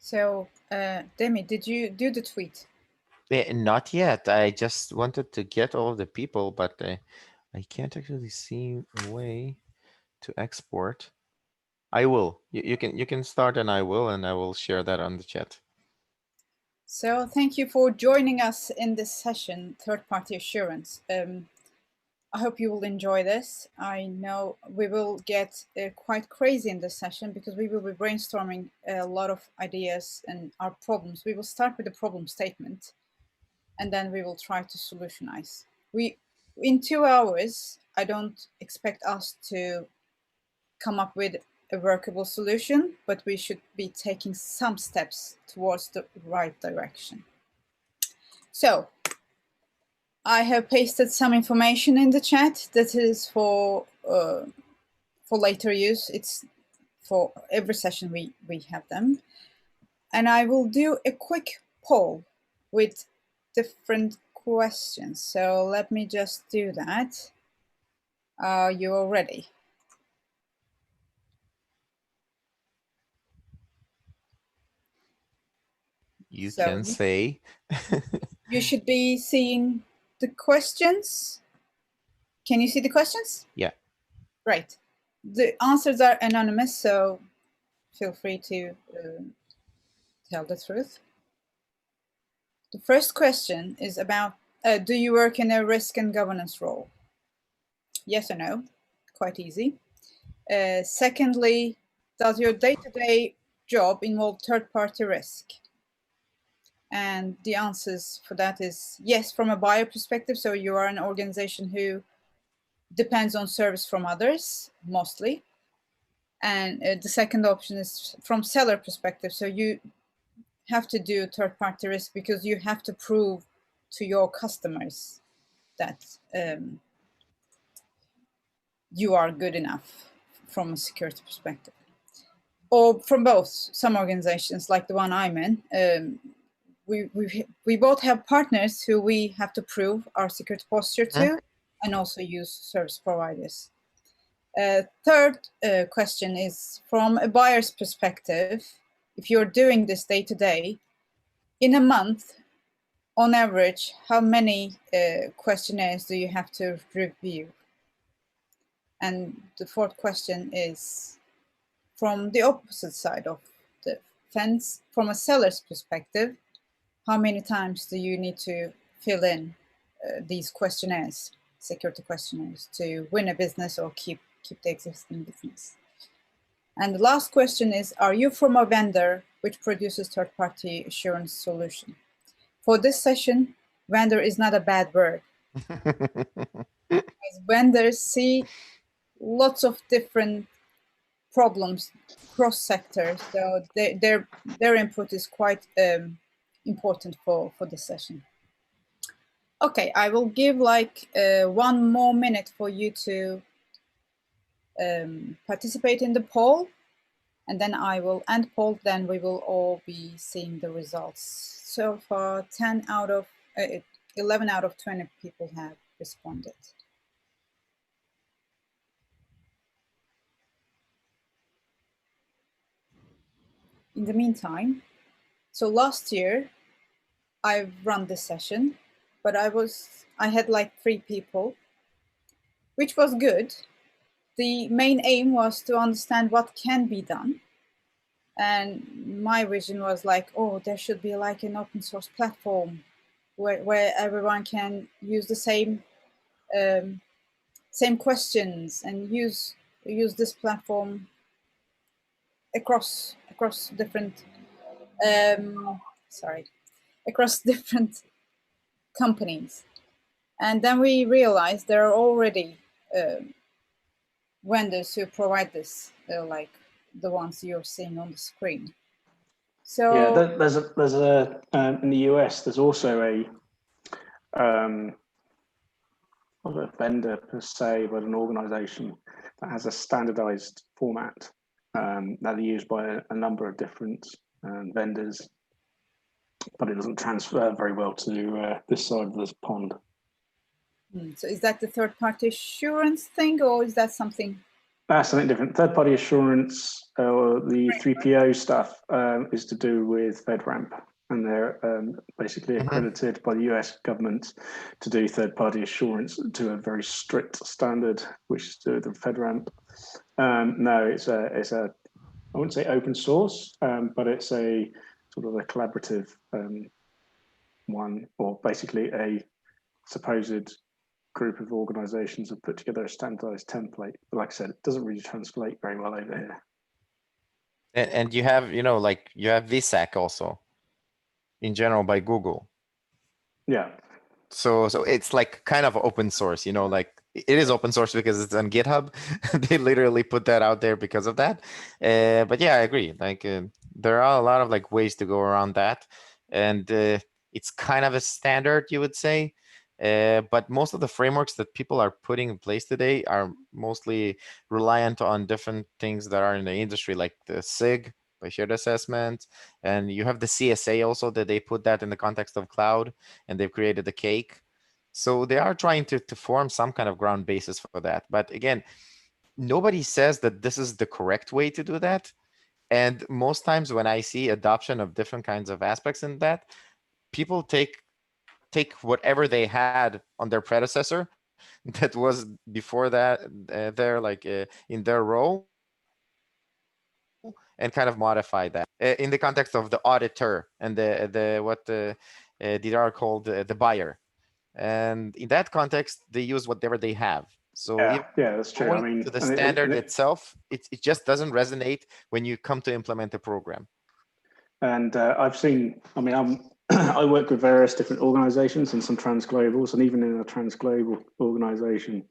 So, Demi, did you do the tweet? Not yet. I just wanted to get all of the people, but I can't actually see a way to export. I will. You can start, and I will share that on the chat. So, thank you for joining us in this session, third-party assurance. I hope you will enjoy this. I know we will get quite crazy in this session because we will be brainstorming a lot of ideas and our problems. We will start with the problem statement, and then we will try to solutionize. In 2 hours, I don't expect us to come up with a workable solution, but we should be taking some steps towards the right direction. So, I have pasted some information in the chat that is for later use. It's for every session we have them. And I will do a quick poll with different questions. So let me just do that. Are you all ready? You can say. You should be seeing the questions. Can you see the questions? Yeah. Right. The answers are anonymous, so feel free to tell the truth. The first question is about, do you work in a risk and governance role? Yes or no? Quite easy. Secondly, does your day-to-day job involve third-party risk? And the answers for that is yes, from a buyer perspective. So you are an organization who depends on service from others, mostly. And the second option is from seller perspective. So you have to do third-party risk because you have to prove to your customers that you are good enough from a security perspective. Or from both, some organizations like the one I'm in, we both have partners who we have to prove our security posture to, and also use service providers. Third question is from a buyer's perspective. If you're doing this day to day, in a month, on average, how many questionnaires do you have to review? And the fourth question is from the opposite side of the fence, from a seller's perspective, how many times do you need to fill in these questionnaires, security questionnaires, to win a business or keep the existing business? And the last question is, are you from a vendor which produces third-party assurance solution? For this session, vendor is not a bad word. As vendors see lots of different problems cross sectors, so their input is quite important for this session. Okay, I will give like 1 more minute for you to participate in the poll, and then I will end poll, then we will all be seeing the results. So far, 11 out of 20 people have responded. In the meantime, so last year, I've run this session, but I had like 3 people, which was good. The main aim was to understand what can be done. And my vision was like, oh, there should be like an open source platform where everyone can use the same questions and use this platform across different across different companies. And then we realized there are already vendors who provide this, like the ones you're seeing on the screen. So yeah, there's a in the US. There's also a not a vendor per se, but an organization that has a standardized format that are used by a number of different vendors, but it doesn't transfer very well to this side of this pond. So is that the third-party assurance thing, or is that something? That's something different. Third-party assurance for the 3PO stuff is to do with FedRAMP, and they're basically accredited by the US government to do third-party assurance to a very strict standard, which is to do with the FedRAMP. No, it's a I wouldn't say open source, but it's a sort of a collaborative one, or basically a supposed group of organizations have put together a standardized template. But like I said, it doesn't really translate very well over here. And you have, like you have VSAC also in general by Google. Yeah. So it's like kind of open source, like it is open source because it's on GitHub. They literally put that out there because of that. But yeah, I agree. Like there are a lot of like ways to go around that, and it's kind of a standard, you would say. But most of the frameworks that people are putting in place today are mostly reliant on different things that are in the industry, like the SIG by shared assessment, and you have the CSA also, that they put that in the context of cloud, and they've created the cake. So they are trying to form some kind of ground basis for that. But again, nobody says that this is the correct way to do that. And most times when I see adoption of different kinds of aspects in that, people take whatever they had on their predecessor that was before that, they're like in their role, and kind of modify that in the context of the auditor and what Didar called the buyer. And in that context, they use whatever they have. So yeah, that's true. I mean, to the standard itself, it just doesn't resonate when you come to implement a program. And I've seen, I mean, I work with various different organizations and some transglobals, and even in a transglobal organization,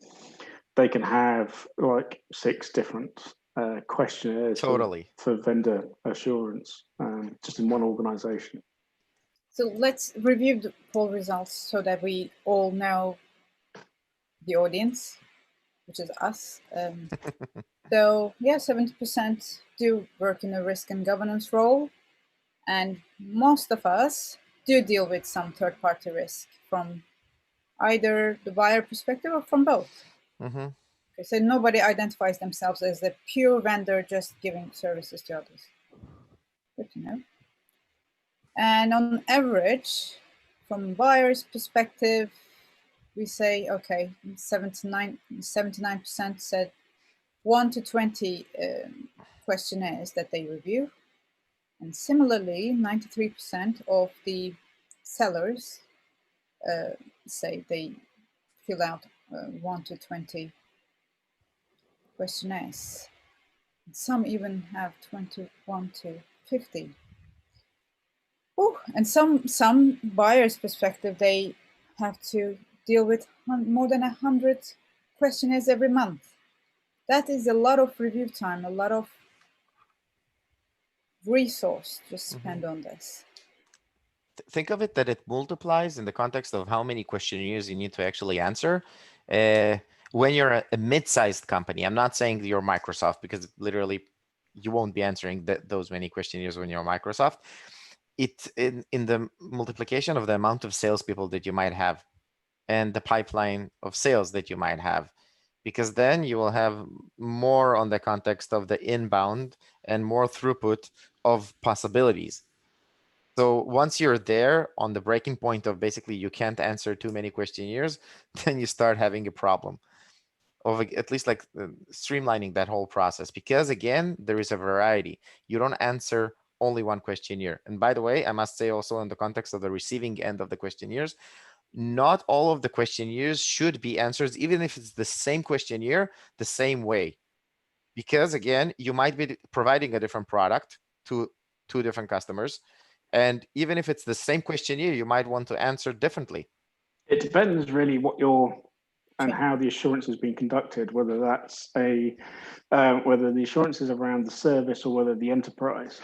they can have like 6 different questionnaires for vendor assurance, just in one organization. So let's review the poll results so that we all know the audience, which is us. So yeah, 70% do work in a risk and governance role, and most of us do deal with some third-party risk from either the buyer perspective or from both. Okay, so nobody identifies themselves as a pure vendor just giving services to others. Good to know. And on average, from buyer's perspective, we say, okay, 79% said 1 to 20 questionnaires that they review. And similarly, 93% of the sellers say they fill out 1 to 20 questionnaires. Some even have 21 to 50. Oh, and some buyers' perspective, they have to deal with more than 100 questionnaires every month. That is a lot of review time, a lot of resource to spend on this. Think of it that it multiplies in the context of how many questionnaires you need to actually answer. When you're a mid-sized company, I'm not saying you're Microsoft, because literally you won't be answering those many questionnaires when you're Microsoft. It in the multiplication of the amount of salespeople that you might have and the pipeline of sales that you might have, because then you will have more on the context of the inbound and more throughput of possibilities. So once you're there on the breaking point of basically you can't answer too many questionnaires, then you start having a problem of at least like streamlining that whole process, because again, there is a variety. You don't answer only one questionnaire. And by the way, I must say also in the context of the receiving end of the questionnaires, not all of the questionnaires should be answered, even if it's the same questionnaire, the same way. Because again, you might be providing a different product to 2 different customers. And even if it's the same questionnaire, you might want to answer differently. It depends really what you're and how the assurance has been conducted, whether that's whether the assurance is around the service or whether the enterprise.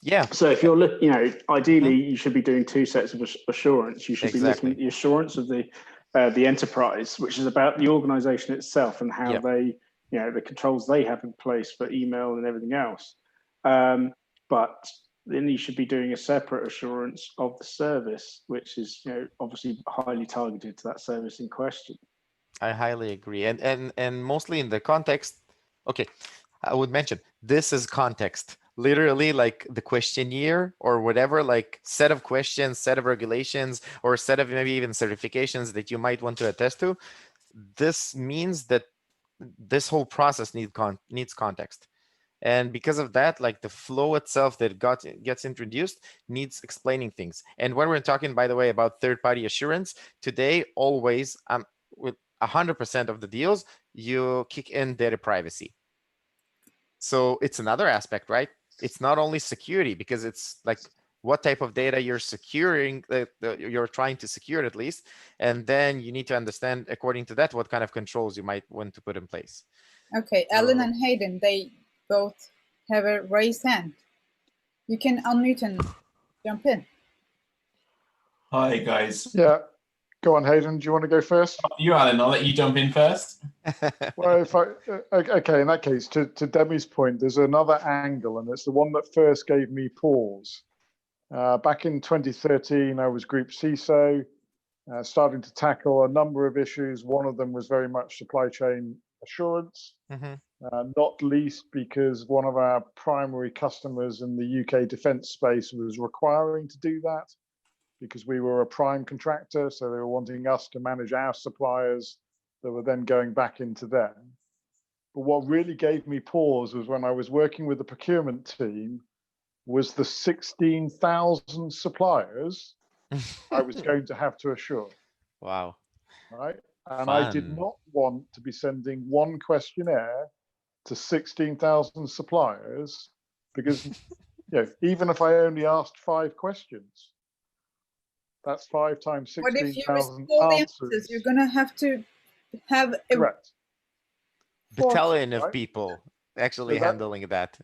Yeah. So if you're looking, ideally you should be doing 2 sets of assurance. You should be looking at the assurance of the enterprise, which is about the organization itself and how they, the controls they have in place for email and everything else. But then you should be doing a separate assurance of the service, which is, obviously highly targeted to that service in question. I highly agree. And mostly in the context, okay, I would mention this is context. Literally, like the questionnaire or whatever, like set of questions, set of regulations, or set of maybe even certifications that you might want to attest to. This means that this whole process needs context. And because of that, like the flow itself that gets introduced needs explaining things. And when we're talking, by the way, about third-party assurance, today, always, with 100% of the deals, you kick in data privacy. So it's another aspect, right? It's not only security, because it's like what type of data you're securing, you're trying to secure at least. And then you need to understand, according to that, what kind of controls you might want to put in place. Okay, Alan and Hayden, they both have a raised hand. You can unmute and jump in. Hi, guys. Yeah, go on, Hayden. Do you want to go first? You, Alan, I'll let you jump in first. Well, okay, in that case, to Demi's point, there's another angle, and it's the one that first gave me pause. Back in 2013, I was Group CISO, starting to tackle a number of issues. One of them was very much supply chain assurance, not least because one of our primary customers in the UK defence space was requiring to do that, because we were a prime contractor, so they were wanting us to manage our suppliers that were then going back into them. But what really gave me pause was when I was working with the procurement team, was the 16,000 suppliers I was going to have to assure. Wow. Right? And Fun. I did not want to be sending one questionnaire to 16,000 suppliers, because even if I only asked 5 questions, that's 5 times 16,000 But if you restore the answers, you're going to have a correct battalion of people actually handling that.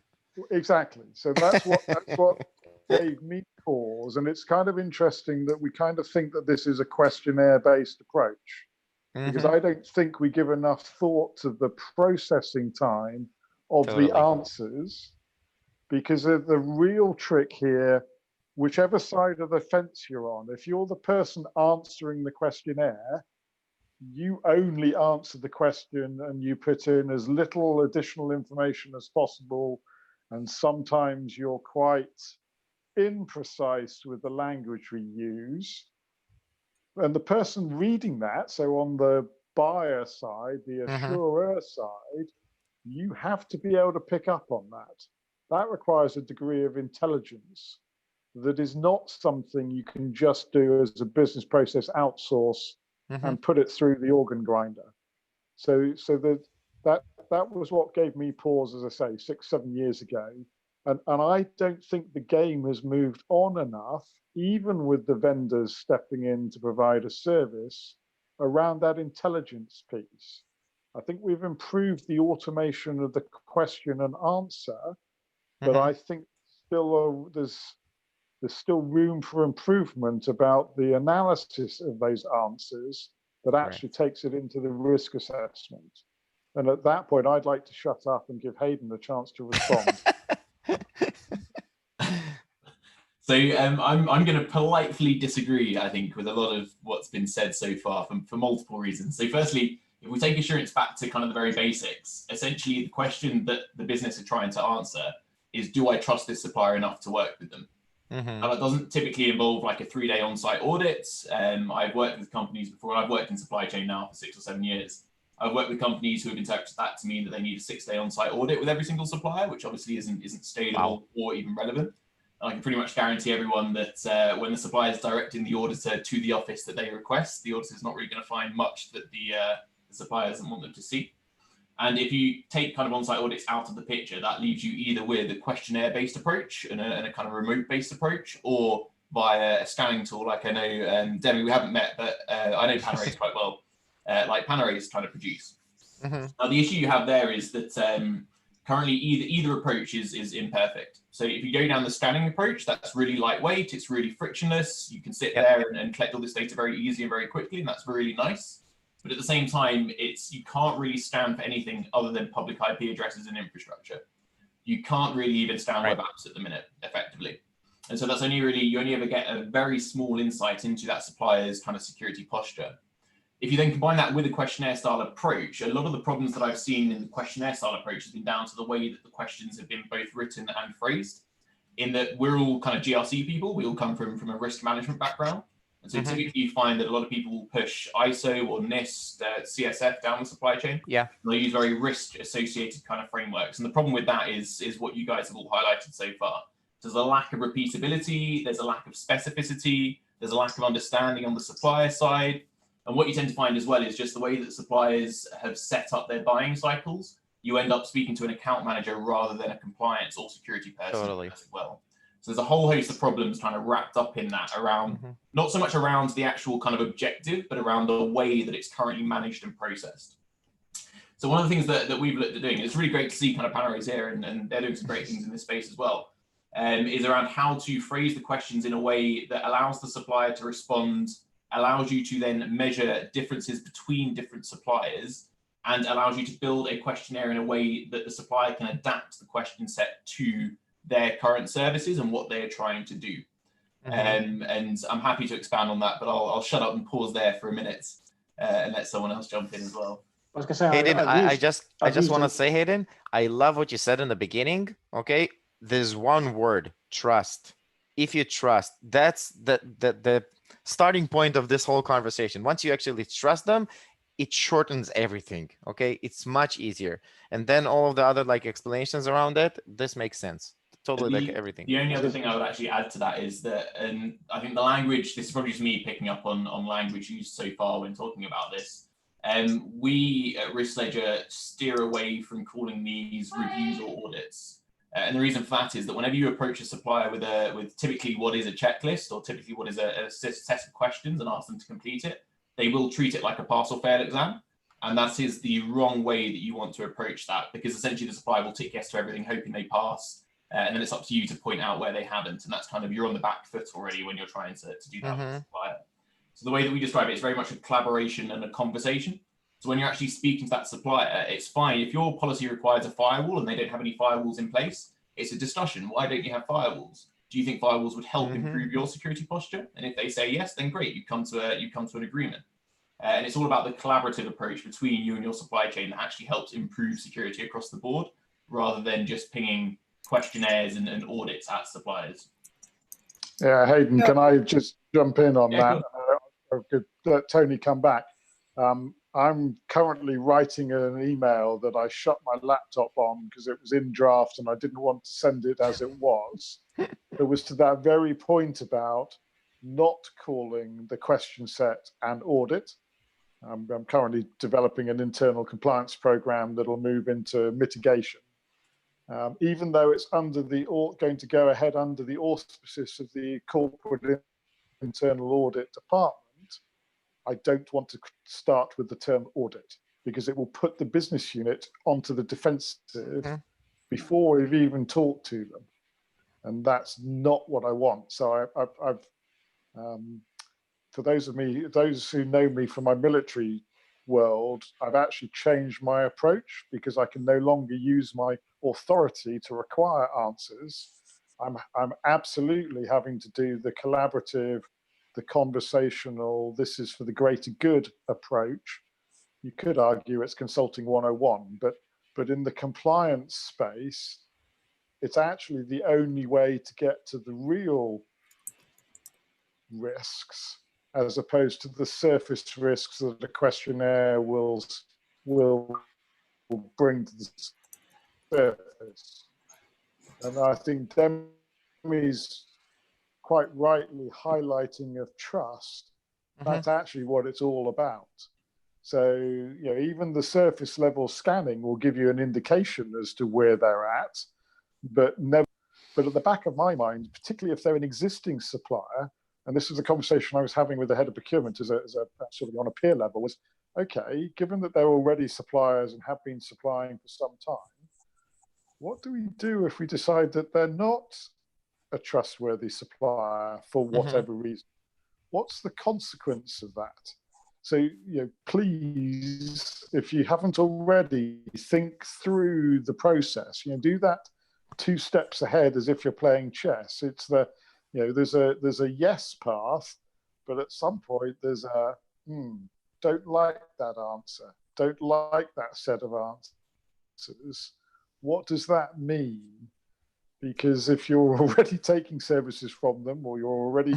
Exactly. So that's what gave me pause. And it's kind of interesting that we kind of think that this is a questionnaire-based approach, because I don't think we give enough thought to the processing time of the answers, because of the real trick here, whichever side of the fence you're on, if you're the person answering the questionnaire, you only answer the question and you put in as little additional information as possible. And sometimes you're quite imprecise with the language we use. And the person reading that, so on the buyer side, the assurer side, you have to be able to pick up on that. That requires a degree of intelligence that is not something you can just do as a business process outsource and put it through the organ grinder. So that was what gave me pause, as I say, 6-7 years ago. And I don't think the game has moved on enough, even with the vendors stepping in to provide a service around that intelligence piece. I think we've improved the automation of the question and answer, but I think there's still room for improvement about the analysis of those answers that actually takes it into the risk assessment. And at that point, I'd like to shut up and give Hayden the chance to respond. So I'm going to politely disagree, I think, with a lot of what's been said so far for multiple reasons. So firstly, if we take assurance back to kind of the very basics, essentially the question that the business are trying to answer is, do I trust this supplier enough to work with them? Now, that doesn't typically involve like a 3-day on-site audit. I've worked with companies before, and I've worked in supply chain now for 6 or 7 years. I've worked with companies who have interpreted that to mean that they need a 6-day on-site audit with every single supplier, which obviously isn't scalable or even relevant. And I can pretty much guarantee everyone that when the supplier is directing the auditor to the office that they request, the auditor is not really going to find much that the supplier doesn't want them to see. And if you take kind of on-site audits out of the picture, that leaves you either with a questionnaire-based approach and a kind of remote-based approach, or via a scanning tool. Like I know, Demi, we haven't met, but I know Panorase quite well. Like Panorase kind of produce. Now, the issue you have there is that currently either approach is imperfect. So if you go down the scanning approach, that's really lightweight, it's really frictionless. You can sit there and collect all this data very easily and very quickly, and that's really nice. But at the same time, you can't really scan for anything other than public IP addresses and infrastructure. You can't really even scan web apps at the minute, effectively. And so you only ever get a very small insight into that supplier's kind of security posture. If you then combine that with a questionnaire style approach, a lot of the problems that I've seen in the questionnaire style approach has been down to the way that the questions have been both written and phrased, in that we're all kind of GRC people. We all come from a risk management background. And so typically you find that a lot of people will push ISO or NIST, CSF down the supply chain. Yeah. They use very risk associated kind of frameworks. And the problem with that is what you guys have all highlighted so far. There's a lack of repeatability. There's a lack of specificity. There's a lack of understanding on the supplier side. And what you tend to find as well is just the way that suppliers have set up their buying cycles. You end up speaking to an account manager rather than a compliance or security person as well. So there's a whole host of problems kind of wrapped up in that around, not so much around the actual kind of objective, but around the way that it's currently managed and processed. So one of the things that we've looked at doing, it's really great to see kind of Panerais here, and they're doing some great things in this space as well, is around how to phrase the questions in a way that allows the supplier to respond, allows you to then measure differences between different suppliers, and allows you to build a questionnaire in a way that the supplier can adapt the question set to their current services and what they're trying to do. And I'm happy to expand on that, but I'll shut up and pause there for a minute and let someone else jump in as well. I was going to say, Hayden, I just want to say, Hayden, I love what you said in the beginning. Okay, there's one word: trust. If you trust, that's the starting point of this whole conversation. Once you actually trust them, it shortens everything. Okay, it's much easier, and then all of the other like explanations around it. This makes sense. Totally, like everything. The only other thing I would actually add to that is that, and I think the language, this is probably just me picking up on language used so far when talking about this. We at Risk Ledger steer away from calling these reviews or audits. And the reason for that is that whenever you approach a supplier with typically what is a checklist or typically what is a set of questions and ask them to complete it, they will treat it like a pass or fail exam. And that is the wrong way that you want to approach that, because essentially the supplier will tick yes to everything, hoping they pass. And then it's up to you to point out where they haven't. And that's kind of, you're on the back foot already when you're trying to do that with the supplier. So the way that we describe it is very much a collaboration and a conversation. So when you're actually speaking to that supplier, it's fine. If your policy requires a firewall and they don't have any firewalls in place, it's a discussion. Why don't you have firewalls? Do you think firewalls would help improve your security posture? And if they say yes, then great, you come to an agreement. And it's all about the collaborative approach between you and your supply chain that actually helps improve security across the board, rather than just pinging questionnaires and audits at suppliers. Yeah, Hayden, can I just jump in on that? I could let Tony come back. I'm currently writing an email that I shut my laptop on because it was in draft and I didn't want to send it as it was. It was to that very point about not calling the question set an audit. I'm currently developing an internal compliance program that'll move into mitigation. Even though it's under going to go ahead under the auspices of the corporate internal audit department, I don't want to start with the term audit because it will put the business unit onto the defensive before we've even talked to them, and that's not what I want. So I've for those who know me from my military world, I've actually changed my approach because I can no longer use my authority to require answers. I'm absolutely having to do the collaborative, the conversational, this is for the greater good approach. You could argue it's consulting 101, but in the compliance space, it's actually the only way to get to the real risks, as opposed to the surface risks that a questionnaire will bring to the surface. And I think Demi's quite rightly highlighting of trust. That's actually what it's all about. So, you know, even the surface level scanning will give you an indication as to where they're at, but at the back of my mind, particularly if they're an existing supplier, and this is a conversation I was having with the head of procurement as a sort of on a peer level, was, okay, given that they're already suppliers and have been supplying for some time, what do we do if we decide that they're not a trustworthy supplier for whatever reason? What's the consequence of that? So, you know, please, if you haven't already, think through the process. You know, do that 2 steps ahead as if you're playing chess. It's the, you know, there's a yes path, but at some point there's a don't like that answer, don't like that set of answers. What does that mean? Because if you're already taking services from them, or you're already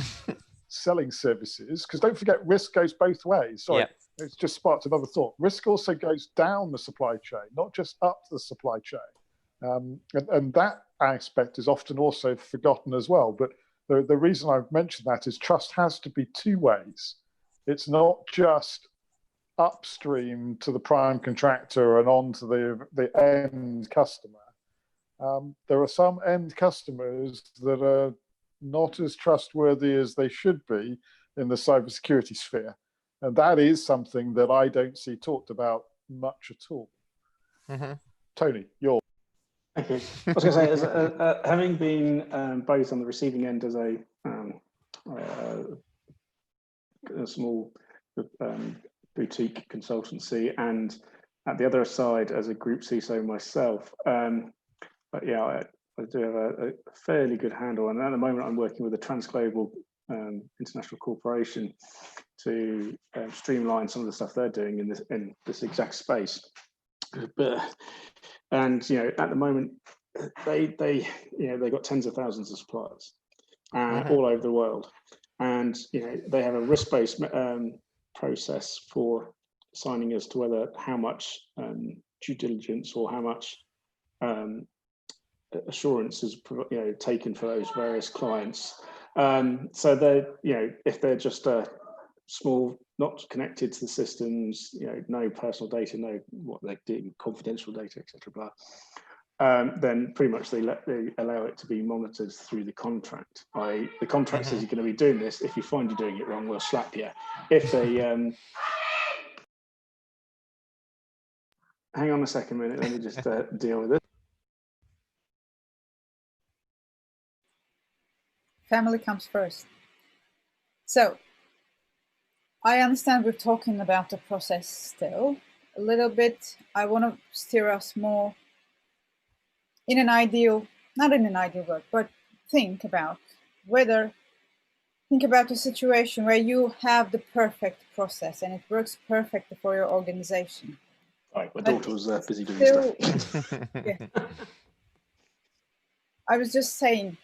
selling services, because don't forget, risk goes both ways. Sorry, it's just sparked another thought. Risk also goes down the supply chain, not just up the supply chain. And that aspect is often also forgotten as well. But the reason I've mentioned that is trust has to be two ways. It's not just upstream to the prime contractor and on to the end customer. There are some end customers that are not as trustworthy as they should be in the cybersecurity sphere. And that is something that I don't see talked about much at all. Mm-hmm. Tony, you're. Thank you. I was going to say, having been both on the receiving end as a small boutique consultancy and at the other side as a group CISO myself, but yeah, I do have a fairly good handle. And at the moment, I'm working with a transglobal international corporation to streamline some of the stuff they're doing in this exact space. And at the moment, they got tens of thousands of suppliers all over the world, and they have a risk-based process for assigning as to how much due diligence or how much assurance is taken for those various clients. So if they're just small, not connected to the systems, no personal data, no what they're doing, confidential data, etc. Blah. Then pretty much they allow it to be monitored through the contract. The contract says you're going to be doing this. If you find you're doing it wrong, we'll slap you. If they hang on a second minute, let me just deal with it. Family comes first. So I understand we're talking about the process still a little bit. I want to steer us more in an ideal, not in an ideal world, but think about the situation where you have the perfect process and it works perfectly for your organization. Right, my daughter was busy doing stuff. Yeah. I was just saying,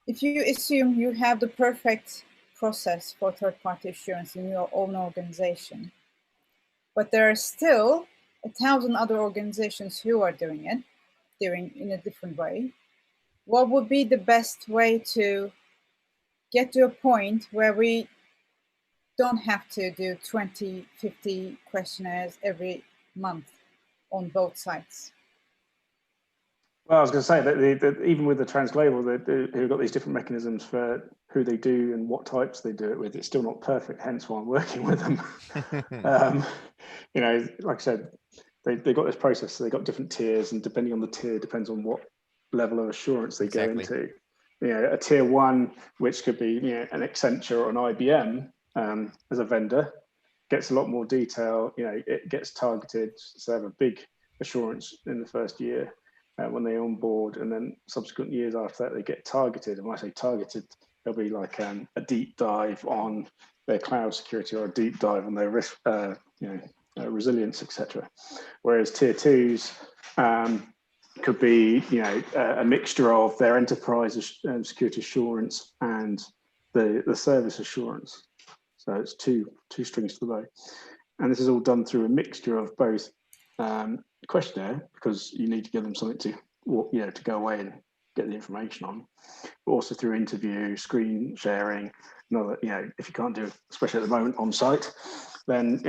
if you assume you have the perfect process for third-party assurance in your own organization, but there are still 1,000 other organizations who are doing it in a different way, what would be the best way to get to a point where we don't have to do 20, 50 questionnaires every month on both sides? Well, I was going to say that even with the transglobal, who've got these different mechanisms for who they do and what types they do it with, it's still not perfect. Hence why I'm working with them. Like I said, they've got this process. So they've got different tiers, and depending on the tier, depends on what level of assurance they go into. A tier 1, which could be an Accenture or an IBM as a vendor, gets a lot more detail. It gets targeted, so they have a big assurance in the first year. When they onboard, and then subsequent years after that, they get targeted. And when I say targeted, there'll be like a deep dive on their cloud security or a deep dive on their risk, resilience, etc. Whereas tier 2s could be, a mixture of their enterprise security assurance and the service assurance. So it's two strings to the bow, and this is all done through a mixture of both. Questionnaire, because you need to give them something to go away and get the information on, but also through interview, screen sharing, if you can't do it, especially at the moment on site, then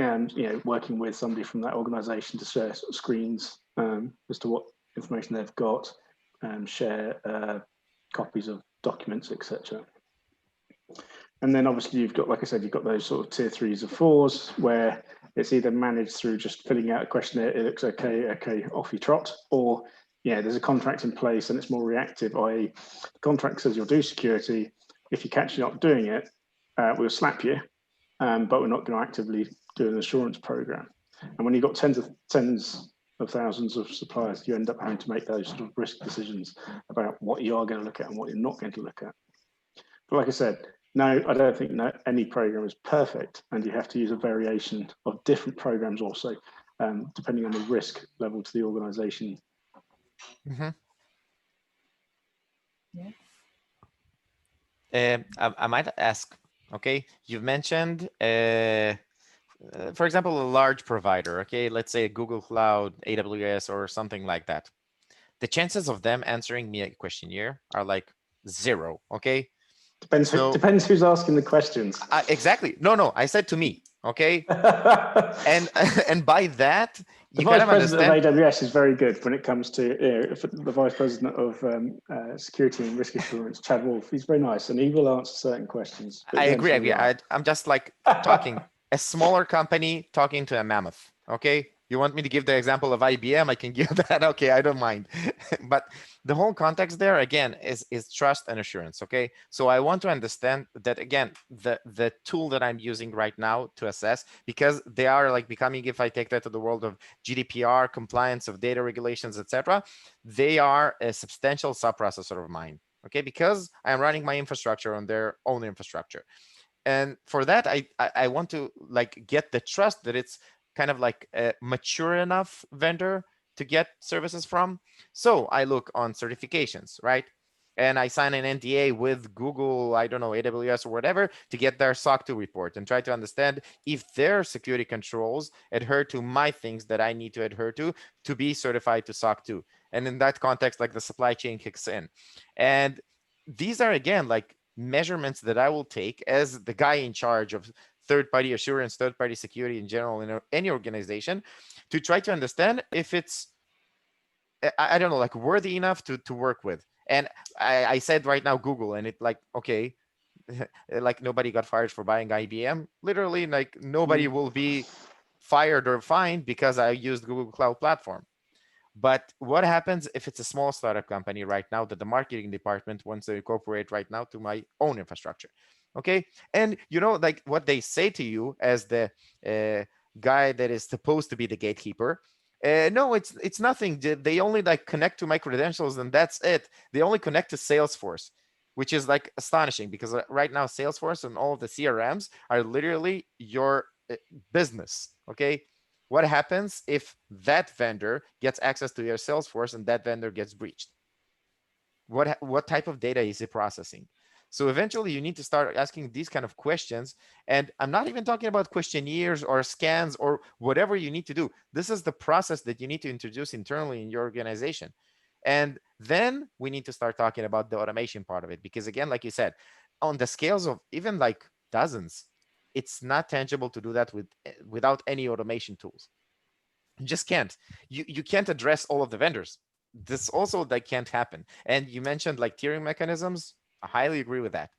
working with somebody from that organization to share screens as to what information they've got, share copies of documents, etc. And then obviously you've got, like I said, you've got those sort of tier 3s or 4s where it's either managed through just filling out a questionnaire, it looks okay, off you trot, or there's a contract in place and it's more reactive, i.e. the contract says you'll do security. If you catch you not doing it, we'll slap you, but we're not going to actively do an assurance program. And when you've got tens of thousands of suppliers, you end up having to make those sort of risk decisions about what you are going to look at and what you're not going to look at. But like I said, No, I don't think any program is perfect, and you have to use a variation of different programs also, depending on the risk level to the organization. Mhm. Yeah. I might ask, okay, you've mentioned, for example, a large provider, okay, let's say Google Cloud, AWS, or something like that. The chances of them answering me a questionnaire are like 0, okay? Depends who's asking the questions. Exactly. No, I said to me, okay? and and by that, the you vice kind of president understand. of AWS is very good when it comes to the vice president of security and risk assurance, Chad Wolf. He's very nice, and he will answer certain questions. I agree. I'm just like talking a smaller company talking to a mammoth, okay? You want me to give the example of IBM? I can give that. Okay, I don't mind. But the whole context there, again, is trust and assurance, okay? So I want to understand that, again, the tool that I'm using right now to assess, because they are like becoming, if I take that to the world of GDPR, compliance of data regulations, etc., they are a substantial sub-processor of mine, okay? Because I'm running my infrastructure on their own infrastructure. And for that, I want to like get the trust that it's kind of like a mature enough vendor to get services from. So I look on certifications, right? And I sign an NDA with Google, I don't know, AWS or whatever, to get their SOC 2 report and try to understand if their security controls adhere to my things that I need to adhere to be certified to SOC 2. And in that context, like the supply chain kicks in. And these are, again, like measurements that I will take as the guy in charge of third-party assurance, third-party security in general in any organization, to try to understand if it's, I don't know, like worthy enough to work with. And I said right now Google, and it like, okay, like nobody got fired for buying IBM. Literally, like nobody will be fired or fined because I used Google Cloud Platform. But what happens if it's a small startup company right now that the marketing department wants to incorporate right now to my own infrastructure? Okay. And you know, like what they say to you as the guy that is supposed to be the gatekeeper. No, it's nothing. They only like connect to my credentials and that's it. They only connect to Salesforce, which is like astonishing because right now Salesforce and all of the CRMs are literally your business. Okay. What happens if that vendor gets access to your Salesforce and that vendor gets breached? What type of data is it processing? So eventually you need to start asking these kind of questions. And I'm not even talking about questionnaires or scans or whatever you need to do. This is the process that you need to introduce internally in your organization. And then we need to start talking about the automation part of it. Because again, like you said, on the scales of even like dozens, it's not tangible to do that without any automation tools. You just can't. You can't address all of the vendors. This also that can't happen. And you mentioned like tiering mechanisms. I highly agree with that.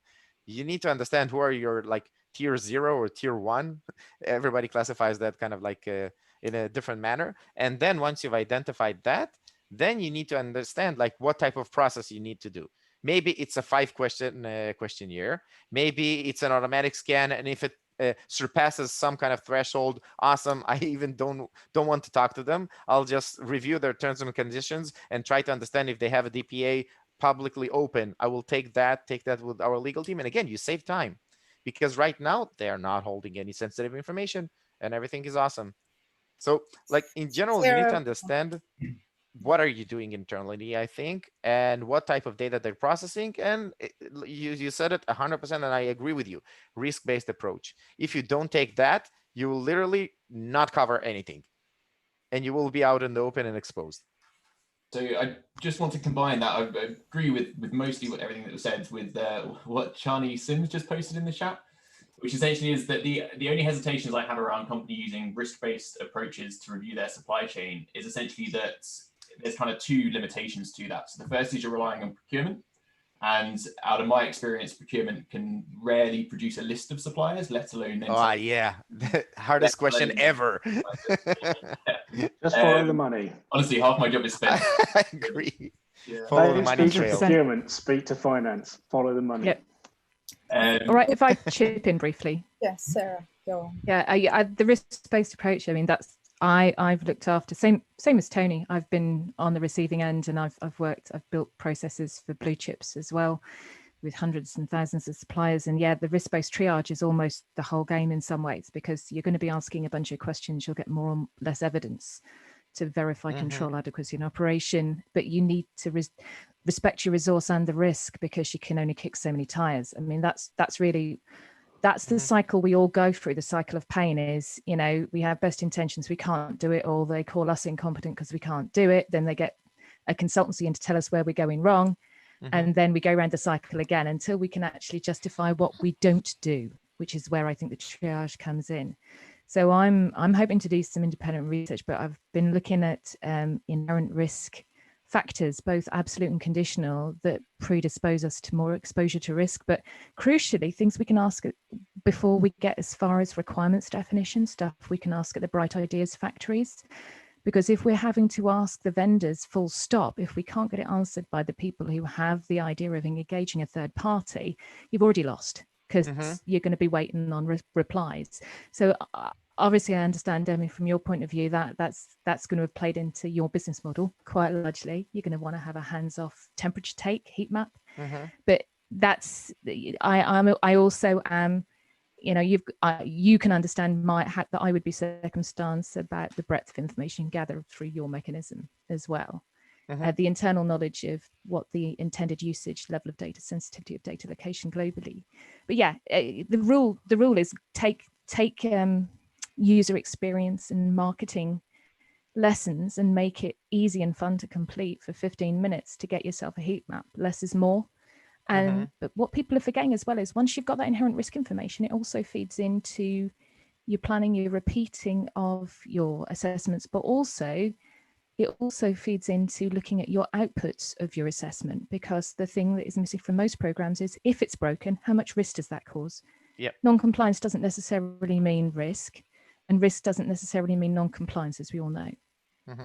You need to understand who are your like tier 0 or tier 1. Everybody classifies that kind of like in a different manner. And then once you've identified that, then you need to understand like what type of process you need to do. Maybe it's a 5-question questionnaire. Maybe it's an automatic scan, and if it surpasses some kind of threshold, awesome. I even don't want to talk to them. I'll just review their terms and conditions and try to understand if they have a DPA publicly open. I will take that with our legal team. And again, you save time because right now they are not holding any sensitive information and everything is awesome. So like in general, you need to understand what are you doing internally, I think, and what type of data they're processing. And you said it 100%, and I agree with you. Risk-based approach. If you don't take that, you will literally not cover anything, and you will be out in the open and exposed. So I just want to combine that. I agree with mostly everything that was said with what Chani Sims just posted in the chat, which essentially is that the only hesitations I have around company using risk-based approaches to review their supply chain is essentially that there's kind of 2 limitations to that. So the first is you're relying on procurement. And out of my experience, procurement can rarely produce a list of suppliers, let alone... Oh, yeah. The hardest question ever. Just follow the money. Honestly, half my job is spent. I agree. Yeah. Follow the money trail. Procurement, speak to finance, follow the money. Yep. All right, if I chip in briefly. Yes, Sarah, go on. Yeah, the risk-based approach, I mean, that's I've looked after, same as Tony. I've been on the receiving end and I've built processes for blue chips as well. with hundreds and thousands of suppliers. And yeah, the risk-based triage is almost the whole game in some ways, because you're going to be asking a bunch of questions. You'll get more or less evidence to verify control adequacy and operation, but you need to respect your resource and the risk, because you can only kick so many tires. I mean, that's the cycle we all go through. The cycle of pain is, you know, we have best intentions, we can't do it, or they call us incompetent because we can't do it. Then they get a consultancy in to tell us where we're going wrong. And then we go around the cycle again until we can actually justify what we don't do, which is where I think the triage comes in. So I'm hoping to do some independent research, but I've been looking at inherent risk factors, both absolute and conditional, that predispose us to more exposure to risk. But crucially, things we can ask before we get as far as requirements definition, stuff we can ask at the bright ideas factories. Because if we're having to ask the vendors full stop, if we can't get it answered by the people who have the idea of engaging a third party, you've already lost, because you're going to be waiting on replies. So obviously I understand, Demi, from your point of view, that's going to have played into your business model quite largely. You're going to want to have a hands-off temperature take, heat map. But that's, I also am, you know, you can understand that I would be circumstanced about the breadth of information gathered through your mechanism as well. The internal knowledge of what the intended usage, level of data, sensitivity of data location globally. But yeah, the rule is take user experience and marketing lessons and make it easy and fun to complete for 15 minutes to get yourself a heat map. Less is more. And but what people are forgetting as well is, once you've got that inherent risk information, it also feeds into your planning, your repeating of your assessments, but also it also feeds into looking at your outputs of your assessment, because the thing that is missing from most programs is, if it's broken, how much risk does that cause? Non-compliance doesn't necessarily mean risk, and risk doesn't necessarily mean non-compliance, as we all know.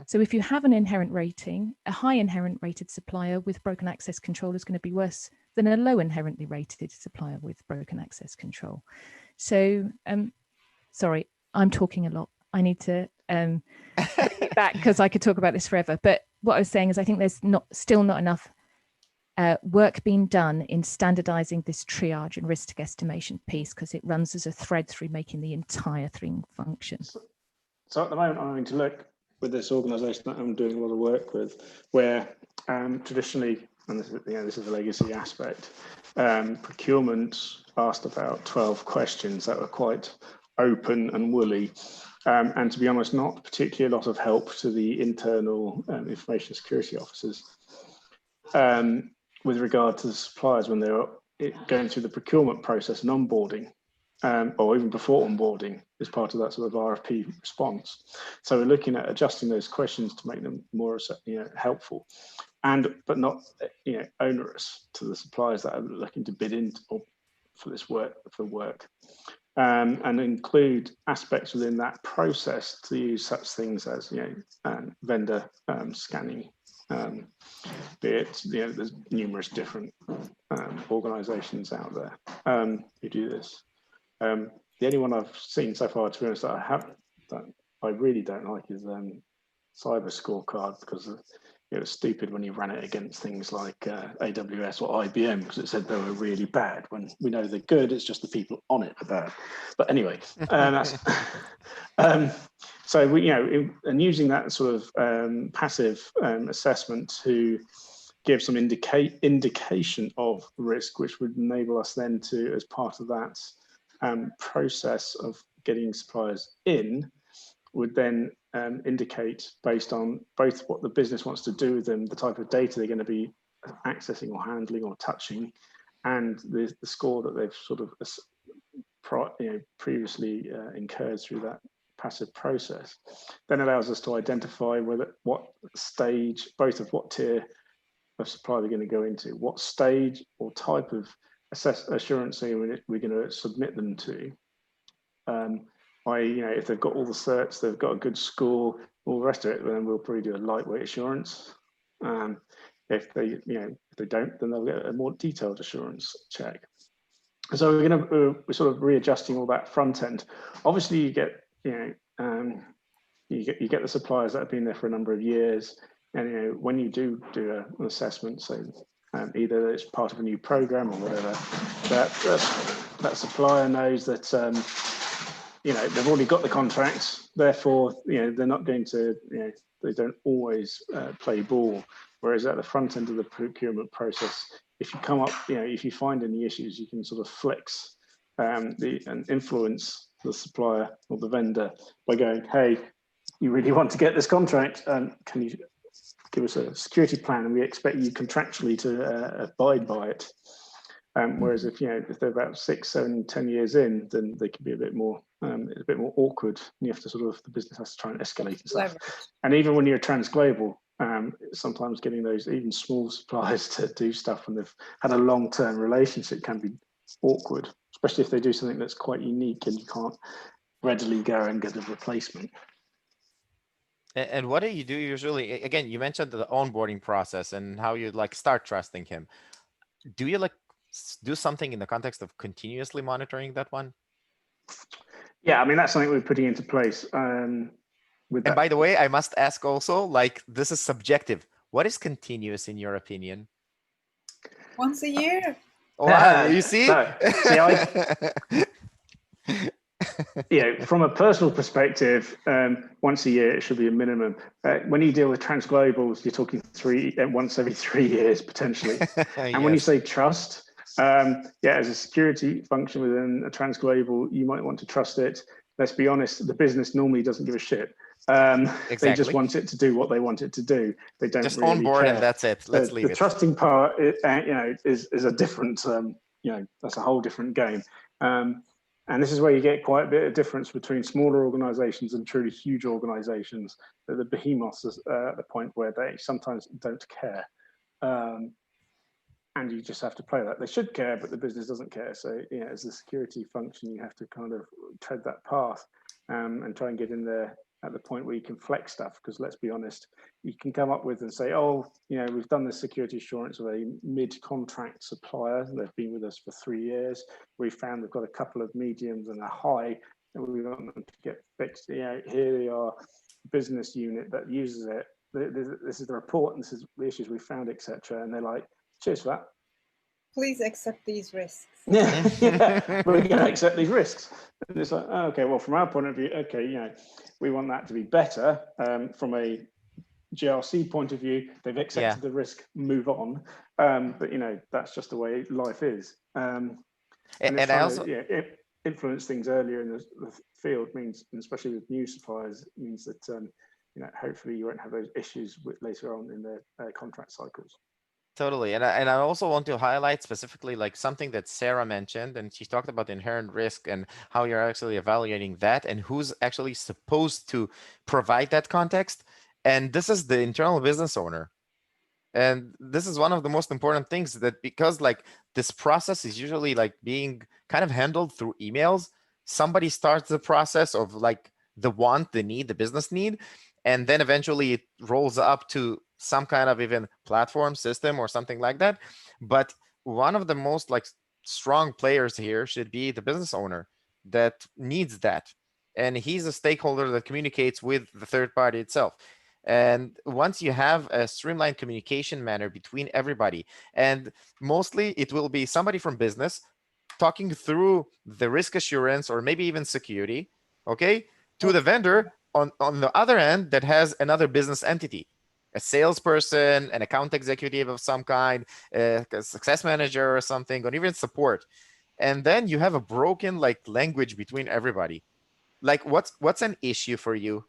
So if you have an inherent rating, a high inherent rated supplier with broken access control is going to be worse than a low inherently rated supplier with broken access control. So sorry, I'm talking a lot. I need to bring it back, because I could talk about this forever. But what I was saying is, I think there's still not enough work being done in standardizing this triage and risk estimation piece, because it runs as a thread through making the entire thing function. So at the moment, I'm going to look with this organisation that I'm doing a lot of work with, where traditionally, and this is a legacy aspect, procurement asked about 12 questions that were quite open and woolly, and to be honest, not particularly a lot of help to the internal information security officers with regard to the suppliers when they're going through the procurement process and onboarding, or even before onboarding, as part of that sort of RFP response. So we're looking at adjusting those questions to make them more helpful, but not onerous to the suppliers that are looking to bid in for this work, and include aspects within that process to use such things as vendor scanning. Be it, there's numerous different organisations out there who do this. The only one I've seen so far, to be honest, that I really don't like is Cyber Scorecard, because it was stupid when you ran it against things like AWS or IBM, because it said they were really bad, when we know they're good. It's just the people on it are bad. But anyway, that's so and using that sort of passive assessment to give some indication of risk, which would enable us then to, as part of that process of getting suppliers in, would then indicate, based on both what the business wants to do with them, the type of data they're going to be accessing or handling or touching, and the score that they've sort of previously incurred through that passive process, then allows us to identify what stage, both of what tier of supply they're going to go into, what stage or type of assurance we're going to submit them to. If they've got all the certs, they've got a good score, all the rest of it, then we'll probably do a lightweight assurance. If they don't, then they'll get a more detailed assurance check. So we're sort of readjusting all that front end. Obviously, you get the suppliers that have been there for a number of years, and when you do an assessment, say either it's part of a new program or whatever, that supplier knows that they've already got the contracts, therefore they're not going to, they don't always play ball. Whereas at the front end of the procurement process, if you come up, if you find any issues, you can sort of flex and influence the supplier or the vendor by going, hey, you really want to get this contract, can you give us a security plan, and we expect you contractually to abide by it. Whereas if they're about 6, 7, 10 years in, then they can be a bit more awkward. And you have to the business has to try and escalate and stuff. And even when you're transglobal, sometimes getting those even small suppliers to do stuff when they've had a long-term relationship can be awkward, especially if they do something that's quite unique and you can't readily go and get a replacement. And what do you do usually? Again, you mentioned the onboarding process and how you start trusting him. Do you do something in the context of continuously monitoring that one? Yeah, I mean, that's something we're putting into place. And by the way, I must ask also, this is subjective. What is continuous in your opinion? Once a year. Wow, you see? From a personal perspective, once a year it should be a minimum. When you deal with transglobals, you're talking once every 3 years potentially. And yes. When you say trust, as a security function within a transglobal, you might want to trust it. Let's be honest, the business normally doesn't give a shit. Exactly. They just want it to do what they want it to do. They don't just really onboard care. And that's it. Let's leave it. The trusting part, is a different, that's a whole different game. And this is where you get quite a bit of difference between smaller organizations and truly huge organizations. The behemoths is at the point where they sometimes don't care. And you just have to play that. They should care, but the business doesn't care. So, as a security function, you have to kind of tread that path and try and get in there at the point where you can flex stuff. Because let's be honest, you can come up with and say, we've done this security assurance with a mid-contract supplier. They've been with us for 3 years. We found they've got a couple of mediums and a high, and we want them to get fixed. Here they are, business unit that uses it. This is the report, and this is the issues we found, etc. And they're like, cheers for that. Please accept these risks. Yeah, we're going to accept these risks. And it's like, okay, well, from our point of view, okay, we want that to be better. From a GRC point of view, they've accepted the risk, move on. But that's just the way life is. And I also influence things earlier in the field means, and especially with new suppliers, means that hopefully you won't have those issues later on in the contract cycles. Totally. And I also want to highlight specifically something that Sarah mentioned, and she talked about inherent risk and how you're actually evaluating that and who's actually supposed to provide that context. And this is the internal business owner. And this is one of the most important things, that because this process is usually being kind of handled through emails. Somebody starts the process of the want, the need, the business need, and then eventually it rolls up to some kind of even platform system or something like that. But one of the most strong players here should be the business owner that needs that. And he's a stakeholder that communicates with the third party itself. And once you have a streamlined communication manner between everybody, and mostly it will be somebody from business talking through the risk assurance or maybe even security, to the vendor on the other end that has another business entity. A salesperson, an account executive of some kind, a success manager or something, or even support. And then you have a broken language between everybody. What's an issue for you?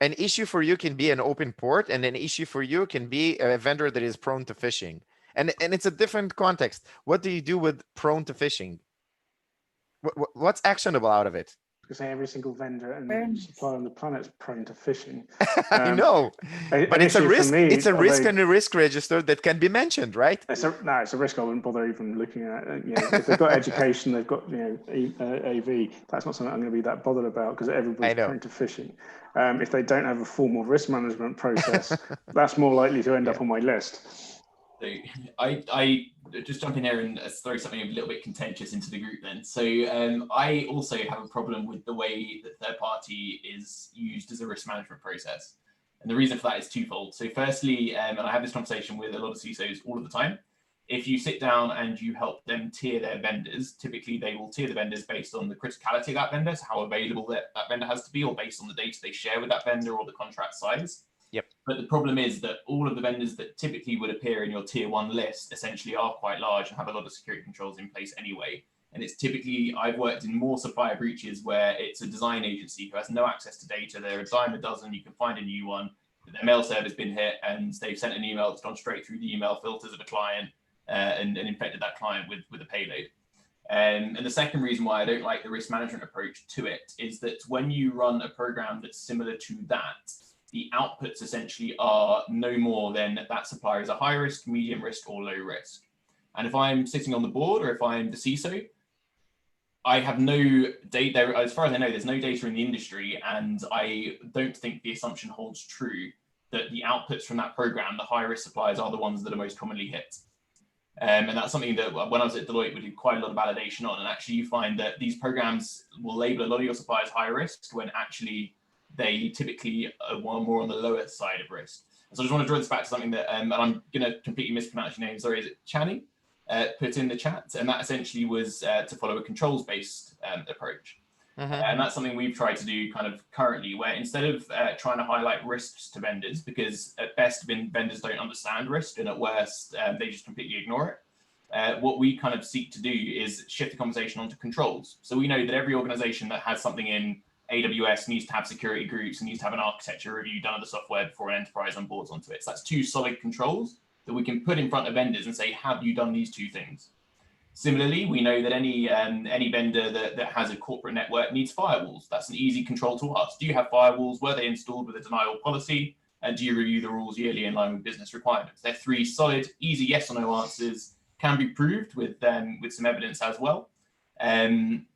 An issue for you can be an open port, and an issue for you can be a vendor that is prone to phishing. And it's a different context. What do you do with prone to phishing? What's actionable out of it? Because every single vendor and supplier on the planet is prone to phishing. I know, but it's a risk. It's a risk and a risk register that can be mentioned, right? It's a risk I wouldn't bother even looking at. If they've got education, they've got AV. That's not something I'm going to be that bothered about, because everybody's prone to phishing. If they don't have a formal risk management process, that's more likely to end up on my list. So I just jump in here and throw something a little bit contentious into the group then. So I also have a problem with the way that third party is used as a risk management process. And the reason for that is twofold. So firstly, and I have this conversation with a lot of CISOs all of the time, if you sit down and you help them tier their vendors, typically they will tier the vendors based on the criticality of that vendor, so how available that vendor has to be, or based on the data they share with that vendor or the contract size. Yep. But the problem is that all of the vendors that typically would appear in your tier 1 list essentially are quite large and have a lot of security controls in place anyway. And it's typically, I've worked in more supplier breaches where it's a design agency who has no access to data. They're a dime a dozen, you can find a new one, but their mail server's been hit and they've sent an email that's gone straight through the email filters of a client and infected that client with a payload. And the second reason why I don't like the risk management approach to it is that when you run a program that's similar to that, the outputs essentially are no more than that supplier is a high risk, medium risk, or low risk. And if I'm sitting on the board or if I'm the CISO, I have no data, as far as I know, there's no data in the industry, and I don't think the assumption holds true that the outputs from that program, the high risk suppliers, are the ones that are most commonly hit. And that's something that when I was at Deloitte, we did quite a lot of validation on. And actually you find that these programs will label a lot of your suppliers high risk when actually they typically are more on the lower side of risk. So I just want to draw this back to something that, and I'm going to completely mispronounce your name, sorry, is it Chani? Put in the chat, and that essentially was to follow a controls-based approach. And that's something we've tried to do kind of currently, where instead of trying to highlight risks to vendors, because at best vendors don't understand risk, and at worst they just completely ignore it, what we kind of seek to do is shift the conversation onto controls. So we know that every organization that has something in AWS needs to have security groups and needs to have an architecture review done of the software before an enterprise onboards onto it. So that's 2 solid controls that we can put in front of vendors and say, have you done these 2 things? Similarly, we know that any vendor that has a corporate network needs firewalls. That's an easy control to ask. Do you have firewalls? Were they installed with a denial policy? And do you review the rules yearly in line with business requirements? They're 3 solid, easy yes or no answers, can be proved with some evidence as well. And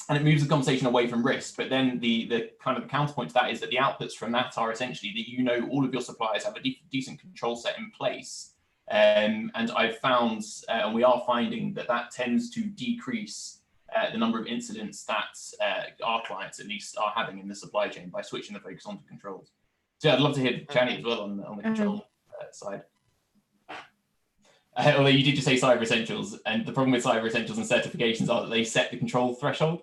it moves the conversation away from risk. But then the kind of counterpoint to that is that the outputs from that are essentially that all of your suppliers have a decent control set in place. And I've found, and we are finding that tends to decrease the number of incidents that our clients at least are having in the supply chain by switching the focus onto controls. So yeah, I'd love to hear Chani as well on the control side. Although you did just say Cyber Essentials, and the problem with Cyber Essentials and certifications are that they set the control threshold.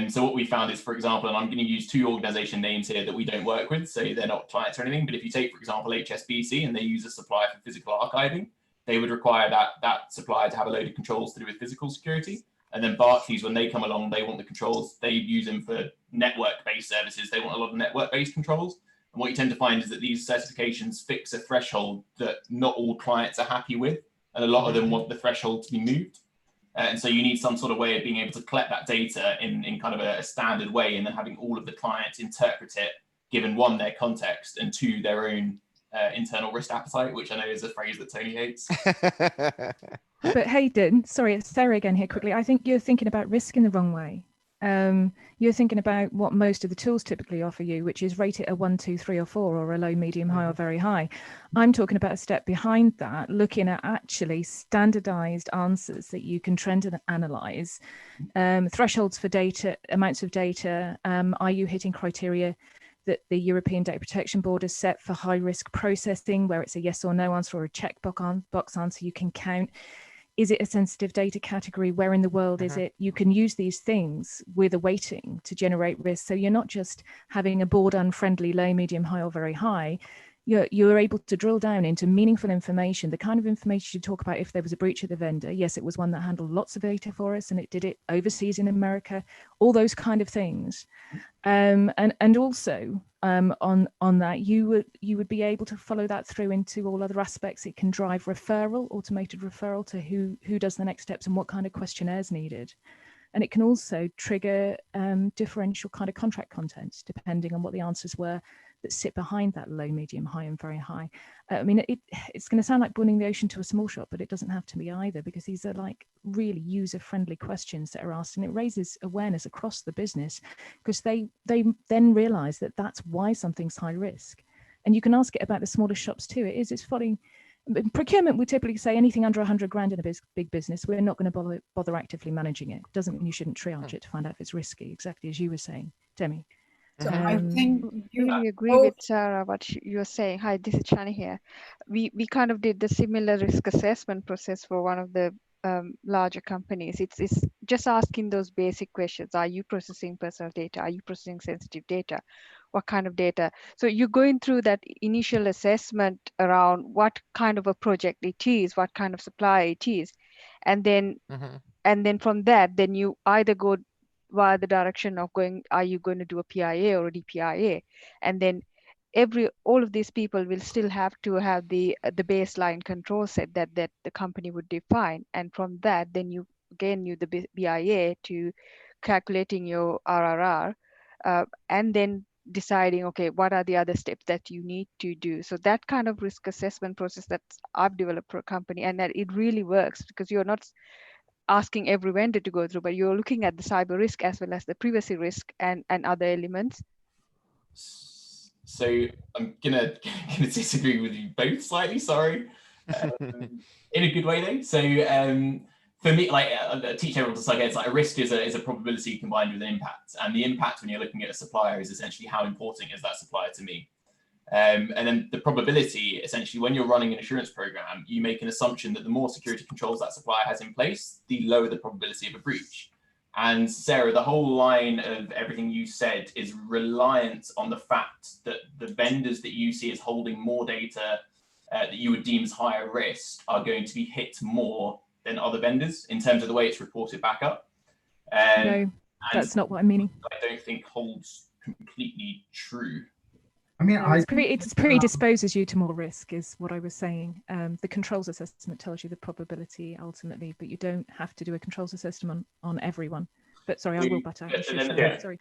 So what we found is, for example, and I'm going to use 2 organization names here that we don't work with, so they're not clients or anything, but if you take, for example, HSBC and they use a supplier for physical archiving, they would require that supplier to have a load of controls to do with physical security. And then Barclays, when they come along, they want the controls, they use them for network-based services. They want a lot of network-based controls. And what you tend to find is that these certifications fix a threshold that not all clients are happy with, and a lot of them want the threshold to be moved. And so you need some sort of way of being able to collect that data in kind of a standard way, and then having all of the clients interpret it, given 1, their context, and 2, their own internal risk appetite, which I know is a phrase that Tony hates. But Hayden, sorry, it's Sarah again here quickly. I think you're thinking about risk in the wrong way. You're thinking about what most of the tools typically offer you, which is rate it a 1, 2, 3, or 4, or a low, medium, high, or very high. I'm talking about a step behind that, looking at actually standardized answers that you can trend and analyze, thresholds for data, amounts of data. Are you hitting criteria that the European Data Protection Board has set for high risk processing, where it's a yes or no answer or a checkbox answer you can count? Is it a sensitive data category? Where in the world is it? You can use these things with a weighting to generate risk. So you're not just having a board unfriendly, low, medium, high, or very high. You're able to drill down into meaningful information, the kind of information you talk about if there was a breach of the vendor. Yes, it was one that handled lots of data for us, and it did it overseas in America, all those kind of things. And also on that, you would be able to follow that through into all other aspects. It can drive referral, automated referral to who does the next steps and what kind of questionnaires needed. And it can also trigger differential kind of contract contents, depending on what the answers were that sit behind that low, medium, high, and very high. I mean, it's going to sound like boiling the ocean to a small shop, but it doesn't have to be either, because these are like really user-friendly questions that are asked, and it raises awareness across the business, because they then realize that that's why something's high risk. And you can ask it about the smaller shops too. It's following procurement. We typically say anything under 100 grand in a big business, we're not going to bother actively managing it. Doesn't mean you shouldn't triage it to find out if it's risky, exactly as you were saying, Demi. So I think you really agree both- with Sarah what you're saying. Hi, this is Chani here. We kind of did the similar risk assessment process for one of the larger companies. It's just asking those basic questions. Are you processing personal data? Are you processing sensitive data? What kind of data? So you're going through that initial assessment around what kind of a project it is, what kind of supplier it is, and then from that, then you either go via the direction of going, are you going to do a PIA or a DPIA? And then all of these people will still have to have the baseline control set that the company would define. And from that, then you again use the BIA to calculating your RRR, and then deciding, okay, what are the other steps that you need to do? So that kind of risk assessment process that I've developed for a company, and that it really works because you're not asking every vendor to go through, but you're looking at the cyber risk as well as the privacy risk and other elements. So I'm gonna disagree with you both slightly, sorry. In a good way though. So for me, like I teach everyone to suck, it's like a risk is a probability combined with an impact. And the impact when you're looking at a supplier is essentially how important is that supplier to me. And then the probability, essentially, when you're running an assurance program, you make an assumption that the more security controls that supplier has in place, the lower the probability of a breach. And Sarah, the whole line of everything you said is reliant on the fact that the vendors that you see as holding more data that you would deem as higher risk are going to be hit more than other vendors in terms of the way it's reported back up. No, that's not what I'm meaning. I don't think holds completely true. I mean, no, it's predisposes you to more risk, is what I was saying. The controls assessment tells you the probability ultimately, but you don't have to do a controls assessment on everyone. But sorry, I will butt out. Sorry.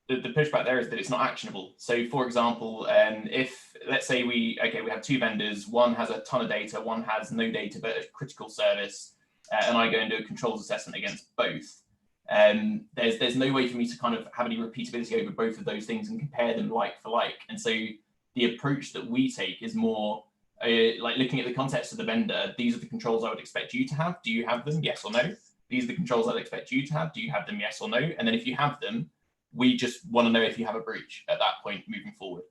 The pushback there is that it's not actionable. So, for example, if let's say we have two vendors, one has a ton of data, one has no data but a critical service, and I go and do a controls assessment against both. There's no way for me to kind of have any repeatability over both of those things and compare them like for like. And so the approach that we take is more like looking at the context of the vendor. These are the controls I would expect you to have. Do you have them? Yes or no? These are the controls I'd expect you to have. Do you have them? Yes or no? And then if you have them, we just want to know if you have a breach at that point moving forward.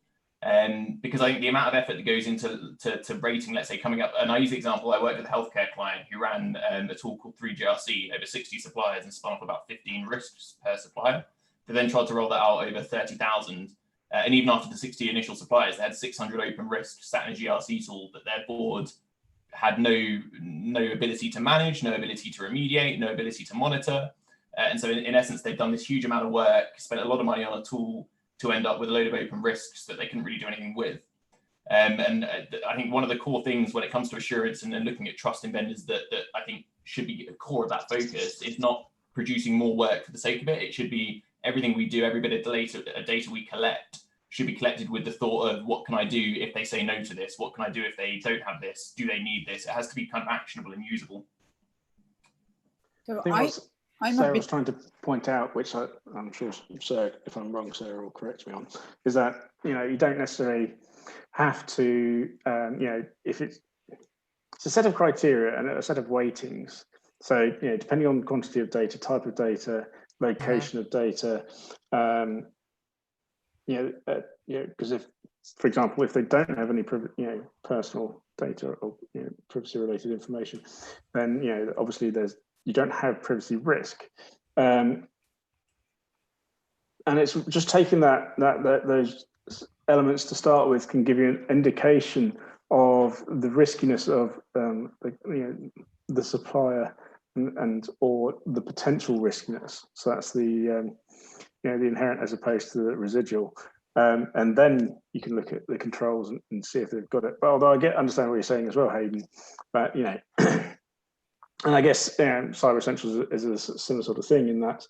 Because I think the amount of effort that goes into rating, let's say coming up, and I use the example, I worked with a healthcare client who ran a tool called 3GRC over 60 suppliers and spun off about 15 risks per supplier. They then tried to roll that out over 30,000. And even after the 60 initial suppliers, they had 600 open risks sat in a GRC tool that their board had no ability to manage, no ability to remediate, no ability to monitor. And so in essence, they've done this huge amount of work, spent a lot of money on a tool to end up with a load of open risks that they couldn't really do anything with. And I think one of the core things when it comes to assurance and then looking at trust in vendors that I think should be at the core of that focus is not producing more work for the sake of it. It should be everything we do, every bit of data we collect should be collected with the thought of what can I do if they say no to this? What can I do if they don't have this? Do they need this? It has to be kind of actionable and usable. So Sarah was trying to point out, which I'm sure, Sarah, if I'm wrong, Sarah will correct me on, is that you don't necessarily have to, if it's a set of criteria and a set of weightings. So depending on quantity of data, type of data, location of data, because if, for example, if they don't have any personal data or privacy related information, then obviously you don't have privacy risk, and it's just taking those elements to start with can give you an indication of the riskiness of the supplier and or the potential riskiness. So that's the the inherent as opposed to the residual, and then you can look at the controls and see if they've got it. But although I understand what you're saying as well, Hayden, but and I guess Cyber Essentials is a similar sort of thing in that,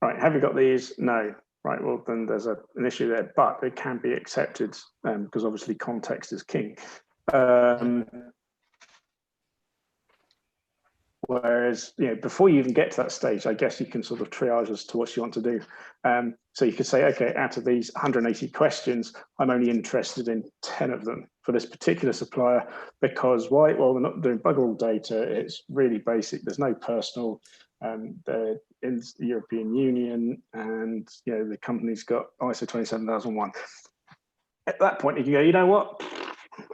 right, have you got these? No. Right, well, then there's an issue there, but it can be accepted because obviously context is king. Whereas, before you even get to that stage, I guess you can sort of triage as to what you want to do. So you could say, okay, out of these 180 questions, I'm only interested in 10 of them for this particular supplier because why? Well, they're not doing bugger all data. It's really basic. There's no personal They're in the European Union, and the company's got ISO 27001. At that point, you can go, you know what?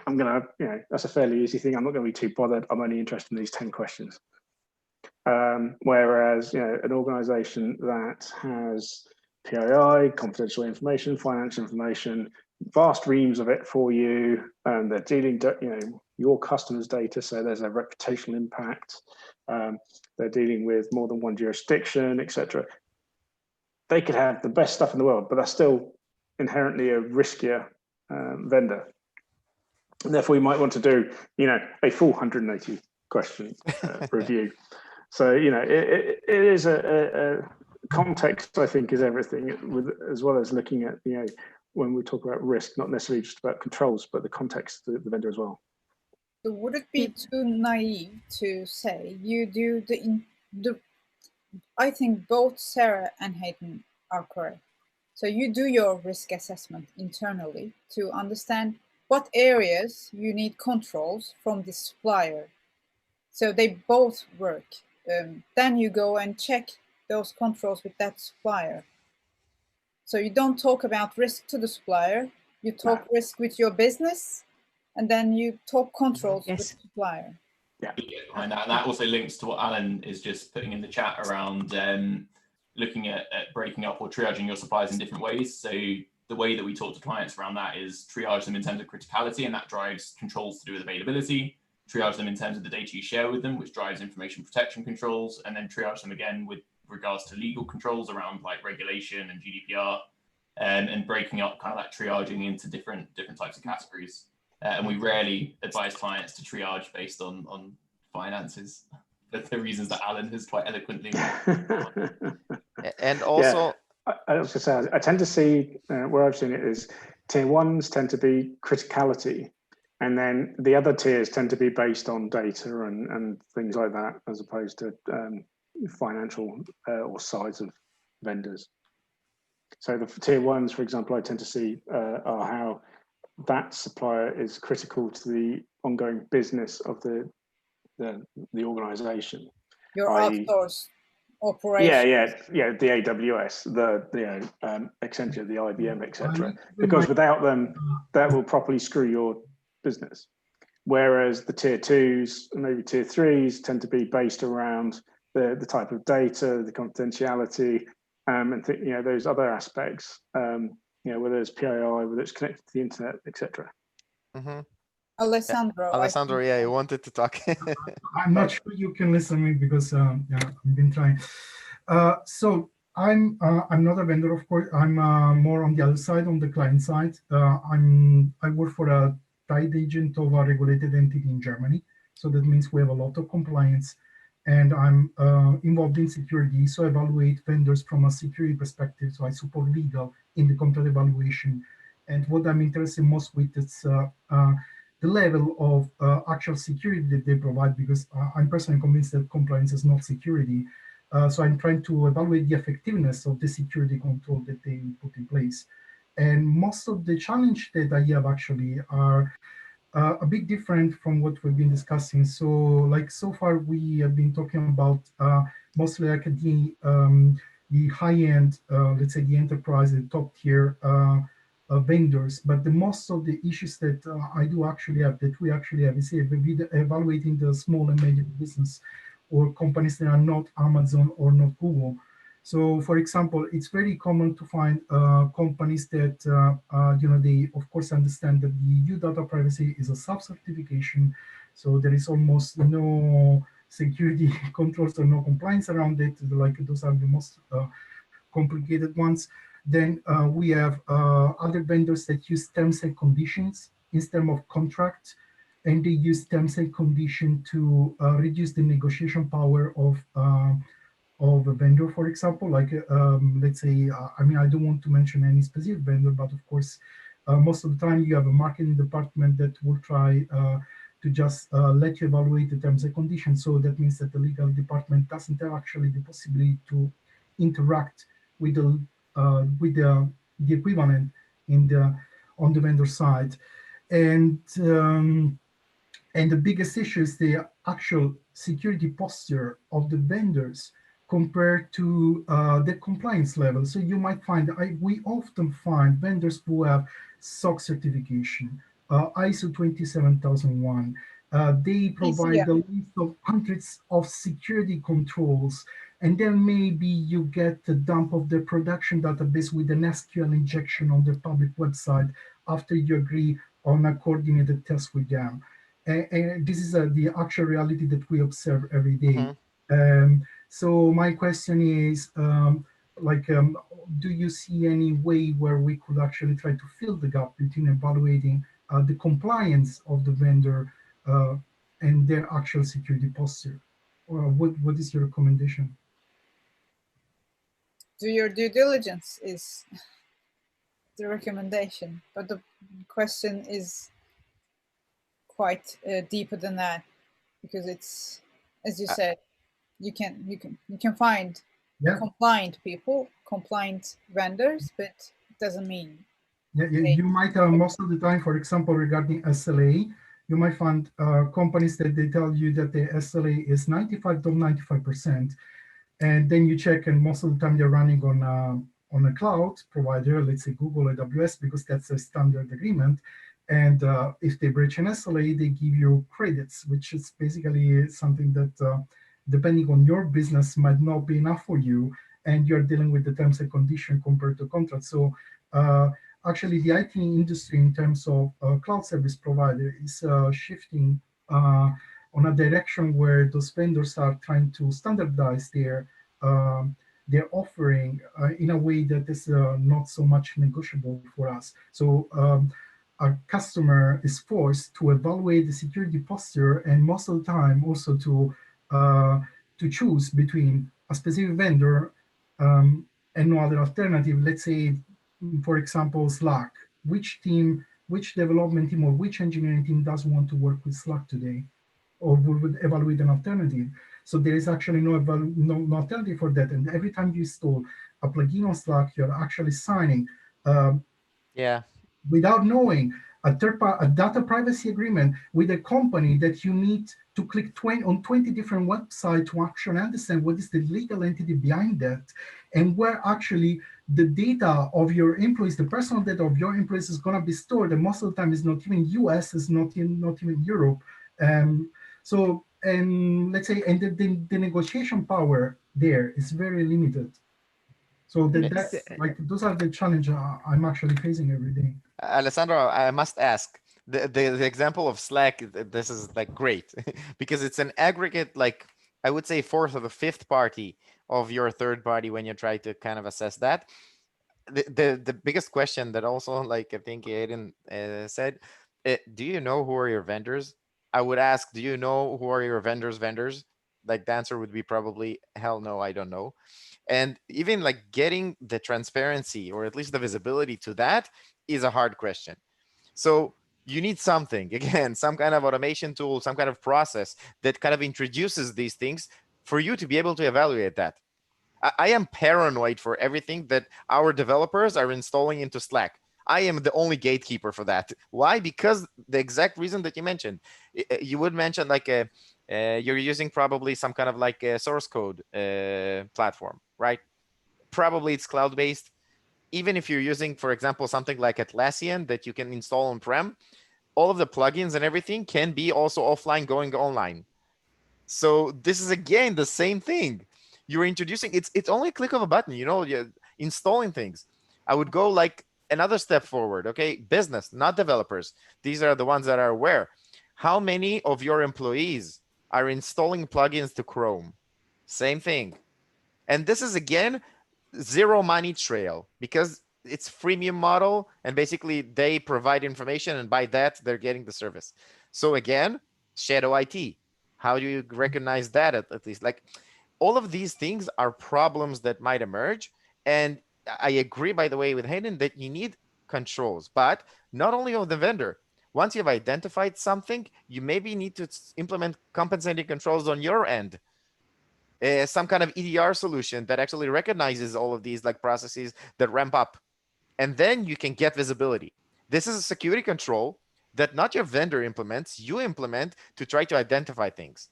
I'm gonna, that's a fairly easy thing. I'm not going to be too bothered. I'm only interested in these 10 questions. Whereas, an organisation that has PII, confidential information, financial information, vast reams of it for you, and they're dealing, your customers' data, so there's a reputational impact. They're dealing with more than one jurisdiction, etc. They could have the best stuff in the world, but that's still inherently a riskier vendor. And therefore, you might want to do, a full 180 question review. So, it is a context, I think, is everything, as well as looking at, when we talk about risk, not necessarily just about controls, but the context of the vendor as well. So would it be too naive to say you do I think both Sarah and Hayden are correct. So you do your risk assessment internally to understand what areas you need controls from the supplier. So they both work. Then you go and check those controls with that supplier. So you don't talk about risk to the supplier, you talk risk with your business, and then you talk controls with the supplier. And that also links to what Alan is just putting in the chat around looking at breaking up or triaging your suppliers in different ways. So the way that we talk to clients around that is triage them in terms of criticality, and that drives controls to do with availability. Triage them in terms of the data you share with them, which drives information protection controls, and then triage them again with regards to legal controls around like regulation and GDPR, and breaking up kind of that triaging into different types of categories. And we rarely advise clients to triage based on finances, for the reasons that Alan has quite eloquently. And also, I was going to say, I tend to see where I've seen it is tier ones tend to be criticality, and then the other tiers tend to be based on data and things like that, as opposed to financial or size of vendors. So the tier ones, for example, I tend to see are how that supplier is critical to the ongoing business of the organization. Your outsourced operation. Yeah, the AWS, the Accenture, the IBM, etc. Because without them, that will properly screw your business. Whereas the tier twos, maybe tier threes, tend to be based around the type of data, the confidentiality, and those other aspects. Whether it's PII, whether it's connected to the internet, etc. Alessandro, yeah, you wanted to talk. I'm not sure you can listen to me because I've been trying. So I'm not a vendor, of course. I'm more on the other side, on the client side. I work for a tied agent of a regulated entity in Germany. So that means we have a lot of compliance, and I'm involved in security. So I evaluate vendors from a security perspective. So I support legal in the contract evaluation. And what I'm interested most with is the level of actual security that they provide, because I'm personally convinced that compliance is not security. So I'm trying to evaluate the effectiveness of the security control that they put in place. And most of the challenge that I have actually are a bit different from what we've been discussing. So like so far we have been talking about mostly like the high-end, let's say the enterprise, the top tier vendors, but the most of the issues that we actually have is evaluating the small and medium business or companies that are not Amazon or not Google. So, for example, it's very common to find companies that they of course understand that the EU data privacy is a self-certification, so there is almost no security controls or no compliance around it. Like those are the most complicated ones. Then we have other vendors that use terms and conditions instead of contract, and they use terms and conditions to reduce the negotiation power of a vendor, for example. Like, let's say, I don't want to mention any specific vendor, but of course, most of the time you have a marketing department that will try to just let you evaluate the terms and conditions. So that means that the legal department doesn't have actually the possibility to interact with the equivalent on the vendor side, and the biggest issue is the actual security posture of the vendors compared to the compliance level. So you might find, we often find vendors who have SOC certification, ISO 27001. They provide a list of hundreds of security controls, and then maybe you get a dump of the production database with an SQL injection on the public website after you agree on a coordinated test with them. And this is the actual reality that we observe every day. So my question is, do you see any way where we could actually try to fill the gap between evaluating the compliance of the vendor and their actual security posture? Or what is your recommendation? Do your due diligence is the recommendation, but the question is quite deeper than that, because it's, as you said, you can find compliant people, compliant vendors, but it doesn't mean. You might most of the time, for example, regarding SLA, you might find companies that they tell you that the SLA is 95 to 95%, and then you check, and most of the time they're running on a cloud provider, let's say Google, AWS, because that's a standard agreement. And if they breach an SLA, they give you credits, which is basically something that, depending on your business, might not be enough for you, and you're dealing with the terms and conditions compared to contract. So actually, the IT industry, in terms of cloud service provider, is shifting on a direction where those vendors are trying to standardize their offering in a way that is not so much negotiable for us. So our customer is forced to evaluate the security posture, and most of the time also to choose between a specific vendor and no other alternative. Let's say, for example, Slack. Which team, which development team, or which engineering team doesn't want to work with Slack today, or would evaluate an alternative? So there is actually no alternative for that. And every time you install a plugin on Slack, you're actually signing, without knowing, a data privacy agreement with a company that you need to click on 20 different websites to actually understand what is the legal entity behind that, and where actually the data of your employees, the personal data of your employees, is going to be stored. And most of the time is not even US, is not even Europe. So, and let's say, and the negotiation power there is very limited. So that's like, those are the challenges I'm actually facing every day. Alessandro, I must ask, the example of Slack, this is like great because it's an aggregate, like I would say fourth or the fifth party of your third party when you try to kind of assess that. The biggest question that also, like I think Aiden said, do you know who are your vendors? I would ask, do you know who are your vendors? Like the answer would be probably, hell no, I don't know. And even like getting the transparency, or at least the visibility to that, is a hard question. So you need something, again, some kind of automation tool, some kind of process that kind of introduces these things for you to be able to evaluate that. I am paranoid for everything that our developers are installing into Slack. I am the only gatekeeper for that. Why? Because the exact reason that you mentioned. You would mention like you're using probably some kind of like a source code platform, right? Probably it's cloud-based. Even if you're using, for example, something like Atlassian that you can install on-prem, all of the plugins and everything can be also offline going online. So this is again the same thing. You're introducing, it's only a click of a button, you know, you're installing things. I would go like another step forward, okay? Business, not developers. These are the ones that are aware. How many of your employees are installing plugins to Chrome? Same thing. And this is again, zero money trail, because it's freemium model, and basically they provide information, and by that they're getting the service. So again, shadow IT. How do you recognize that at least? Like all of these things are problems that might emerge. And I agree, by the way, with Hayden that you need controls, but not only of the vendor. Once you've identified something, you maybe need to implement compensating controls on your end. Some kind of EDR solution that actually recognizes all of these like processes that ramp up. And then you can get visibility. This is a security control that not your vendor implements, you implement to try to identify things,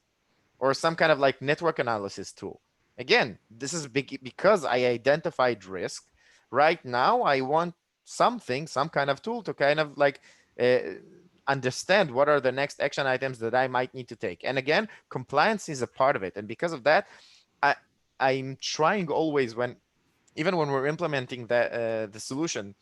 or some kind of like network analysis tool. Again, this is big because I identified risk. Right now, I want something, some kind of tool to kind of like understand what are the next action items that I might need to take. And again, compliance is a part of it. And because of that, I'm trying always even when we're implementing the solution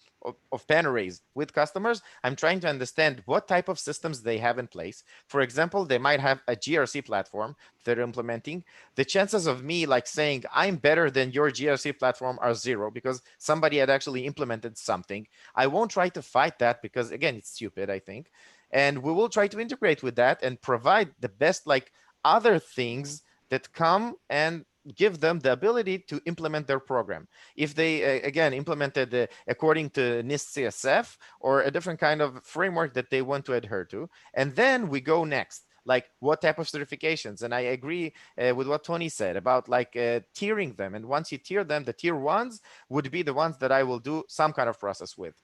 of Panarrays with customers, I'm trying to understand what type of systems they have in place. For example, they might have a GRC platform that they're implementing. The chances of me like saying I'm better than your GRC platform are 0 because somebody had actually implemented something. I won't try to fight that because again, it's stupid, I think. And we will try to integrate with that and provide the best like other things that come and give them the ability to implement their program. If they, again, implemented according to NIST CSF or a different kind of framework that they want to adhere to. And then we go next, like what type of certifications. And I agree with what Tony said about like tiering them. And once you tier them, the tier 1s would be the ones that I will do some kind of process with.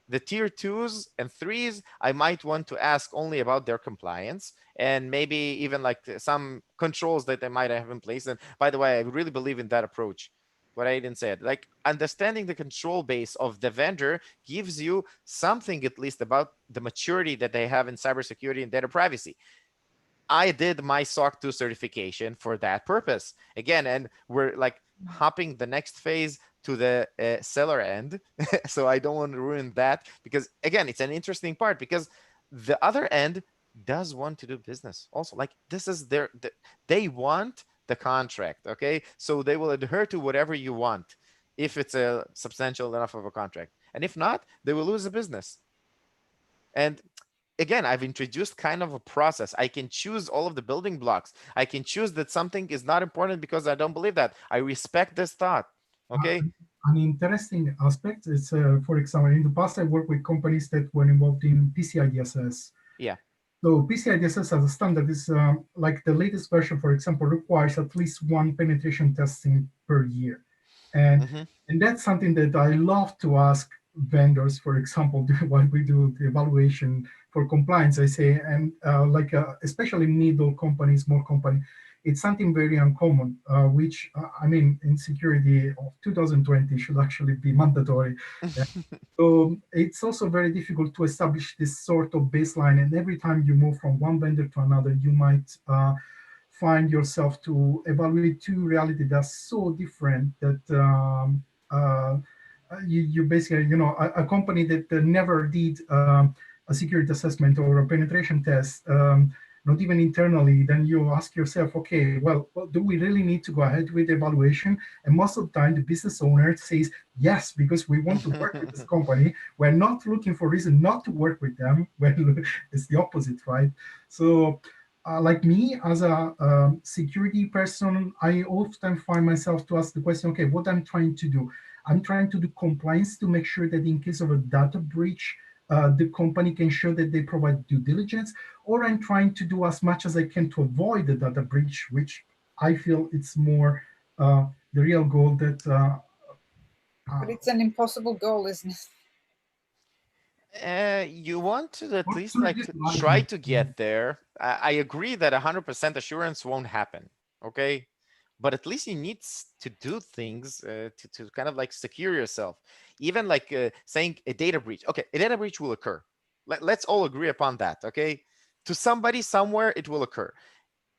The tier 2s and 3s, I might want to ask only about their compliance and maybe even like some controls that they might have in place. And by the way, I really believe in that approach. What I didn't say it, like understanding the control base of the vendor gives you something at least about the maturity that they have in cybersecurity and data privacy. I did my SOC 2 certification for that purpose. Again, and we're like hopping the next phase to the seller end. So I don't want to ruin that because again, it's an interesting part because the other end does want to do business also. Like this is they want the contract, okay? So they will adhere to whatever you want if it's a substantial enough of a contract. And if not, they will lose the business. And again, I've introduced kind of a process. I can choose all of the building blocks. I can choose that something is not important because I don't believe that. I respect this thought. Okay. An interesting aspect is, for example, in the past, I worked with companies that were involved in PCI DSS. Yeah. So PCI DSS as a standard is like the latest version, for example, requires at least 1 penetration testing per year. And that's something that I love to ask vendors, for example, while we do the evaluation for compliance, I say, and especially middle companies, small company, it's something very uncommon, which I mean, in security of 2020 should actually be mandatory. So it's also very difficult to establish this sort of baseline. And every time you move from one vendor to another, you might find yourself to evaluate two realities that are so different that you basically, you know, a company that never did a security assessment or a penetration test, not even internally, then you ask yourself, okay, well, do we really need to go ahead with the evaluation? And most of the time, the business owner says, yes, because we want to work with this company. We're not looking for reason not to work with them. Well, it's the opposite, right? So like me, as a security person, I often find myself to ask the question, okay, what I'm trying to do? I'm trying to do compliance to make sure that in case of a data breach, the company can show that they provide due diligence, or I'm trying to do as much as I can to avoid the data breach, which I feel it's more the real goal that... but it's an impossible goal, isn't it? You want to at least like try to get there. I agree that 100% assurance won't happen, okay? But at least you need to do things to kind of like secure yourself. Even like saying a data breach. Okay, a data breach will occur. Let's all agree upon that, okay? To somebody somewhere, it will occur.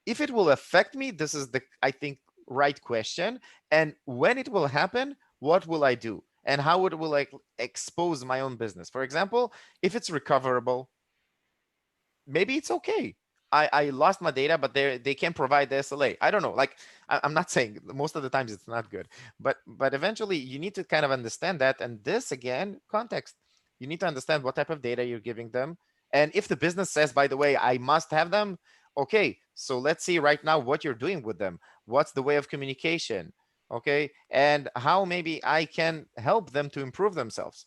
If it will affect me, this is the, I think, right question. And when it will happen, what will I do? And how it will like expose my own business? For example, if it's recoverable, maybe it's okay. I lost my data, but they can provide the SLA. I don't know. Like I'm not saying most of the times it's not good, but eventually you need to kind of understand that. And this again, context. You need to understand what type of data you're giving them. And if the business says, by the way, I must have them, okay, so let's see right now what you're doing with them. What's the way of communication? Okay, and how maybe I can help them to improve themselves.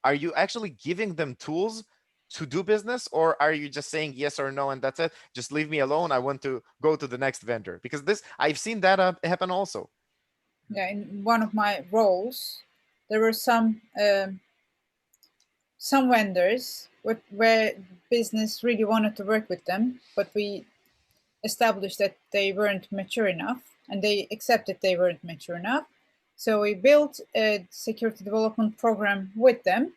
Are you actually giving them tools to do business, or are you just saying yes or no and that's it? Just leave me alone. I want to go to the next vendor, because this, I've seen that happen also. Yeah, in one of my roles, there were some vendors where business really wanted to work with them, but we established that they weren't mature enough. and they accepted they weren't mature enough. So we built a security development program with them,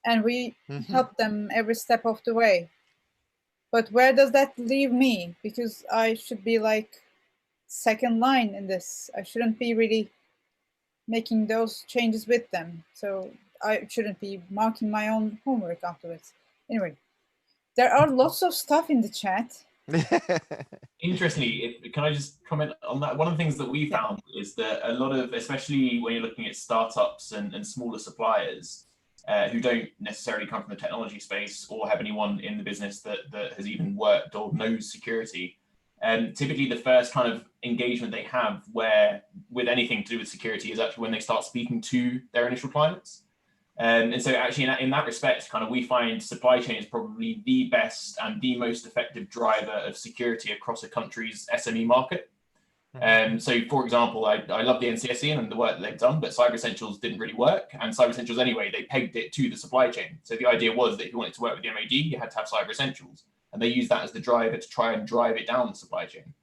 and we helped them every step of the way. But where does that leave me? Because I should be like second line in this. I shouldn't be really making those changes with them. So I shouldn't be marking my own homework afterwards. Anyway, there are lots of stuff in the chat. Interestingly, can I just comment on that? One of the things that we found is that a lot of, especially when you're looking at startups and smaller suppliers who don't necessarily come from the technology space or have anyone in the business that has even worked or knows security, typically the first kind of engagement they have with anything to do with security is actually when they start speaking to their initial clients. And so actually in that respect, kind of we find supply chain is probably the best and the most effective driver of security across a country's SME market. So for example, I love the NCSC and the work that they've done, but Cyber Essentials didn't really work. And Cyber Essentials anyway, they pegged it to the supply chain. So the idea was that if you wanted to work with the MOD, you had to have Cyber Essentials. And they used that as the driver to try and drive it down the supply chain.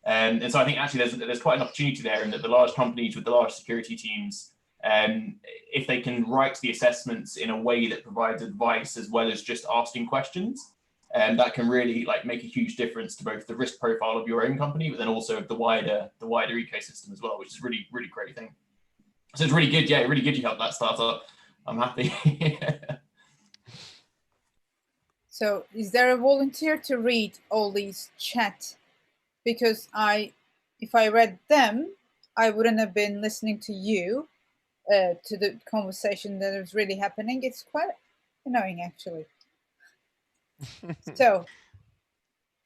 And so I think actually there's quite an opportunity there in that the large companies with the large security teams, if they can write the assessments in a way that provides advice as well as just asking questions, that can really like make a huge difference to both the risk profile of your own company, but then also of the wider ecosystem as well, which is really, really great thing. So it's really good. Yeah, really good you helped that startup. I'm happy. So is there a volunteer to read all these chat? Because if I read them, I wouldn't have been listening to you, to the conversation that is really happening. It's quite annoying, actually. So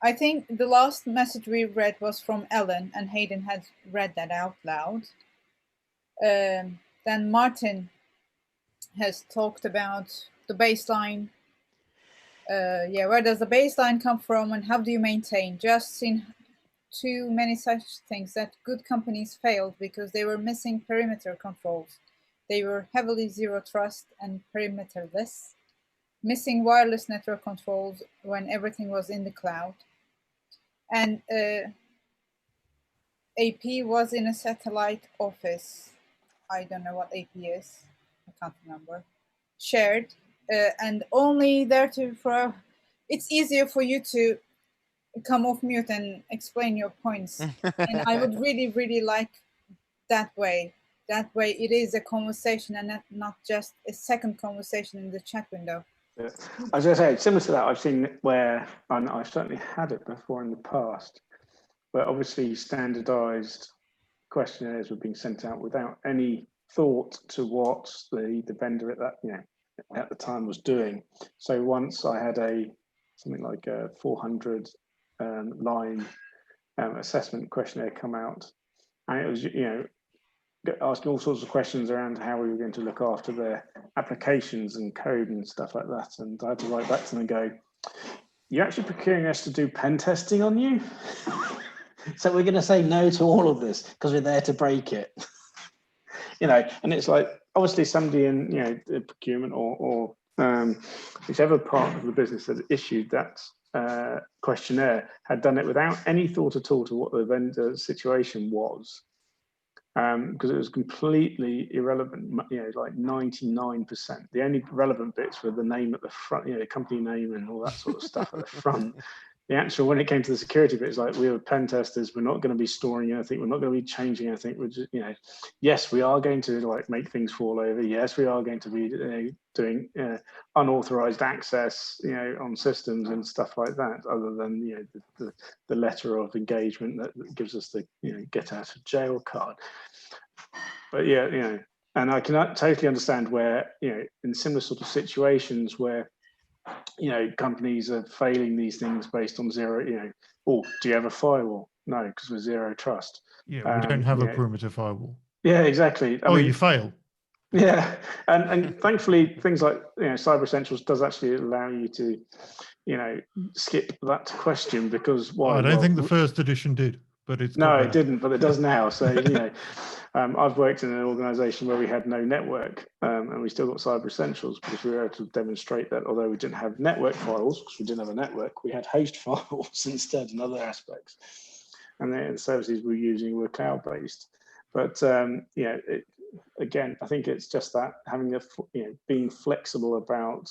I think the last message we read was from Ellen, and Hayden had read that out loud. Then Martin has talked about the baseline. Where does the baseline come from and how do you maintain? Just seen too many such things that good companies failed because they were missing perimeter controls. They were heavily zero trust and perimeterless, missing wireless network controls when everything was in the cloud. And AP was in a satellite office. I don't know what AP is. I can't remember. Shared and only there for. It's easier for you to come off mute and explain your points. And I would really, really like that way. That way it is a conversation and not just a second conversation in the chat window. Yeah. I was going to say, similar to that, I've seen where, and I've certainly had it before in the past, where obviously standardized questionnaires were being sent out without any thought to what the vendor at the time was doing. So once I had something like a 400 line assessment questionnaire come out, and it was asking all sorts of questions around how we were going to look after their applications and code and stuff like that. And I had to write back to them and go, "You're actually procuring us to do pen testing on you? So we're going to say no to all of this because we're there to break it." And it's like, obviously somebody in the procurement or whichever part of the business that issued that questionnaire had done it without any thought at all to what the vendor situation was, because it was completely irrelevant. Like 99%. The only relevant bits were the name at the front, the company name and all that sort of stuff at the front. The actual, when it came to the security bit, it's like, we were pen testers. We're not going to be storing anything. We're not going to be changing anything. We're just, yes, we are going to like make things fall over. Yes, we are going to be doing unauthorized access, on systems and stuff like that. Other than the letter of engagement that gives us the get out of jail card. But and I can totally understand where in similar sort of situations where companies are failing these things based on zero, do you have a firewall? No, because we're zero trust. Yeah, we don't have a perimeter firewall. Yeah, exactly. I mean, you fail. Yeah, and thankfully things like Cyber Essentials does actually allow you to skip that question, because I don't think the first edition did, but it's no, it didn't, but it does now. So I've worked in an organization where we had no network, and we still got Cyber Essentials because we were able to demonstrate that although we didn't have network files, because we didn't have a network, we had host files instead and other aspects. and the services we're using were cloud-based. But again, I think it's just that having being flexible about.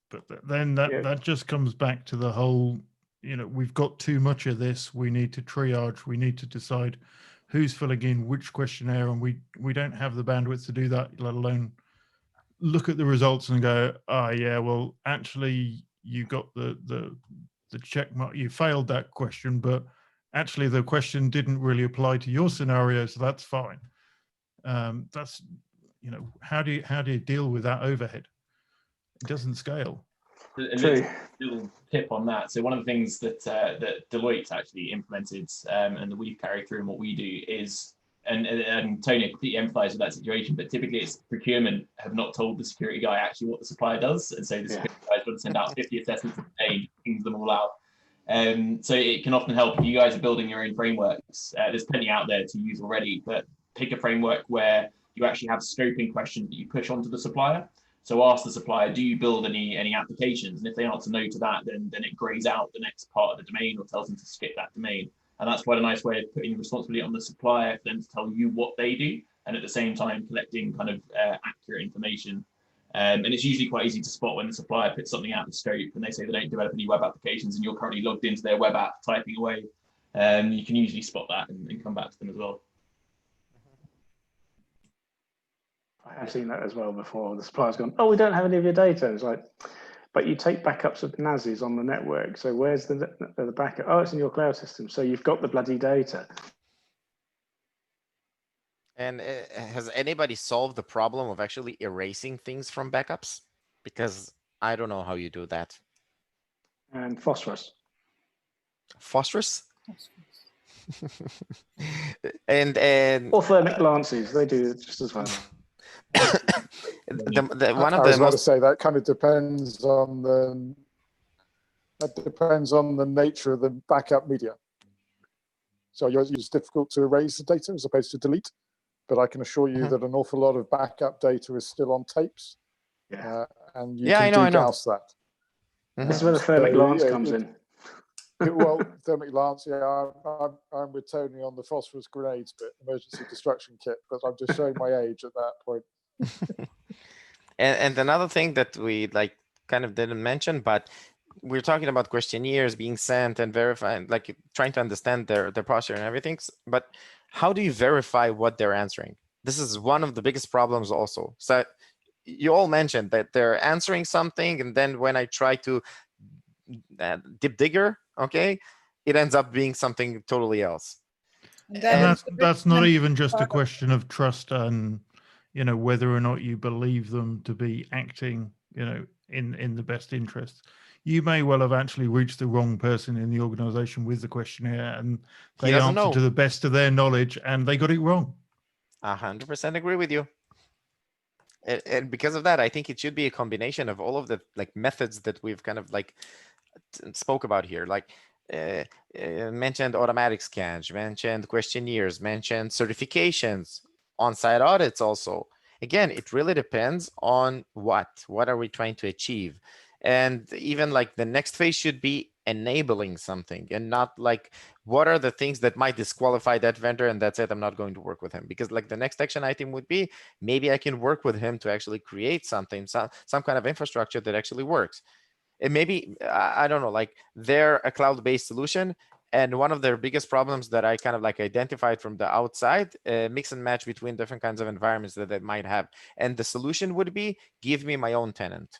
But then that just comes back to the whole, we've got too much of this. We need to triage. We need to decide who's filling in which questionnaire, and we don't have the bandwidth to do that, let alone look at the results and go, yeah, well, actually you got the check mark, you failed that question, but actually the question didn't really apply to your scenario, so that's fine. That's, how do you deal with that overhead? It doesn't scale. And a little tip on that. So one of the things that that Deloitte actually implemented and that we've carried through and what we do is, and Tony, I completely empathise with that situation, but typically it's procurement have not told the security guy actually what the supplier does, and so the security guy's got to send out 50 assessments a day, pings them all out. So it can often help if you guys are building your own frameworks. There's plenty out there to use already, but pick a framework where you actually have scoping questions that you push onto the supplier. So ask the supplier, do you build any applications? And if they answer no to that, then it grays out the next part of the domain or tells them to skip that domain. And that's quite a nice way of putting responsibility on the supplier for them to tell you what they do, and at the same time collecting kind of accurate information. And it's usually quite easy to spot when the supplier puts something out of scope and they say they don't develop any web applications and you're currently logged into their web app typing away. You can usually spot that and come back to them as well. I have seen that as well before. The supplier's gone, oh, we don't have any of your data. It's like, but you take backups of NASes on the network. So where's the backup? Oh, it's in your cloud system. So you've got the bloody data. And has anybody solved the problem of actually erasing things from backups? Because I don't know how you do that. And phosphorus. Phosphorus? and or thermic glances, they do just as well. One of I was the about to say that kind of depends on the nature of the backup media. So it's difficult to erase the data as opposed to delete, but I can assure you that an awful lot of backup data is still on tapes, and you can degauss that. This is where the thermic glance comes in. Well, thermic glance, I'm with Tony on the phosphorus grenades bit, emergency destruction kit, but I'm just showing my age at that point. And another thing that we kind of didn't mention, but we're talking about questionnaires being sent and verifying, like trying to understand their posture and everything. But how do you verify what they're answering? This is one of the biggest problems also. So you all mentioned that they're answering something, and then when I try to dip digger, it ends up being something totally else. And that's not even just a question of trust and whether or not you believe them to be acting in the best interest. You may well have actually reached the wrong person in the organization with the questionnaire, and they answered to the best of their knowledge and they got it wrong. 100% agree with you. And because of that, I think it should be a combination of all of the methods that we've kind of spoke about here, mentioned automatic scans, mentioned questionnaires, mentioned certifications, on-site audits also. Again, it really depends on what are we trying to achieve. And even the next phase should be enabling something, and not what are the things that might disqualify that vendor, and that's it, I'm not going to work with him. Because the next action item would be, maybe I can work with him to actually create something, some kind of infrastructure that actually works. And maybe, I don't know, they're a cloud-based solution, and one of their biggest problems that I kind of identified from the outside, mix and match between different kinds of environments that they might have. And the solution would be, give me my own tenant.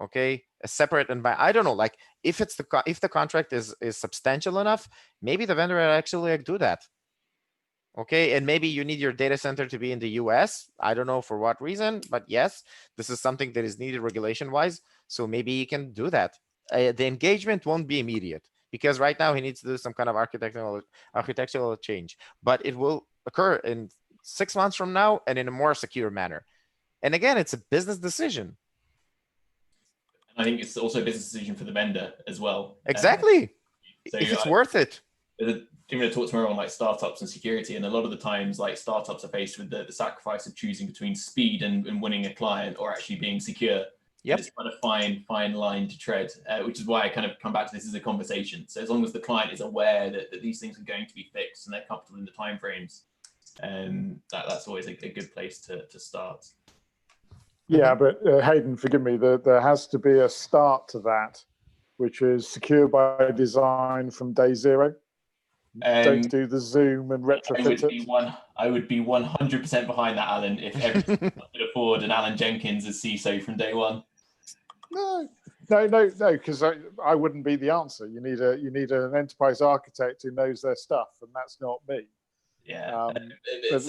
A separate environment. I don't know, if the contract is substantial enough, maybe the vendor will actually do that. And maybe you need your data center to be in the US. I don't know for what reason, but yes, this is something that is needed regulation-wise. So maybe you can do that. The engagement won't be immediate, because right now he needs to do some kind of architectural change, but it will occur in 6 months from now and in a more secure manner. And again, it's a business decision. I think it's also a business decision for the vendor as well. Exactly. So if it's worth it. I'm going to talk tomorrow on startups and security, and a lot of the times startups are faced with the sacrifice of choosing between speed and winning a client or actually being secure. Yep. It's quite a fine line to tread, which is why I kind of come back to this as a conversation. So as long as the client is aware that these things are going to be fixed and they're comfortable in the timeframes, that's always a good place to start. Yeah, but Hayden, forgive me, there has to be a start to that, which is secure by design from day zero. Don't do the Zoom and retrofit it. I would be 100% behind that, Alan, if everyone could afford an Alan Jenkins as CISO from day one. No, because I wouldn't be the answer. You need an enterprise architect who knows their stuff, and that's not me. Yeah,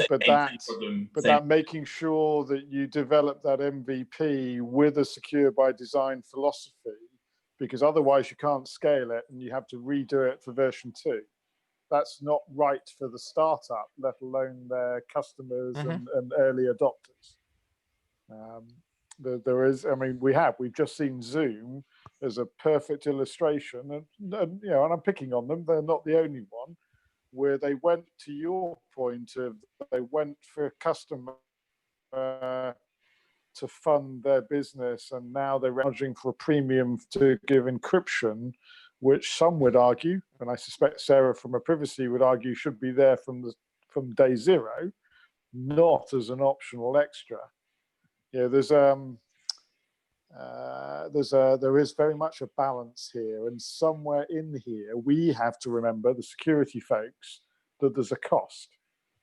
but that making sure that you develop that MVP with a secure by design philosophy, because otherwise you can't scale it and you have to redo it for version 2. That's not right for the startup, let alone their customers and early adopters. We've just seen Zoom as a perfect illustration, and I'm picking on them. They're not the only one, where they went to your point of they went for a customer to fund their business, and now they're charging for a premium to give encryption, which some would argue, and I suspect Sarah from a privacy would argue, should be there from day zero, not as an optional extra. There is very much a balance here, and somewhere in here we have to remember, the security folks, that there's a cost.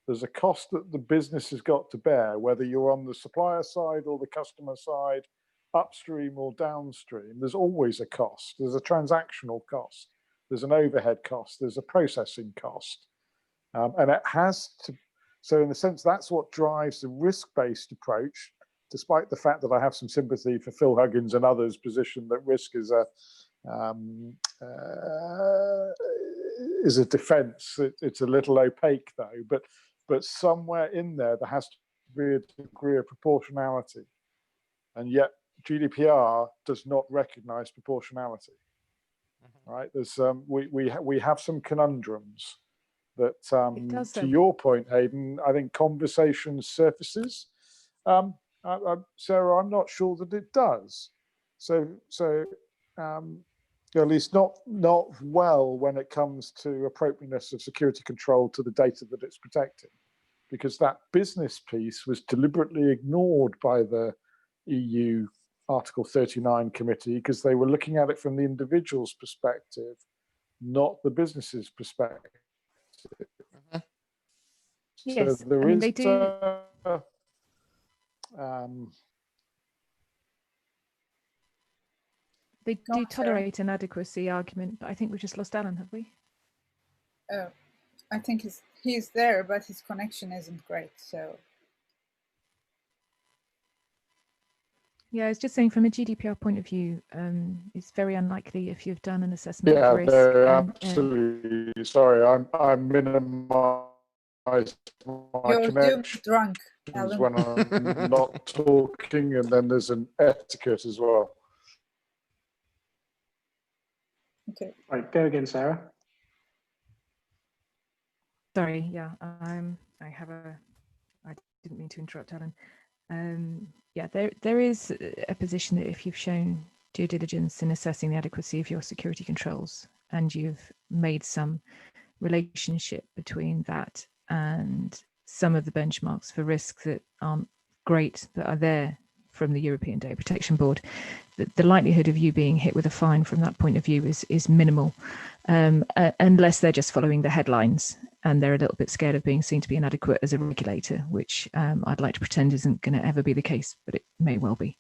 There's a cost that the business has got to bear, whether you're on the supplier side or the customer side, upstream or downstream. There's always a cost. There's a transactional cost. There's an overhead cost. There's a processing cost. And it has to, so in a sense, that's what drives the risk-based approach, despite the fact that I have some sympathy for Phil Huggins and others' position that risk is a defense. It's a little opaque though, but somewhere in there has to be a degree of proportionality. And yet GDPR does not recognize proportionality. Right? There's we have some conundrums that to your point, Hayden, I think conversation surfaces. Sarah, I'm not sure that it does. So at least not well when it comes to appropriateness of security control to the data that it's protecting, because that business piece was deliberately ignored by the EU Article 39 committee, because they were looking at it from the individual's perspective, not the business's perspective. Yes, so there I mean, is they do. They do tolerate an adequacy argument, but I think we've just lost Alan, have we? Oh, I think he's there, but his connection isn't great. So. Yeah, I was just saying from a GDPR point of view, it's very unlikely if you've done an assessment of risk. Absolutely. Sorry, I'm minimized my You're connection drunk, Alan. when I'm not talking, and then there's an etiquette as well. Okay. Right, go again, Sarah. Sorry, yeah, I didn't mean to interrupt, Alan. Yeah, there is a position that if you've shown due diligence in assessing the adequacy of your security controls, and you've made some relationship between that and some of the benchmarks for risks that aren't great, that are there from the European Data Protection Board, the likelihood of you being hit with a fine from that point of view is minimal, unless they're just following the headlines and they're a little bit scared of being seen to be inadequate as a regulator, which I'd like to pretend isn't going to ever be the case, but it may well be.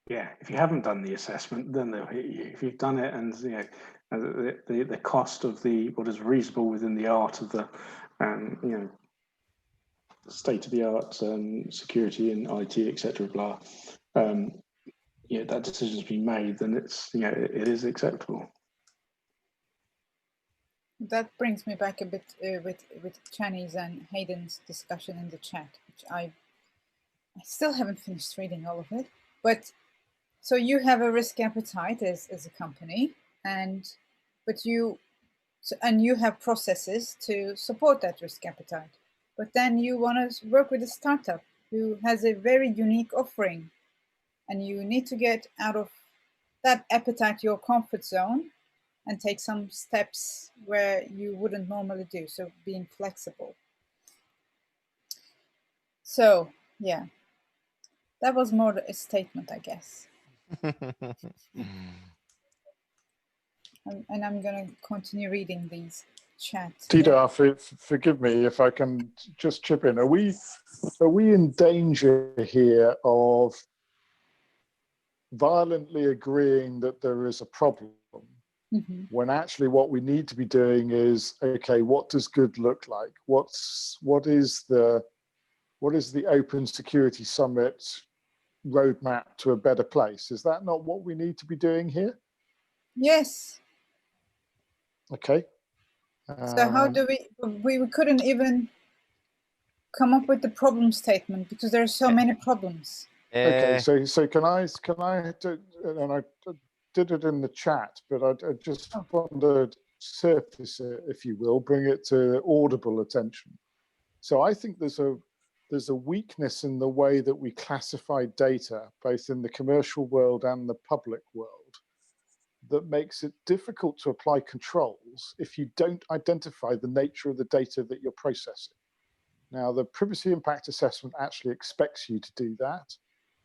Yeah, if you haven't done the assessment, then they'll hit you. If you've done it, and the cost of what is reasonable within the art of the state of the art security and IT, etc. Blah. That decision's been made, then it is acceptable. That brings me back a bit with Chinese and Hayden's discussion in the chat, which I still haven't finished reading all of it. But so you have a risk appetite as a company, and you have processes to support that risk appetite. But then you want to work with a startup who has a very unique offering and you need to get out of that appetite, your comfort zone, and take some steps where you wouldn't normally do. So being flexible. So yeah, that was more a statement, I guess. And I'm going to continue reading these chats. Didar, forgive me if I can just chip in. Are we in danger here of violently agreeing that there is a problem, when actually what we need to be doing is, okay, what does good look like? What is the Open Security Summit roadmap to a better place? Is that not what we need to be doing here? Yes. Okay. So how do we couldn't even come up with the problem statement because there are so many problems. Okay, so can I do, and I did it in the chat, but I just want to surface it, if you will, bring it to audible attention. So I think there's a weakness in the way that we classify data, both in the commercial world and the public world, that makes it difficult to apply controls if you don't identify the nature of the data that you're processing. Now, the privacy impact assessment actually expects you to do that,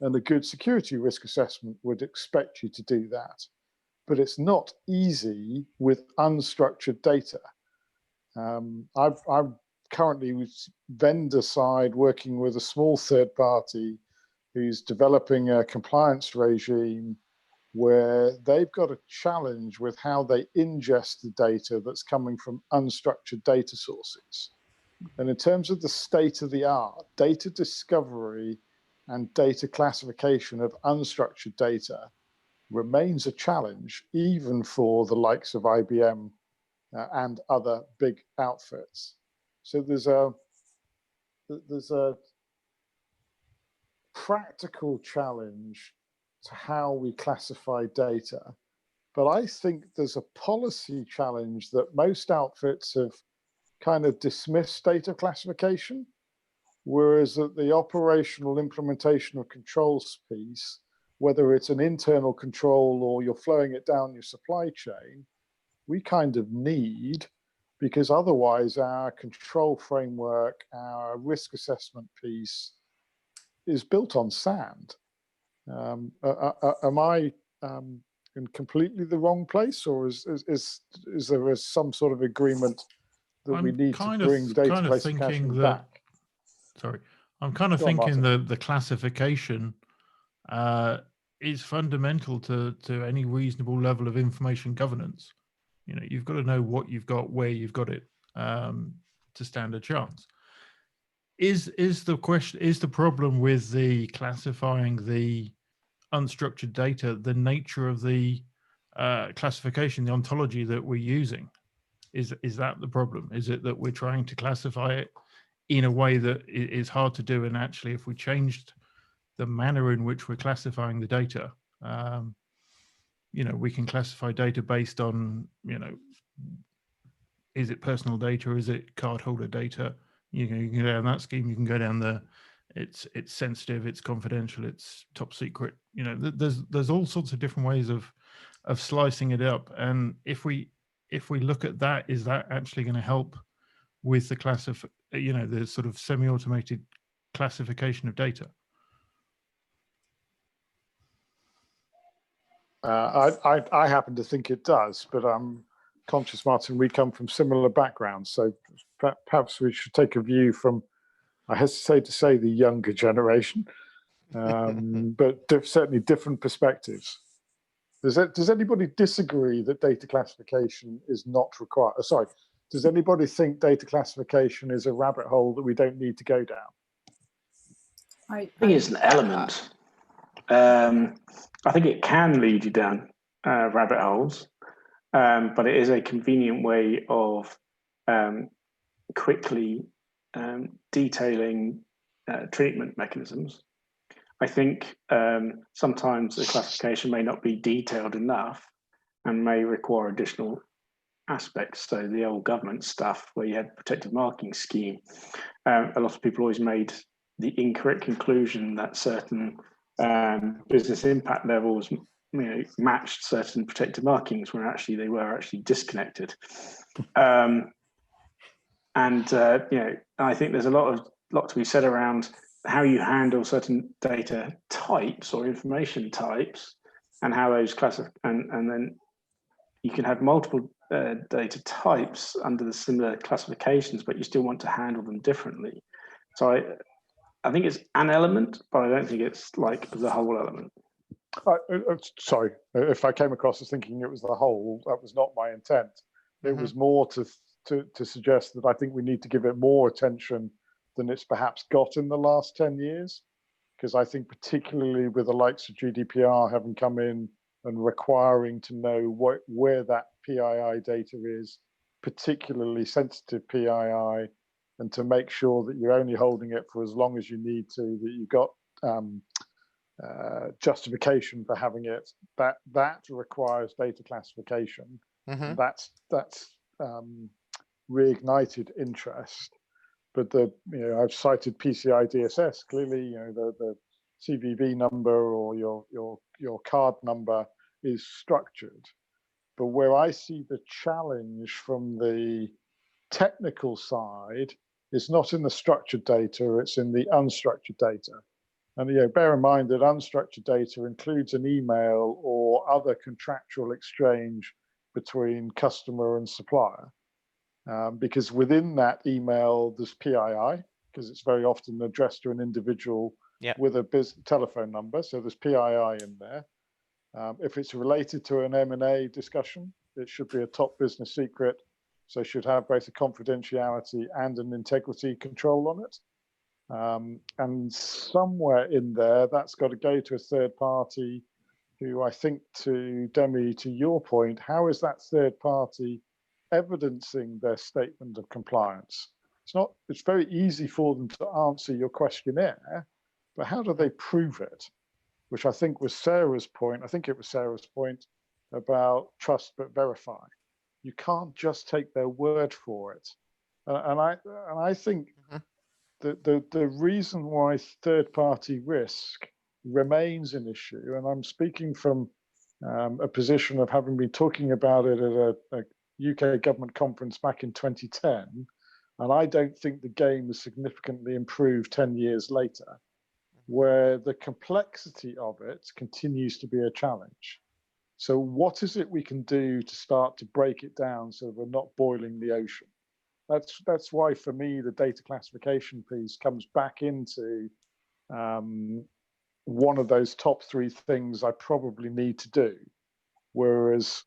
and a good security risk assessment would expect you to do that. But it's not easy with unstructured data. I'm currently with vendor side working with a small third party who's developing a compliance regime where they've got a challenge with how they ingest the data that's coming from unstructured data sources. And in terms of the state of the art, data discovery and data classification of unstructured data remains a challenge, even for the likes of IBM and other big outfits. So there's a practical challenge to how we classify data. But I think there's a policy challenge that most outfits have kind of dismissed data classification, whereas at the operational implementation of controls piece, whether it's an internal control or you're flowing it down your supply chain, we kind of need, because otherwise our control framework, our risk assessment piece is built on sand. Am I in completely the wrong place, or is there some sort of agreement that we need to bring data classification back? Sorry, I'm kind of thinking the classification is fundamental to any reasonable level of information governance. You know, you've got to know what you've got, where you've got it, to stand a chance. Is the problem with the classifying the unstructured data the nature of the classification, the ontology that we're using? Is that the problem? Is it that we're trying to classify it in a way that is hard to do, and actually if we changed the manner in which we're classifying the data, you know, we can classify data based on, you know, is it personal data, is it cardholder data? You know, you can go down that scheme, you can go down the it's sensitive, it's confidential, it's top secret. You know, there's all sorts of different ways of slicing it up. And if we look at that, is that actually going to help with the the sort of semi-automated classification of data? I happen to think it does, but I'm conscious, Martin, we come from similar backgrounds, so perhaps we should take a view from, I hesitate to say the younger generation, but certainly different perspectives. Does anybody disagree that data classification is not required? Sorry, does anybody think data classification is a rabbit hole that we don't need to go down? I think it's an element. I think it can lead you down rabbit holes, but it is a convenient way of quickly detailing treatment mechanisms. I think sometimes the classification may not be detailed enough and may require additional aspects. So the old government stuff where you had protective marking scheme, a lot of people always made the incorrect conclusion that certain business impact levels, matched certain protected markings when actually they were actually disconnected. I think there's a lot to be said around how you handle certain data types or information types, and how those classify, and then you can have multiple data types under the similar classifications, but you still want to handle them differently. So I think it's an element, but I don't think it's like the whole element. Sorry, if I came across as thinking it was the whole, that was not my intent. It was more to suggest that I think we need to give it more attention than it's perhaps got in the last 10 years. Because I think particularly with the likes of GDPR having come in and requiring to know where that PII data is, particularly sensitive PII, and to make sure that you're only holding it for as long as you need to, that you've got justification for having it, that requires data classification. That's reignited interest. But I've cited PCI DSS. Clearly, the CVV number or your card number is structured. But where I see the challenge from the technical side is not in the structured data, it's in the unstructured data. And bear in mind that unstructured data includes an email or other contractual exchange between customer and supplier. Because within that email, there's PII, because it's very often addressed to an individual with a telephone number. So there's PII in there. If it's related to an M&A discussion, it should be a top business secret. So it should have both a confidentiality and an integrity control on it. And somewhere in there, that's got to go to a third party who, I think, to Demi, to your point, how is that third party evidencing their statement of compliance? It's very easy for them to answer your questionnaire, but how do they prove it? Which I think was Sarah's point. I think it was Sarah's point about trust but verify. You can't just take their word for it. And I think the reason why third-party risk remains an issue, and I'm speaking from a position of having been talking about it at a UK government conference back in 2010, and I don't think the game has significantly improved 10 years later, where the complexity of it continues to be a challenge. So what is it we can do to start to break it down so we're not boiling the ocean? That's why, for me, the data classification piece comes back into one of those top three things I probably need to do. Whereas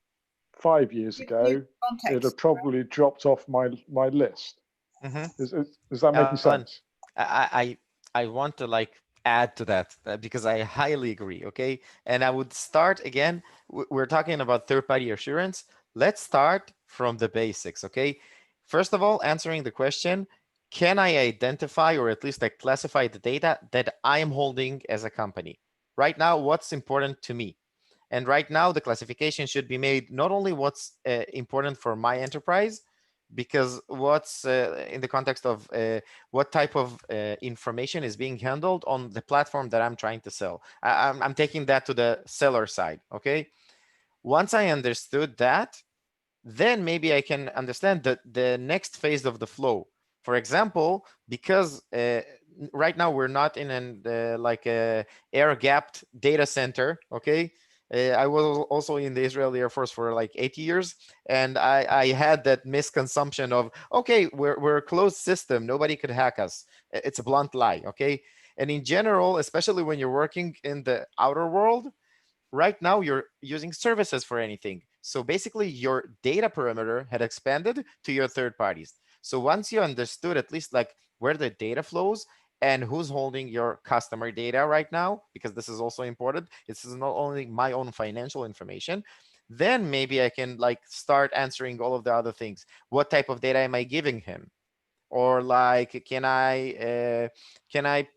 5 years ago, it had probably dropped off my list. Does that make sense? I want to add to that because I highly agree. Okay, and I would start again. We're talking about third-party assurance. Let's start from the basics. Okay, first of all, answering the question: can I identify or at least classify the data that I am holding as a company right now? What's important to me? And right now, the classification should be made not only what's important for my enterprise, because what's in the context of what type of information is being handled on the platform that I'm trying to sell. I'm taking that to the seller side, okay? Once I understood that, then maybe I can understand the next phase of the flow. For example, because right now we're not in a air-gapped data center, okay? I was also in the Israeli Air Force for 8 years, and I had that misconception of, okay, we're a closed system, nobody could hack us. It's a blunt lie, okay? And in general, especially when you're working in the outer world, right now you're using services for anything. So basically your data perimeter had expanded to your third parties. So once you understood at least where the data flows, and who's holding your customer data right now, because this is also important. This is not only my own financial information. Then maybe I can start answering all of the other things. What type of data am I giving him? Or can I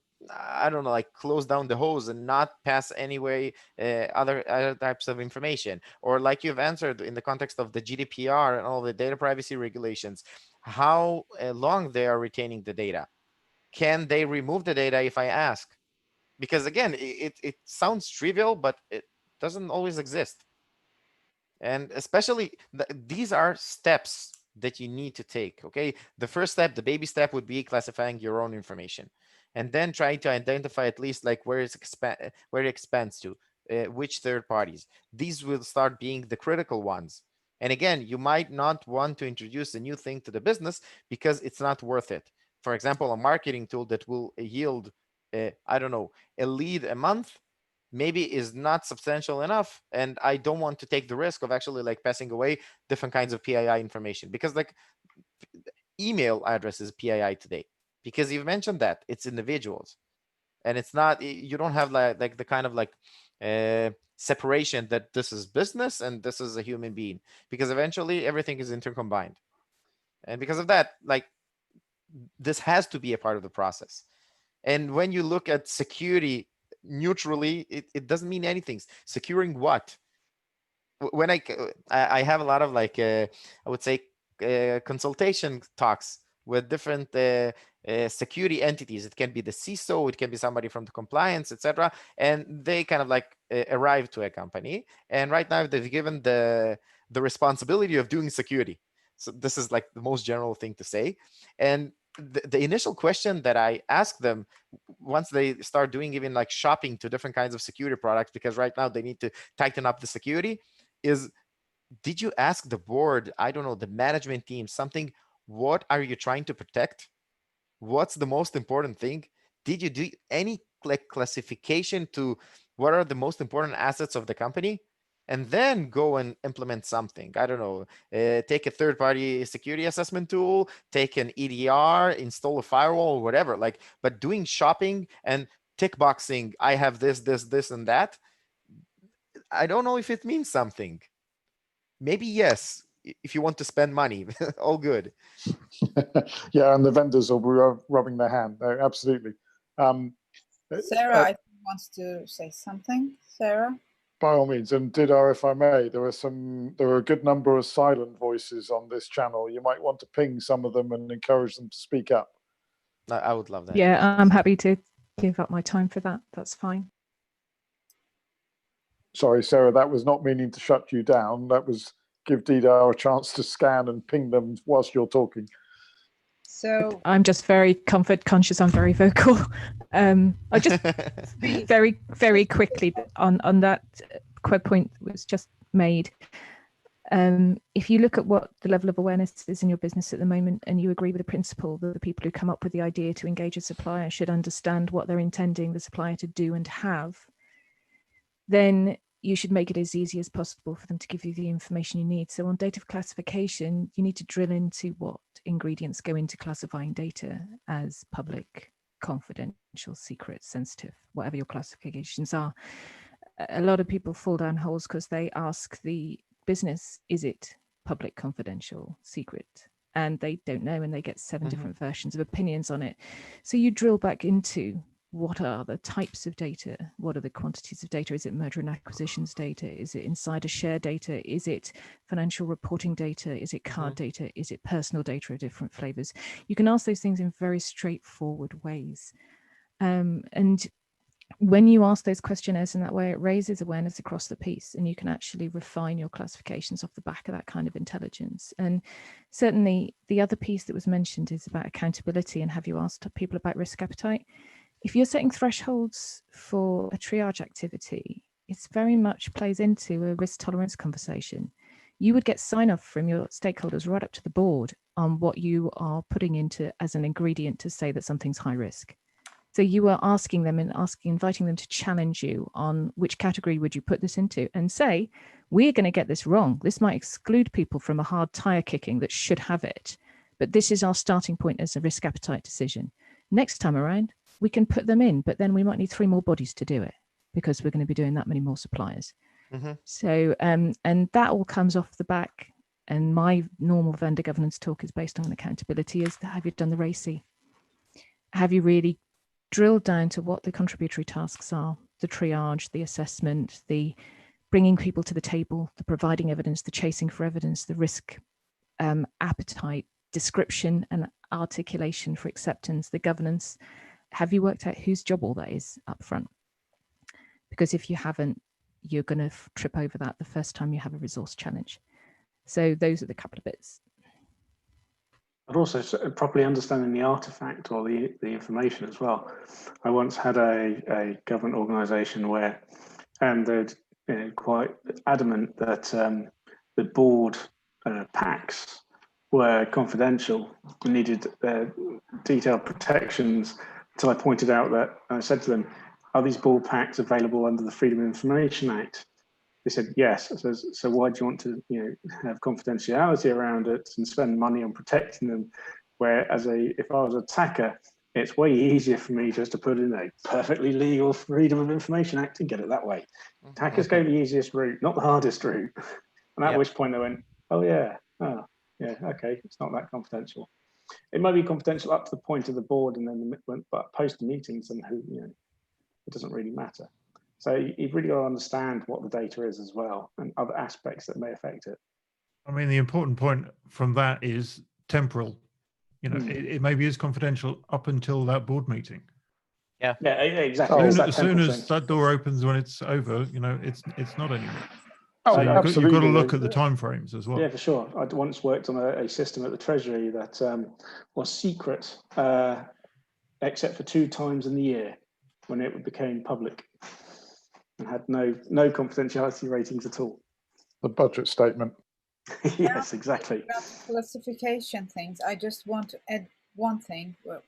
don't know, close down the hose and not pass anyway other types of information? Or you've answered in the context of the GDPR and all the data privacy regulations, how long they are retaining the data. Can they remove the data if I ask? because again, it sounds trivial, but it doesn't always exist. And especially these are steps that you need to take. Okay, the first step, the baby step, would be classifying your own information, and then trying to identify at least like where it expands to, which third parties. These will start being the critical ones. And again, you might not want to introduce a new thing to the business because it's not worth it. For example, a marketing tool that will yield, I don't know, a lead a month, maybe is not substantial enough, and I don't want to take the risk of actually like passing away different kinds of PII information, because like email address is PII today, because you've mentioned that it's individuals, and it's not, you don't have like the kind of like separation that this is business and this is a human being, because eventually everything is intercombined. And because of that, like this has to be a part of the process. And when you look at security neutrally, it doesn't mean anything. Securing what? When I have a lot of like I would say consultation talks with different security entities. It can be the CISO, it can be somebody from the compliance, etc. And they kind of like arrive to a company, and right now they've given the responsibility of doing security. So this is like the most general thing to say. And the initial question that I ask them once they start doing even like shopping to different kinds of security products, because right now they need to tighten up the security, is, did you ask the board, I don't know, the management team, something, what are you trying to protect? What's the most important thing? Did you do any like classification to what are the most important assets of the company? And then go and implement something. I don't know, take a third-party security assessment tool, take an EDR, install a firewall, or whatever. Like, but doing shopping and tick boxing, I have this, and that, I don't know if it means something. Maybe yes, if you want to spend money, all good. Yeah, and the vendors will be rubbing their hand. No, absolutely. Sarah, I think wants to say something. Sarah? By all means, and Didar, if I may, there are a good number of silent voices on this channel. You might want to ping some of them and encourage them to speak up. I would love that. Yeah, I'm happy to give up my time for that. That's fine. Sorry, Sarah, that was not meaning to shut you down. That was give Didar a chance to scan and ping them whilst you're talking. So I'm just very comfort conscious. I'm very vocal. I just very, very quickly on that point that was just made. If you look at what the level of awareness is in your business at the moment, and you agree with the principle that the people who come up with the idea to engage a supplier should understand what they're intending the supplier to do and have, then you should make it as easy as possible for them to give you the information you need. So on data classification, you need to drill into what ingredients go into classifying data as public, confidential, secret, sensitive, whatever your classifications are. A lot of people fall down holes because they ask the business, is it public, confidential, secret? And they don't know, and they get 7 different versions of opinions on it. So you drill back into what are the types of data? What are the quantities of data? Is it merger and acquisitions data? Is it insider share data? Is it financial reporting data? Is it card data? Is it personal data of different flavors? You can ask those things in very straightforward ways. And when you ask those questionnaires in that way, it raises awareness across the piece, and you can actually refine your classifications off the back of that kind of intelligence. And certainly the other piece that was mentioned is about accountability, and have you asked people about risk appetite? If you're setting thresholds for a triage activity, it's very much plays into a risk tolerance conversation. You would get sign-off from your stakeholders right up to the board on what you are putting into as an ingredient to say that something's high risk. So you are asking them and inviting them to challenge you on which category would you put this into, and say, we're going to get this wrong. This might exclude people from a hard tire kicking that should have it, but this is our starting point as a risk appetite decision. Next time around, we can put them in, but then we might need 3 more bodies to do it because we're going to be doing that many more suppliers. So, and that all comes off the back. And my normal vendor governance talk is based on accountability. Is have you done the RACI? Have you really drilled down to what the contributory tasks are, the triage, the assessment, the bringing people to the table, the providing evidence, the chasing for evidence, the risk appetite, description and articulation for acceptance, the governance, have you worked out whose job all that is up front? Because if you haven't, you're going to trip over that the first time you have a resource challenge. So those are the couple of bits. But also properly understanding the artifact or the information as well. I once had a government organisation where they're quite adamant that the board packs were confidential and needed detailed protections, until I pointed out that I said to them, are these board packs available under the Freedom of Information Act? They said yes. So why do you want to have confidentiality around it and spend money on protecting them? Where if I was an attacker, it's way easier for me just to put in a perfectly legal Freedom of Information Act and get it that way. Attackers go the easiest route, not the hardest route. And at which point they went, oh yeah, okay, it's not that confidential. It might be confidential up to the point of the board, and then but post the meetings and it doesn't really matter. So you've really got to understand what the data is as well, and other aspects that may affect it. I mean, the important point from that is temporal. It maybe is confidential up until that board meeting. Yeah, exactly. As soon as that door opens when it's over, it's not anymore. Oh, so absolutely. You've got to look at the timeframes as well. Yeah, for sure. I once worked on a system at the Treasury that was secret, except for 2 times in the year when it became public, and had no confidentiality ratings at all. The budget statement. Yes, exactly. About classification things, I just want to add one thing. Well,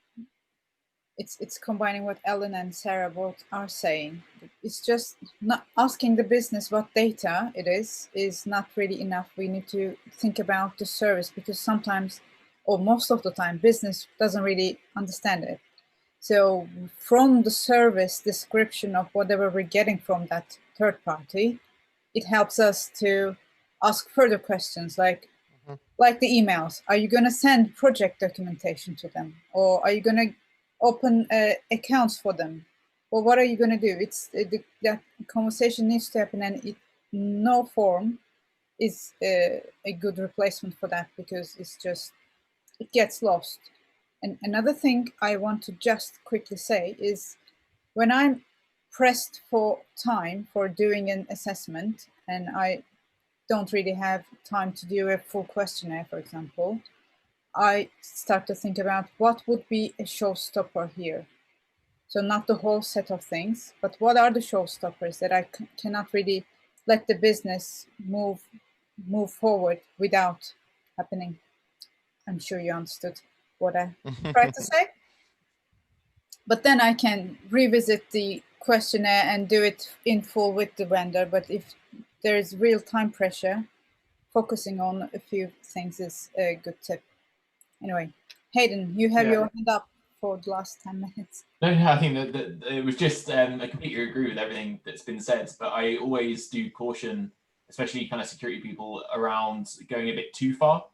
it's combining what Ellen and Sarah both are saying. It's just not asking the business what data it is not really enough. We need to think about the service, because sometimes, or most of the time, business doesn't really understand it. So from the service description of whatever we're getting from that third party, it helps us to ask further questions like the emails. Are you going to send project documentation to them? Or are you going to open accounts for them? Or what are you going to do? That conversation needs to happen, and no form is a good replacement for that, because it gets lost. And another thing I want to just quickly say is, when I'm pressed for time for doing an assessment and I don't really have time to do a full questionnaire, for example, I start to think about what would be a showstopper here. So not the whole set of things, but what are the showstoppers that I cannot really let the business move forward without happening. I'm sure you understood what I tried to say. But then I can revisit the questionnaire and do it in full with the vendor. But if there is real time pressure, focusing on a few things is a good tip. Anyway, Hayden, you have your hand up for the last 10 minutes. No, I think that it was just, I completely agree with everything that's been said, but I always do caution, especially kind of security people, around going a bit too far.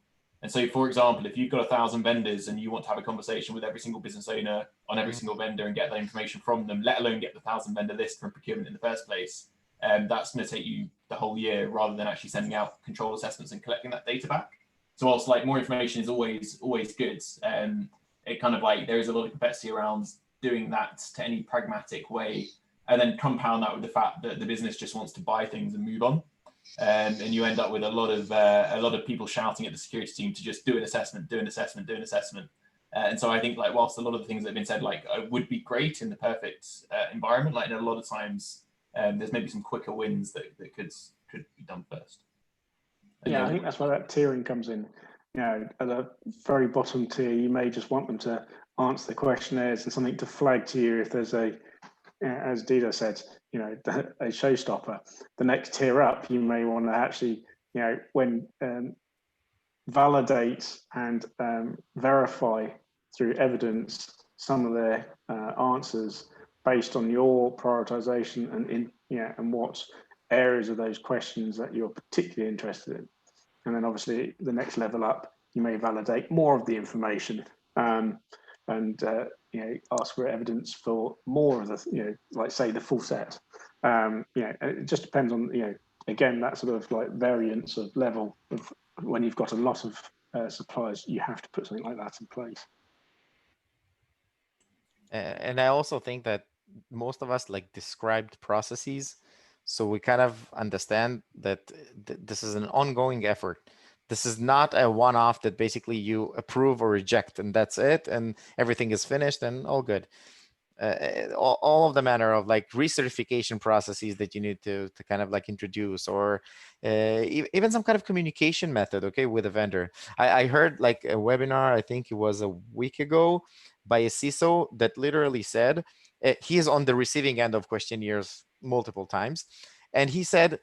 And so, for example, if you've got 1,000 vendors and you want to have a conversation with every single business owner on every single vendor and get that information from them, let alone get the 1,000 vendor list from procurement in the first place, that's going to take you the whole year rather than actually sending out control assessments and collecting that data back. So whilst more information is always good, it kind of there is a lot of complexity around doing that to any pragmatic way, and then compound that with the fact that the business just wants to buy things and move on. And you end up with a lot of people shouting at the security team to just do an assessment. And so I think whilst a lot of the things that have been said would be great in the perfect environment, in a lot of times there's maybe some quicker wins that could be done first. Yeah, I think that's where that tiering comes in. At the very bottom tier, you may just want them to answer the questionnaires and something to flag to you if there's as Didar said, a showstopper. The next tier up, you may want to actually, when validate and verify through evidence some of their answers based on your prioritization and what areas of those questions that you're particularly interested in. And then obviously the next level up, you may validate more of the information and ask for evidence for more of the, say the full set. It just depends on, again, that sort of variance of level of when you've got a lot of suppliers, you have to put something like that in place. And I also think that most of us like described processes, so we kind of understand that this is an ongoing effort. This is not a one-off that basically you approve or reject and that's it, and everything is finished and all good. All of the manner of like recertification processes that you need to kind of like introduce, or even some kind of communication method, okay, with a vendor. I heard like a webinar, I think it was a week ago, by a CISO that literally said he is on the receiving end of questionnaires multiple times, and he said,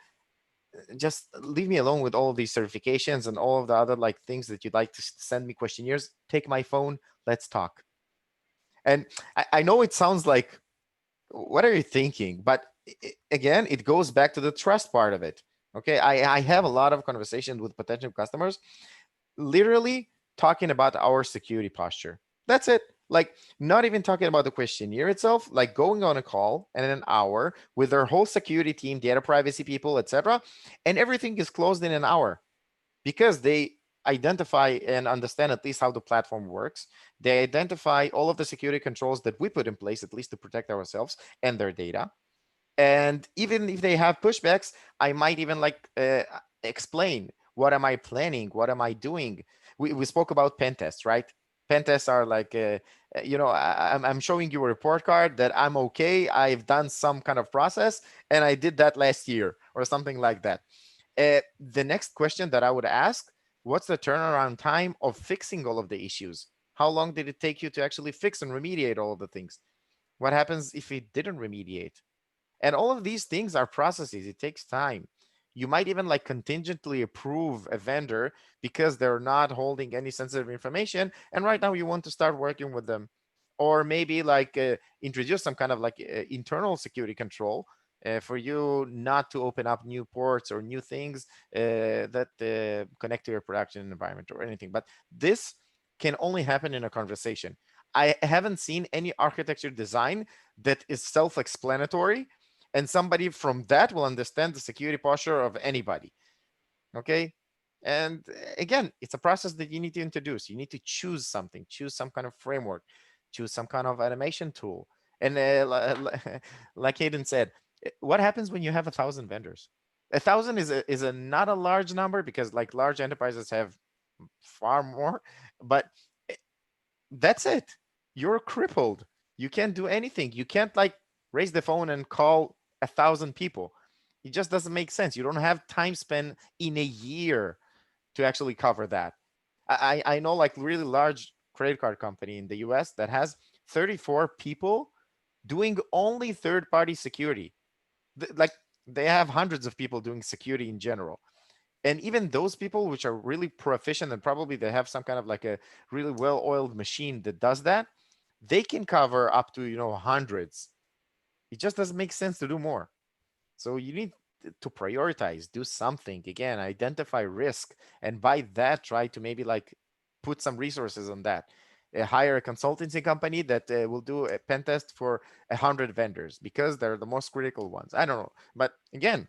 just leave me alone with all of these certifications and all of the other like things that you'd like to send me questionnaires. Take my phone, let's talk. And I know it sounds like, what are you thinking? But again, it goes back to the trust part of it. Okay, I have a lot of conversations with potential customers, literally talking about our security posture. That's it. Like, not even talking about the questionnaire itself, like going on a call and an hour with their whole security team, data privacy people, etc. And everything is closed in an hour because they identify and understand at least how the platform works. They identify all of the security controls that we put in place, at least to protect ourselves and their data. And even if they have pushbacks, I might even like explain, what am I planning? What am I doing? We spoke about pen tests, right? Pen tests are like, I'm showing you a report card that I'm okay. I've done some kind of process and I did that last year or something like that. The next question that I would ask, what's the turnaround time of fixing all of the issues? How long did it take you to actually fix and remediate all of the things? What happens if it didn't remediate? And all of these things are processes. It takes time. You might even like contingently approve a vendor because they're not holding any sensitive information. And right now you want to start working with them. Or maybe like introduce some kind of like internal security control for you not to open up new ports or new things that connect to your production environment or anything. But this can only happen in a conversation. I haven't seen any architecture design that is self-explanatory and somebody from that will understand the security posture of anybody. Okay. And again, it's a process that you need to introduce. You need to choose something, choose some kind of framework, choose some kind of automation tool. And like Hayden said, what happens when you have 1,000 vendors? 1,000 is a not a large number, because like large enterprises have far more, but that's it. You're crippled. You can't do anything. You can't like raise the phone and call 1,000 people. It just doesn't make sense. You don't have time spent in a year to actually cover that. I know like really large credit card company in the US that has 34 people doing only third-party security. Like they have hundreds of people doing security in general. And even those people which are really proficient and probably they have some kind of like a really well-oiled machine that does that, they can cover up to, hundreds. It just doesn't make sense to do more. So you need to prioritize, do something. Again, identify risk, and by that, try to maybe like put some resources on that. Hire a consultancy company that will do a pen test for 100 vendors because they're the most critical ones. I don't know. But again,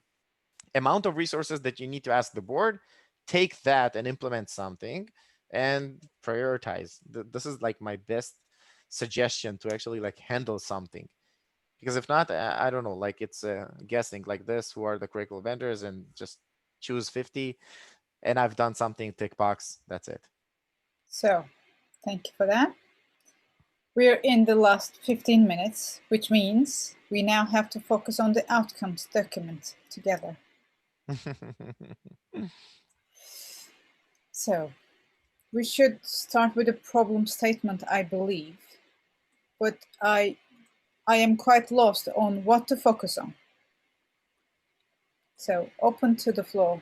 amount of resources that you need to ask the board, take that and implement something and prioritize. This is like my best suggestion to actually like handle something. Because if not, I don't know, like it's guessing like this, who are the critical vendors, and just choose 50. And I've done something, tick box, that's it. So thank you for that. We're in the last 15 minutes, which means we now have to focus on the outcomes document together. So we should start with a problem statement, I believe, but I am quite lost on what to focus on. So open to the floor.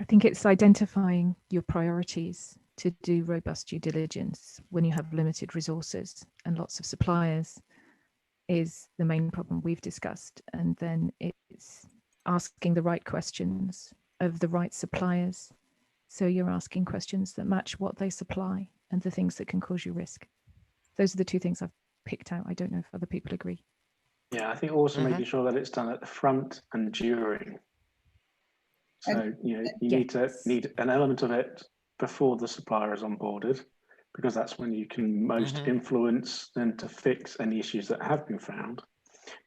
I think it's identifying your priorities to do robust due diligence when you have limited resources and lots of suppliers is the main problem we've discussed. And then it's asking the right questions of the right suppliers. So you're asking questions that match what they supply and the things that can cause you risk. Those are the two things I've picked out. I don't know if other people agree. Yeah, I think also making sure that it's done at the front and during. So you need an element of it before the supplier is onboarded, because that's when you can most influence and to fix any issues that have been found.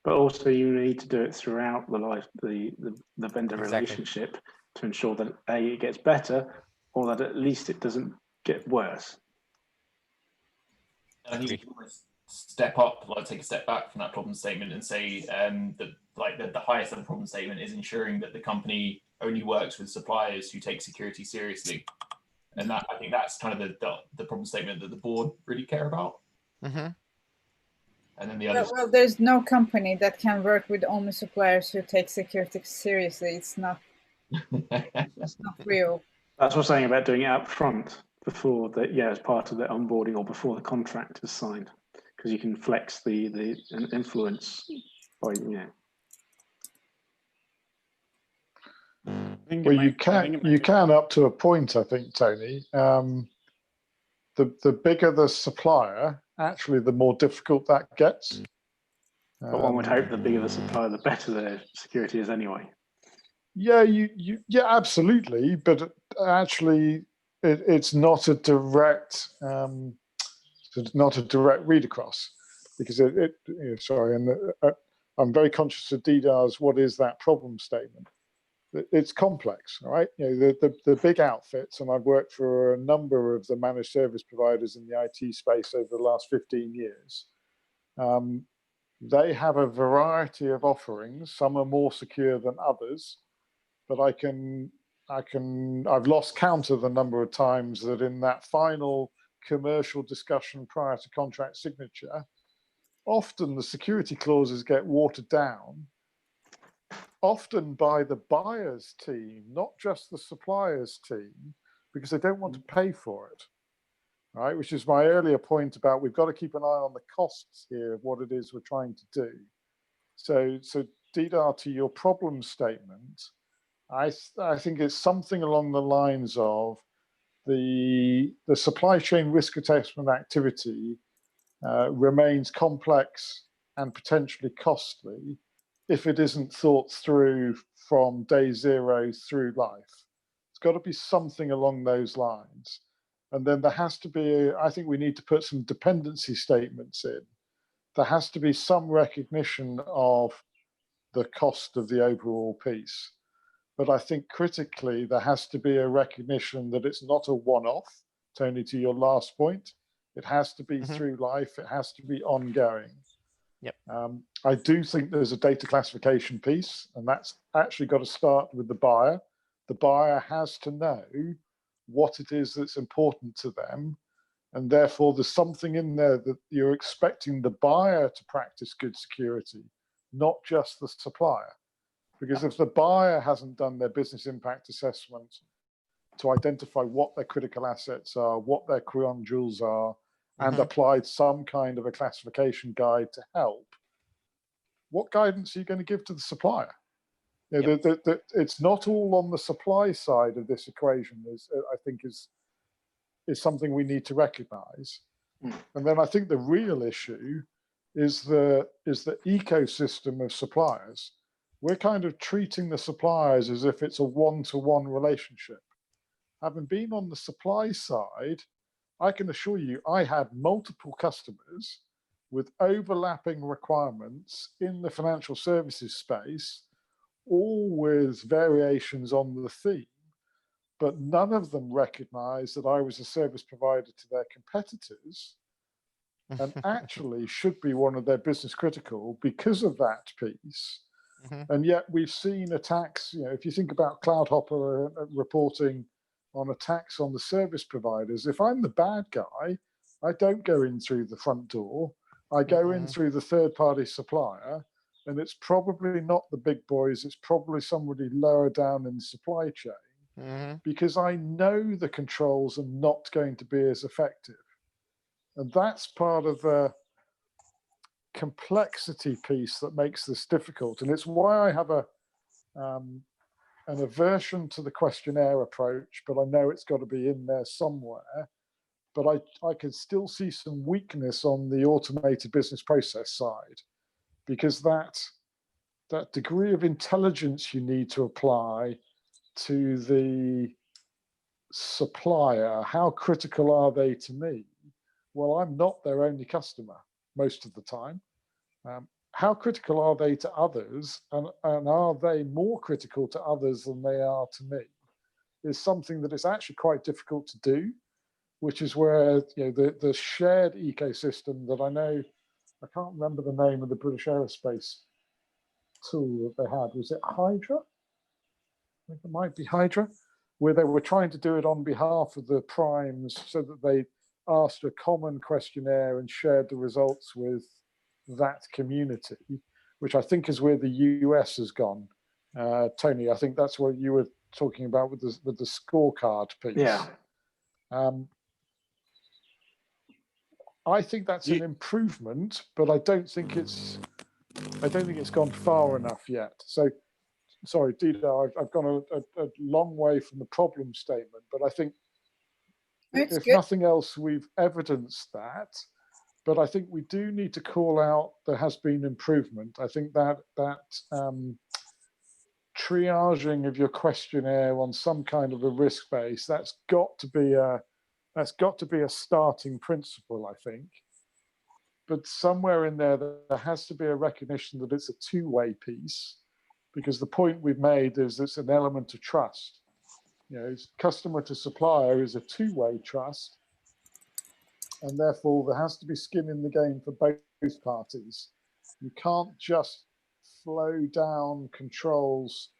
But also you need to do it throughout the vendor relationship to ensure that A, it gets better, or that at least it doesn't get worse. And I think you can almost step up, like take a step back from that problem statement and say that the highest level problem statement is ensuring that the company only works with suppliers who take security seriously. And that, I think that's kind of the problem statement that the board really care about. And then the others. Well, there's no company that can work with only suppliers who take security seriously. It's not. It's not real. That's what I'm saying about doing it up front before as part of the onboarding or before the contract is signed, because you can flex the influence by Well, you can up to a point, I think, Tony. The bigger the supplier, actually, the more difficult that gets. But one would hope the bigger the supplier, the better their security is anyway. Yeah, yeah, absolutely. But actually, it's not a direct, read across, because sorry, and I'm very conscious of Didar's. What is that problem statement? It's complex, right? The big outfits, and I've worked for a number of the managed service providers in the IT space over the last 15 years. They have a variety of offerings. Some are more secure than others, but I've lost count of the number of times that in that final commercial discussion prior to contract signature, often the security clauses get watered down, often by the buyer's team, not just the supplier's team, because they don't want to pay for it, right? Which is my earlier point about we've got to keep an eye on the costs here of what it is we're trying to do. So Didar, to your problem statement, I think it's something along the lines of the supply chain risk assessment activity remains complex and potentially costly if it isn't thought through from day zero through life. It's got to be something along those lines. And then there has to be, I think we need to put some dependency statements in. There has to be some recognition of the cost of the overall piece. But I think critically, there has to be a recognition that it's not a one-off, Tony, to your last point. It has to be through life. It has to be ongoing. Yep. I do think there's a data classification piece, and that's actually got to start with the buyer. The buyer has to know what it is that's important to them, and therefore there's something in there that you're expecting the buyer to practice good security, not just the supplier. Because if the buyer hasn't done their business impact assessment to identify what their critical assets are, what their crown jewels are, and applied some kind of a classification guide to help, what guidance are you going to give to the supplier? It's not all on the supply side of this equation, I think is something we need to recognize. And then I think the real issue is the ecosystem of suppliers. We're kind of treating the suppliers as if it's a one-to-one relationship. Having been on the supply side, I can assure you I had multiple customers with overlapping requirements in the financial services space, all with variations on the theme, but none of them recognized that I was a service provider to their competitors and actually should be one of their business critical because of that piece. And yet we've seen attacks, if you think about CloudHopper reporting on attacks on the service providers, if I'm the bad guy, I don't go in through the front door. I go in through the third-party supplier, and it's probably not the big boys. It's probably somebody lower down in the supply chain, because I know the controls are not going to be as effective. And that's part of the complexity piece that makes this difficult. And it's why I have an aversion to the questionnaire approach, but I know it's got to be in there somewhere. But I can still see some weakness on the automated business process side, because that degree of intelligence you need to apply to the supplier, how critical are they to me? well, I'm not their only customer most of the time. How critical are they to others, and are they more critical to others than they are to me, is something that is actually quite difficult to do, which is where, you know, the shared ecosystem that I know, I can't remember the name of the British aerospace tool that they had. Was it Hydra? I think it might be Hydra, where they were trying to do it on behalf of the primes so that they asked a common questionnaire and shared the results with that community, which I think is where the US has gone. Tony, I think that's what you were talking about with the scorecard piece. Yeah. I think that's an improvement, but I don't think it's gone far enough yet. So, sorry, Didar, I've gone a long way from the problem statement, but I think if nothing else, we've evidenced that. But I think we do need to call out there has been improvement. I think that triaging of your questionnaire on some kind of a risk base, that's got to be a starting principle, I think. But somewhere in there has to be a recognition that it's a two-way piece, because the point we've made is it's an element of trust. You know, customer to supplier is a two-way trust, and therefore there has to be skin in the game for both parties. You can't just flow down controls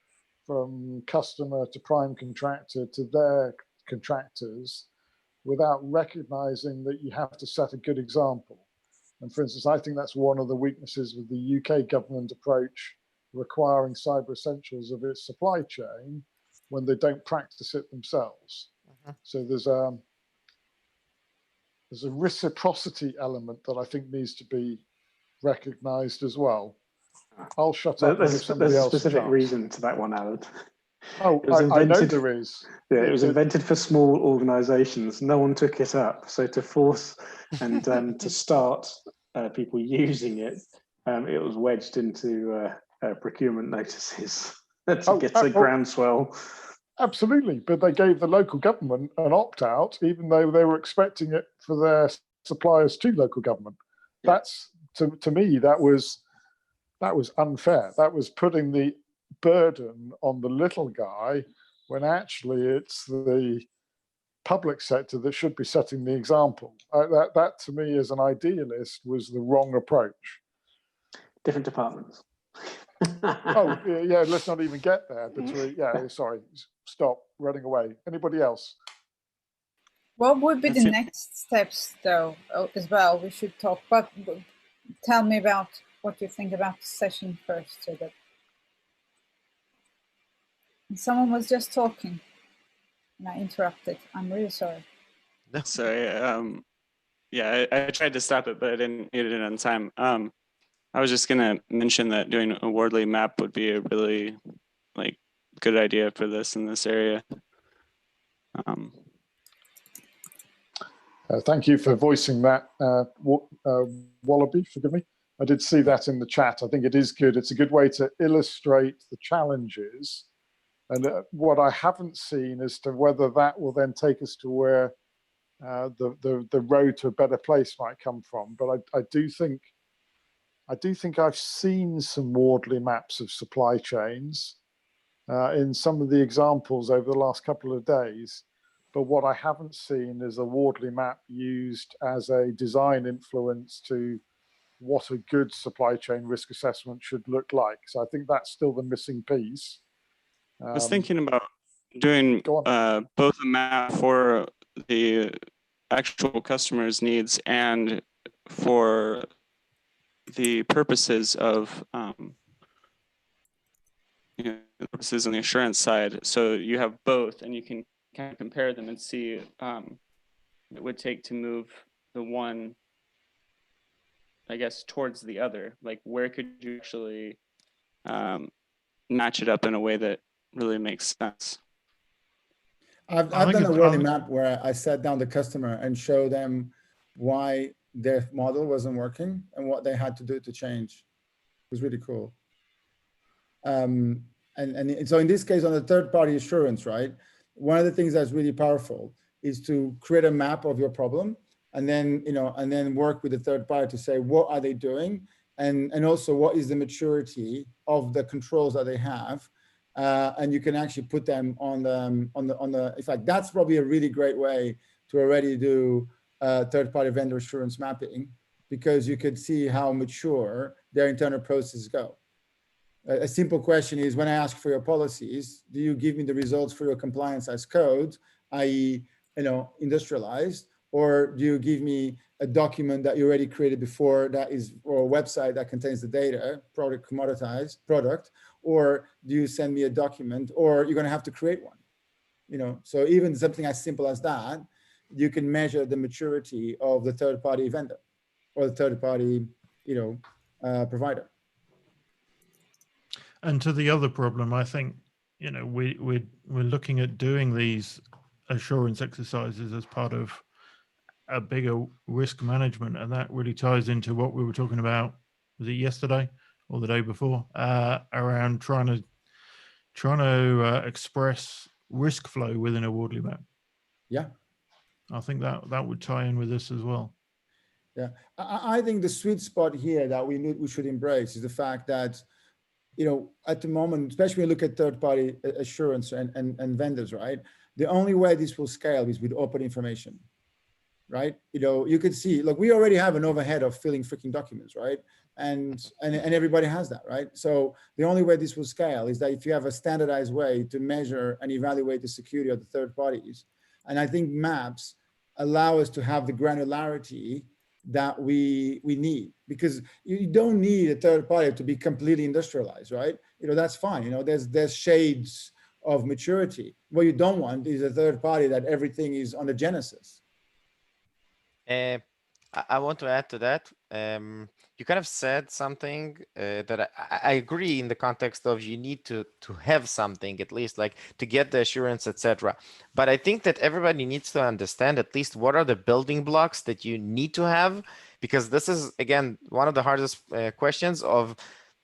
from customer to prime contractor to their contractors without recognizing that you have to set a good example. And for instance, I think that's one of the weaknesses with the UK government approach requiring cyber essentials of its supply chain when they don't practice it themselves. So there's a reciprocity element that I think needs to be recognized as well. I'll shut up. There's a specific reason to that one, Elad. Oh, I know there is. Yeah, it was invented for small organizations. No one took it up. So to force and to start people using it, it was wedged into procurement notices to get a groundswell. Absolutely, but they gave the local government an opt-out, even though they were expecting it for their suppliers to local government. Yeah. That's to me that was unfair. That was putting the burden on the little guy when actually it's the public sector that should be setting the example. That to me, as an idealist, was the wrong approach. Different departments. Oh yeah, let's not even get there. Sorry, stop running away. Anybody else? What would be the next steps, though, as well? We should talk, but tell me about what you think about the session first. So that someone was just talking and I interrupted. I'm really sorry. Sorry. I tried to stop it, but I didn't get it on time. I was just gonna mention that doing a Wardley map would be a really good idea for this in this area. Thank you for voicing that, Wallaby, forgive me. I did see that in the chat. I think it is good. It's a good way to illustrate the challenges. And what I haven't seen as to whether that will then take us to where the road to a better place might come from. But I do think I've seen some Wardley maps of supply chains in some of the examples over the last couple of days. But what I haven't seen is a Wardley map used as a design influence to what a good supply chain risk assessment should look like. So I think that's still the missing piece. I was thinking about doing both a map for the actual customer's needs and for the purposes of the purposes on the assurance side. So you have both, and you can kind of compare them and see what it would take to move the one, I guess, towards the other. Like, where could you actually match it up in a way that really makes sense? I've done a Wardley map where I sat down the customer and showed them why their model wasn't working and what they had to do to change. It was really cool. And so in this case, on the third-party assurance, right, one of the things that's really powerful is to create a map of your problem and then, and then work with the third party to say, what are they doing? And also what is the maturity of the controls that they have? And you can actually put them on the, in fact, that's probably a really great way to already do third-party vendor assurance mapping, because you could see how mature their internal processes go. A simple question is, when I ask for your policies, do you give me the results for your compliance as code, i.e., industrialized, or do you give me a document that you already created before that is, or a website that contains the data, product, commoditized product, or do you send me a document, or you're going to have to create one? So even something as simple as that, you can measure the maturity of the third-party vendor or the third-party, provider. And to the other problem, I think, we're looking at doing these assurance exercises as part of a bigger risk management, and that really ties into what we were talking about. Was it yesterday or the day before? Around trying to express risk flow within a Wardley map. Yeah, I think that would tie in with this as well. Yeah, I think the sweet spot here that we should embrace is the fact that, at the moment, especially when you look at third-party assurance and vendors, right? The only way this will scale is with open information, right? You could see, look, we already have an overhead of filling freaking documents, right? And everybody has that, right? So the only way this will scale is that if you have a standardized way to measure and evaluate the security of the third parties. And I think maps allow us to have the granularity that we need, because you don't need a third party to be completely industrialized, right? That's fine. There's shades of maturity. What you don't want is a third party that everything is on the Genesis. I want to add to that. You kind of said something that I agree in the context of you need to have something, at least, like to get the assurance, etc. But I think that everybody needs to understand at least what are the building blocks that you need to have, because this is, again, one of the hardest questions of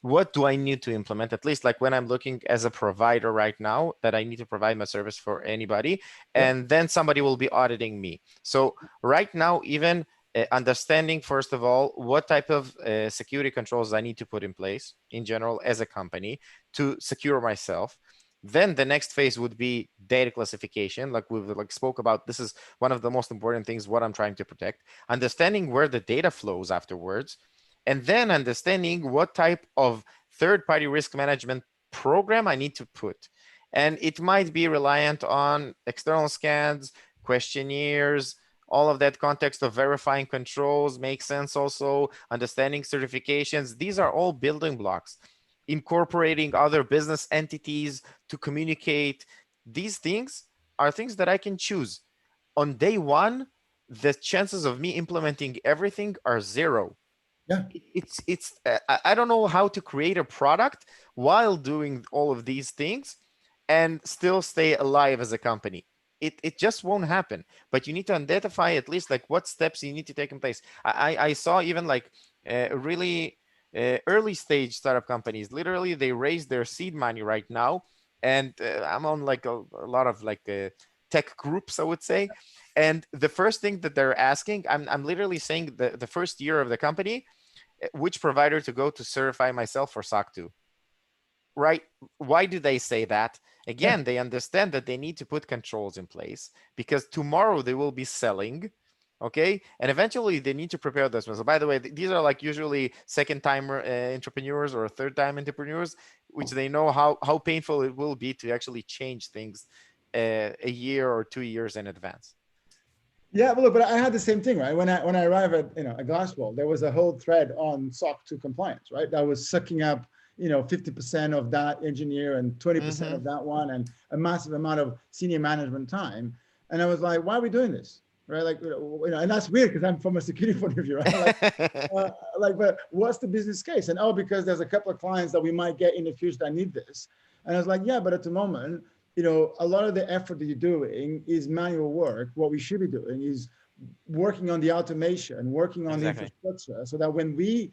what do I need to implement, at least like when I'm looking as a provider right now that I need to provide my service for anybody, and then somebody will be auditing me. So right now, even understanding, first of all, what type of security controls I need to put in place in general as a company to secure myself. Then the next phase would be data classification. Like we've spoke about, this is one of the most important things, what I'm trying to protect, understanding where the data flows afterwards, and then understanding what type of third-party risk management program I need to put. And it might be reliant on external scans, questionnaires, all of that context of verifying controls makes sense also, understanding certifications. These are all building blocks. Incorporating other business entities to communicate. These things are things that I can choose. On day one, the chances of me implementing everything are zero. Yeah, I don't know how to create a product while doing all of these things and still stay alive as a company. It just won't happen. But you need to identify at least like what steps you need to take in place. I saw even like really early stage startup companies, literally they raised their seed money right now. And I'm on like a lot of like tech groups, I would say. And the first thing that they're asking, I'm literally saying the first year of the company, which provider to go to certify myself for SOC 2. Right? Why do they say that? Again, they understand that they need to put controls in place because tomorrow they will be selling, okay? And eventually they need to prepare those. So by the way, these are like usually second-time entrepreneurs or third-time entrepreneurs, which they know how painful it will be to actually change things a year or 2 years in advance. Yeah, but look, but I had the same thing, right? When I arrived at a Glasswall, there was a whole thread on SOC 2 compliance, right? That was sucking up 50% of that engineer and 20% of that one, and a massive amount of senior management time. And I was like, why are we doing this? Right? Like, and that's weird because I'm from a security point of view, right? But what's the business case? And because there's a couple of clients that we might get in the future that need this. And I was like, yeah, but at the moment, a lot of the effort that you're doing is manual work. What we should be doing is working on the automation, working on the infrastructure, so that when we're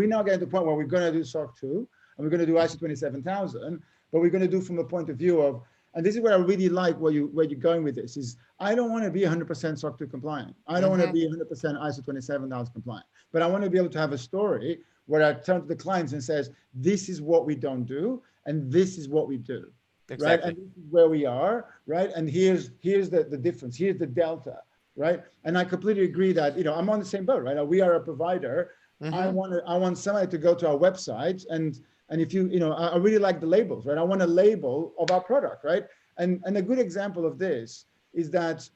now getting to the point where we're going to do SOC 2, and we're going to do ISO 27000, but we're going to do from a point of view of and this is where I really like where you're going with this, is I don't want to be 100% SOC 2 compliant. I don't want to be 100% ISO 27000 compliant, but I want to be able to have a story where I turn to the clients and says, this is what we don't do, and this is what we do. Exactly. Right? And this is where we are, right? And here's the difference, here's the delta, right? And I completely agree that, I'm on the same boat, right? We are a provider. I want somebody to go to our website and if I really like the labels, right? I want a label of our product, right? And a good example of this is that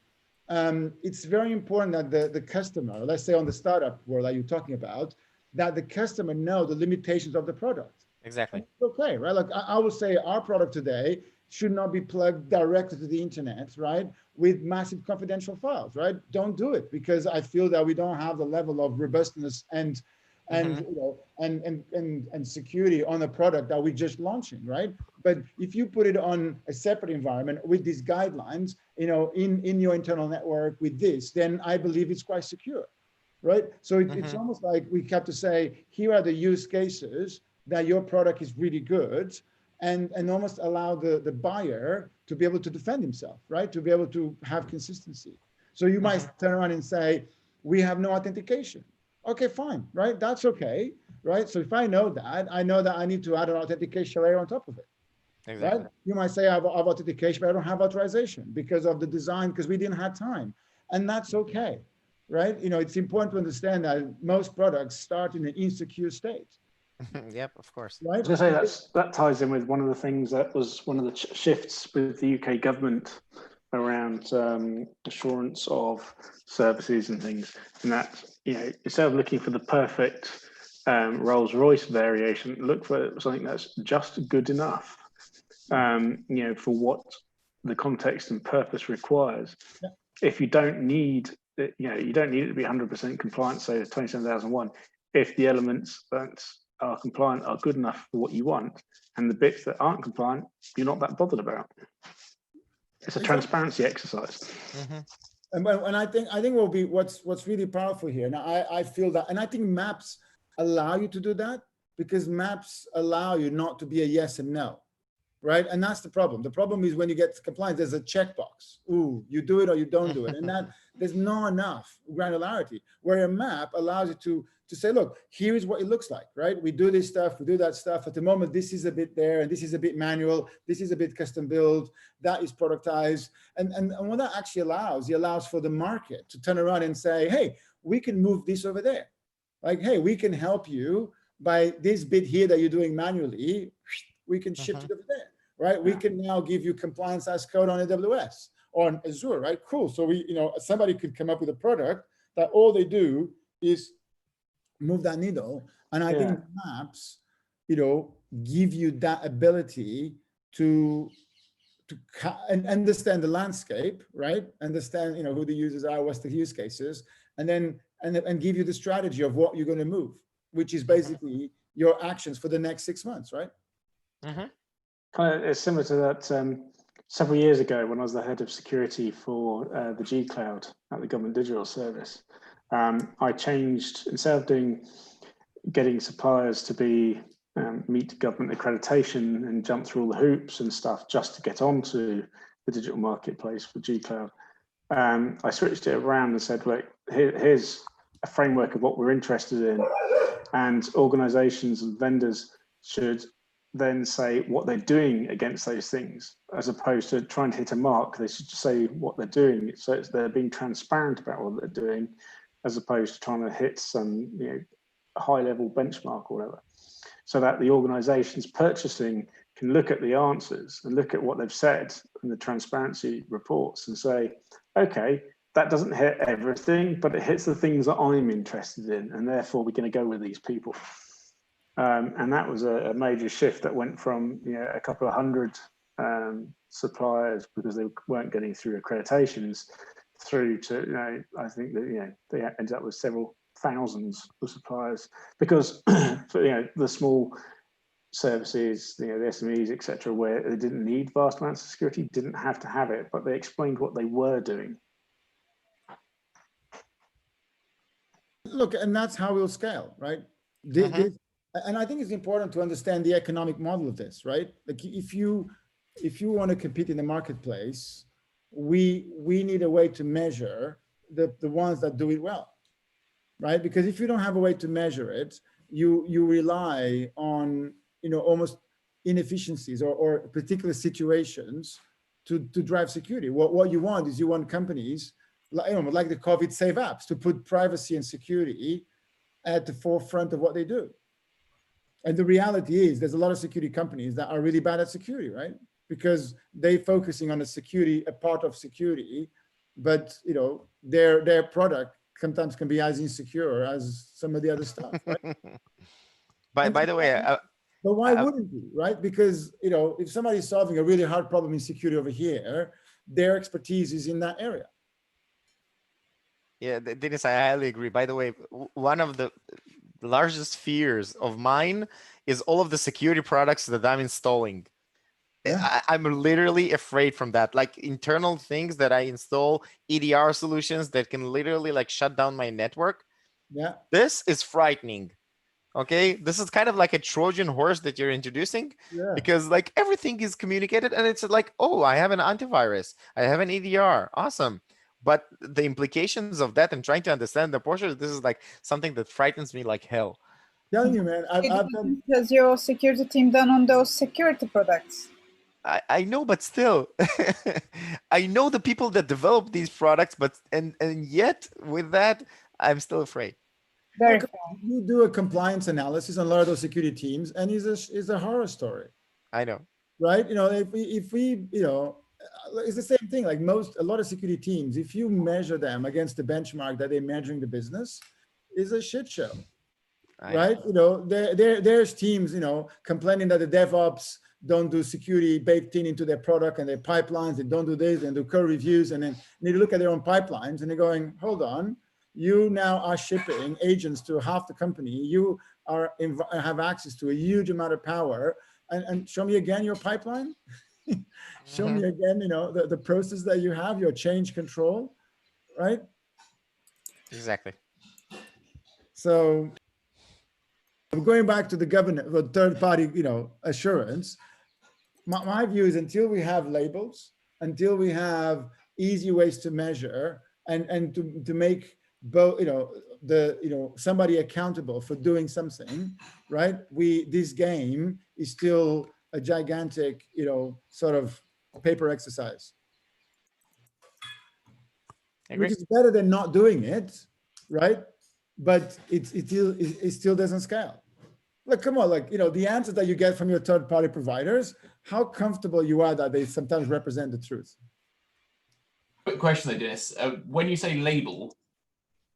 it's very important that the customer, let's say on the startup world that you're talking about, that the customer know the limitations of the product. Exactly. It's okay, right? Like I will say our product today should not be plugged directly to the internet, right? With massive confidential files, right? Don't do it, because I feel that we don't have the level of robustness and security on a product that we're just launching, right? But if you put it on a separate environment with these guidelines, in your internal network with this, then I believe it's quite secure, right? So it's almost like we have to say, here are the use cases that your product is really good, and almost allow the buyer to be able to defend himself, right? To be able to have consistency. So you might turn around and say, we have no authentication. Okay, fine, right? That's okay, right? So if I know that I need to add an authentication layer on top of it. Exactly. Right? You might say I have authentication, but I don't have authorization because of the design, because we didn't have time. And that's okay, right? It's important to understand that most products start in an insecure state. Yep, of course. Right? I was going to say that ties in with one of the things that was one of the shifts with the UK government around assurance of services and things, and that instead of looking for the perfect Rolls-Royce variation, look for something that's just good enough, for what the context and purpose requires. Yeah. If you don't need it, you don't need it to be 100% compliant, say 27001. If the elements that are compliant are good enough for what you want, and the bits that aren't compliant, you're not that bothered about. It's a transparency exercise. And I think will be what's really powerful here. Now I feel that, and I think maps allow you to do that, because maps allow you not to be a yes and no, right? And that's the problem. The problem is when you get to compliance, there's a checkbox. Ooh, you do it or you don't do it, and that there's not enough granularity. Where a map allows you to say, look, here is what it looks like, right? We do this stuff, we do that stuff. At the moment, this is a bit there, and this is a bit manual, this is a bit custom built, that is productized. And what that actually allows, it allows for the market to turn around and say, hey, we can move this over there. Like, hey, we can help you by this bit here that you're doing manually, we can shift it over there, right? We can now give you compliance as code on AWS or on Azure, right? Cool. So somebody could come up with a product that all they do is move that needle. And I think maps, give you that ability to understand the landscape, right? Understand, who the users are, what's the use cases, and then give you the strategy of what you're going to move, which is basically your actions for the next 6 months, right? Kind of it's similar to that. Several years ago, when I was the head of security for the G Cloud at the Government Digital Service, I changed, instead of getting suppliers to meet government accreditation and jump through all the hoops and stuff just to get onto the digital marketplace for G Cloud, I switched it around and said, look, here's a framework of what we're interested in, and organizations and vendors should then say what they're doing against those things, as opposed to trying to hit a mark. They should just say what they're doing, so they're being transparent about what they're doing, as opposed to trying to hit some high-level benchmark or whatever, so that the organizations purchasing can look at the answers and look at what they've said in the transparency reports and say, okay, that doesn't hit everything, but it hits the things that I'm interested in, and therefore we're going to go with these people. And that was a major shift that went from a couple of hundred suppliers, because they weren't getting through accreditations, through to I think that they ended up with several thousands of suppliers, because for, the small services, the SMEs, etc., where they didn't need vast amounts of security, didn't have to have it, but they explained what they were doing. Look, and that's how we'll scale, right? And I think it's important to understand the economic model of this, right? Like if you if you want to compete in the marketplace, we need a way to measure the ones that do it well, right? Because if you don't have a way to measure it, you rely on, almost inefficiencies or particular situations to drive security. What you want is, you want companies like the COVID Save apps to put privacy and security at the forefront of what they do. And the reality is, there's a lot of security companies that are really bad at security, right? Because they're focusing on a part of security, but their product sometimes can be as insecure as some of the other stuff, right? By the way, but why wouldn't you, right? Because if somebody's solving a really hard problem in security over here, their expertise is in that area. Yeah, Dennis, I highly agree. By the way, one of the largest fears of mine is all of the security products that I'm installing. Yeah. I'm literally afraid from that, like internal things that I install, EDR solutions that can literally like shut down my network. Yeah. This is frightening. Okay. This is kind of like a Trojan horse that you're introducing, because like everything is communicated, and it's like, oh, I have an antivirus, I have an EDR. Awesome. But the implications of that and trying to understand the portion, this is like something that frightens me like hell. Telling you, man, has your security team done on those security products? I know, but still, I know the people that develop these products, but and yet with that, I'm still afraid. You do a compliance analysis on a lot of those security teams, and it's a horror story. I know, right? If we it's the same thing. Like a lot of security teams, if you measure them against the benchmark that they're measuring the business, is a shit show, right? There's teams, complaining that the DevOps don't do security baked into their product and their pipelines. They don't do this and do code reviews. And then they look at their own pipelines and they're going, hold on, you now are shipping agents to half the company. You have access to a huge amount of power. And show me again your pipeline. Show me again, the process that you have, your change control, right? Exactly. So going back to the governance, the third party, assurance, my view is, until we have labels, until we have easy ways to measure and to make both, somebody accountable for doing something, right? This game is still a gigantic, sort of paper exercise. Which is better than not doing it, right? But it still doesn't scale. Like, come on, the answers that you get from your third-party providers, how comfortable you are that they sometimes represent the truth. Quick question though, Dennis. When you say label,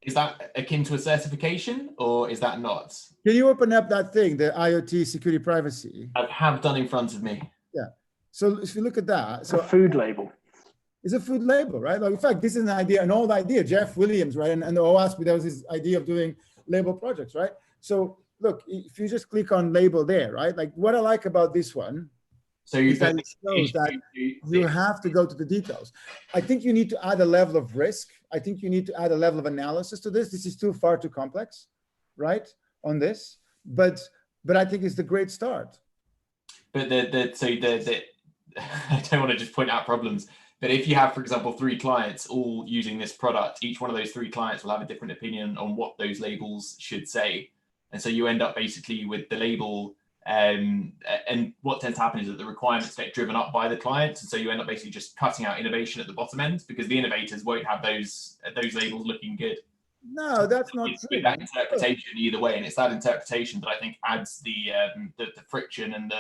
is that akin to a certification or is that not? Can you open up that thing, the IoT security privacy? I have done in front of me. Yeah. So if you look at that, it's a food label. It's a food label, right? Like, in fact, this is an old idea. Jeff Williams, right? And the OWASP, there was this idea of doing label projects, right? So look, if you just click on label there, right? Like, what I like about this one, so you that it shows that you have to go to the details. I think you need to add a level of risk. I think you need to add a level of analysis to this. This is far too complex, right? On this, but I think it's the great start. But I don't want to just point out problems, but if you have, for example, 3 clients all using this product, each one of those 3 clients will have a different opinion on what those labels should say. And so you end up basically with the label, and what tends to happen is that the requirements get driven up by the clients. And so you end up basically just cutting out innovation at the bottom end, because the innovators won't have those labels looking good. No, that's not true. That interpretation either way. And it's that interpretation that I think adds the friction and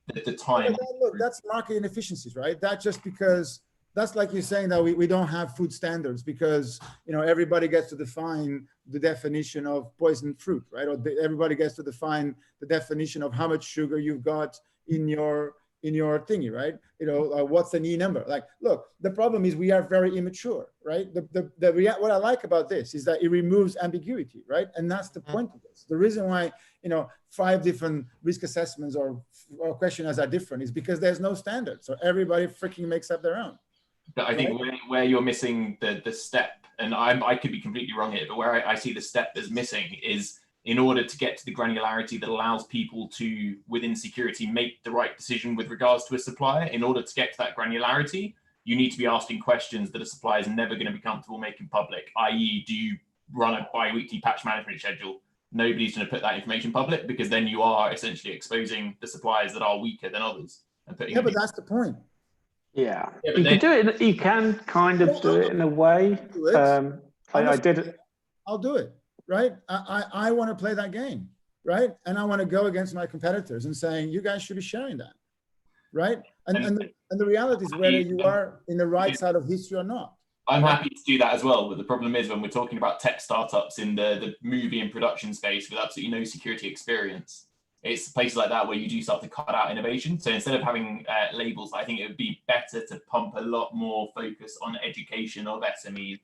the time. Look, that's market inefficiencies, right? That's just because that's like you're saying that we don't have food standards because everybody gets to define the definition of poisoned fruit, right? Or everybody gets to define the definition of how much sugar you've got in your thingy, right? What's an E number? Like, look, the problem is we are very immature, right? What I like about this is that it removes ambiguity, right? And that's the point of this. The reason why 5 different risk assessments or questionnaires are different is because there's no standard. So everybody freaking makes up their own. But I think where you're missing the step, and I could be completely wrong here, but where I see the step that's missing is in order to get to the granularity that allows people to, within security, make the right decision with regards to a supplier. In order to get to that granularity, you need to be asking questions that a supplier is never going to be comfortable making public, i.e. do you run a bi-weekly patch management schedule? Nobody's going to put that information public, because then you are essentially exposing the suppliers that are weaker than others. And putting but that's the point. Yeah, you can do it. You can kind of do it in a way. I did it. I'll do it, right? I want to play that game, right? And I want to go against my competitors and saying, you guys should be sharing that, right? And the reality is whether you are in the right side of history or not. I'm happy to do that as well, but the problem is when we're talking about tech startups in the movie and production space with absolutely no security experience, it's places like that where you do start to cut out innovation. So instead of having labels, I think it would be better to pump a lot more focus on education of SMEs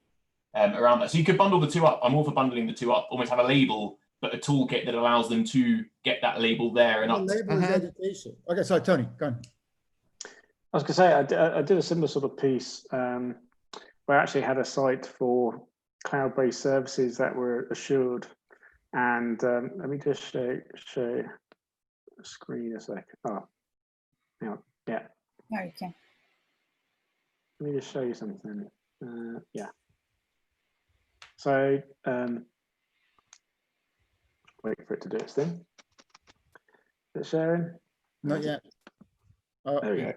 around that. So you could bundle the two up. I'm all for bundling the two up, almost have a label, but a toolkit that allows them to get that label there. And the label is education. Okay, sorry, Tony, go on. I was going to say, I did a similar sort of piece where I actually had a site for cloud-based services that were assured. And let me just show the screen a sec. Oh, yeah. No, you can. Let me just show you something. Yeah. So wait for it to do its thing. Is it sharing? Not yet. Oh, there we go.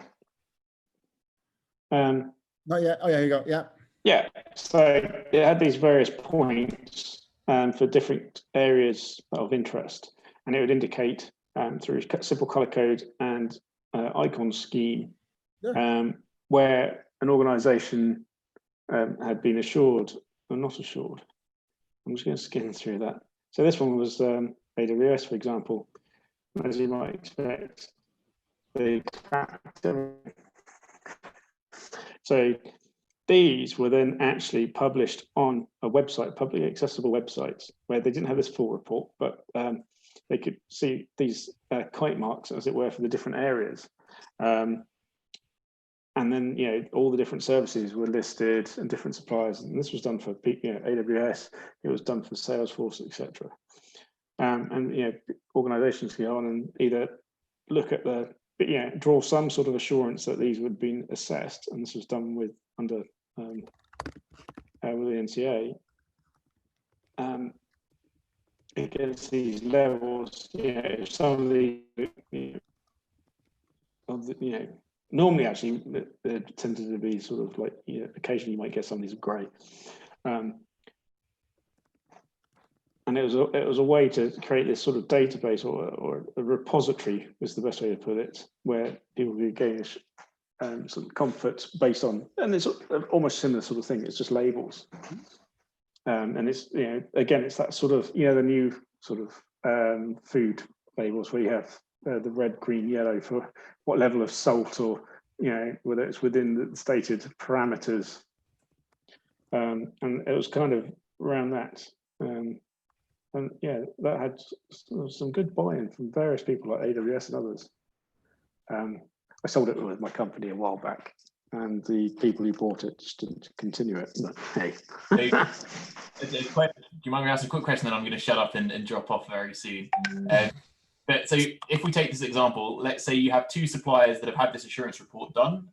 Not yet. Oh, yeah, you go. Yeah. Yeah. So it had these various points for different areas of interest, and it would indicate through simple color code and icon scheme where an organization had been assured or not assured. I'm just going to skim through that. So this one was AWS, for example. As you might expect, they tracked everything. So these were then actually published on a website, publicly accessible websites, where they didn't have this full report, but they could see these kite marks, as it were, for the different areas. And then, all the different services were listed and different suppliers. And this was done for AWS, it was done for Salesforce, etc. And organizations go on and either look at draw some sort of assurance that these would have been assessed. And this was done with the NCA. Against these levels, if some of the, normally actually there tended to be sort of like, occasionally you might get some of these grey. And it was a way to create this sort of database or a repository was the best way to put it, where people could gain some comfort based on, and it's almost similar sort of thing. It's just labels. And it's, again, it's that sort of, the new sort of food labels where you have the red, green, yellow for what level of salt or, whether it's within the stated parameters. And it was kind of around that. And yeah, that had some good buy-in from various people like AWS and others. I sold it with my company a while back, and the people who bought it just didn't continue it. But hey. Do you mind me asking a quick question, then I'm going to shut up and drop off very soon. But so if we take this example, let's say you have two suppliers that have had this assurance report done.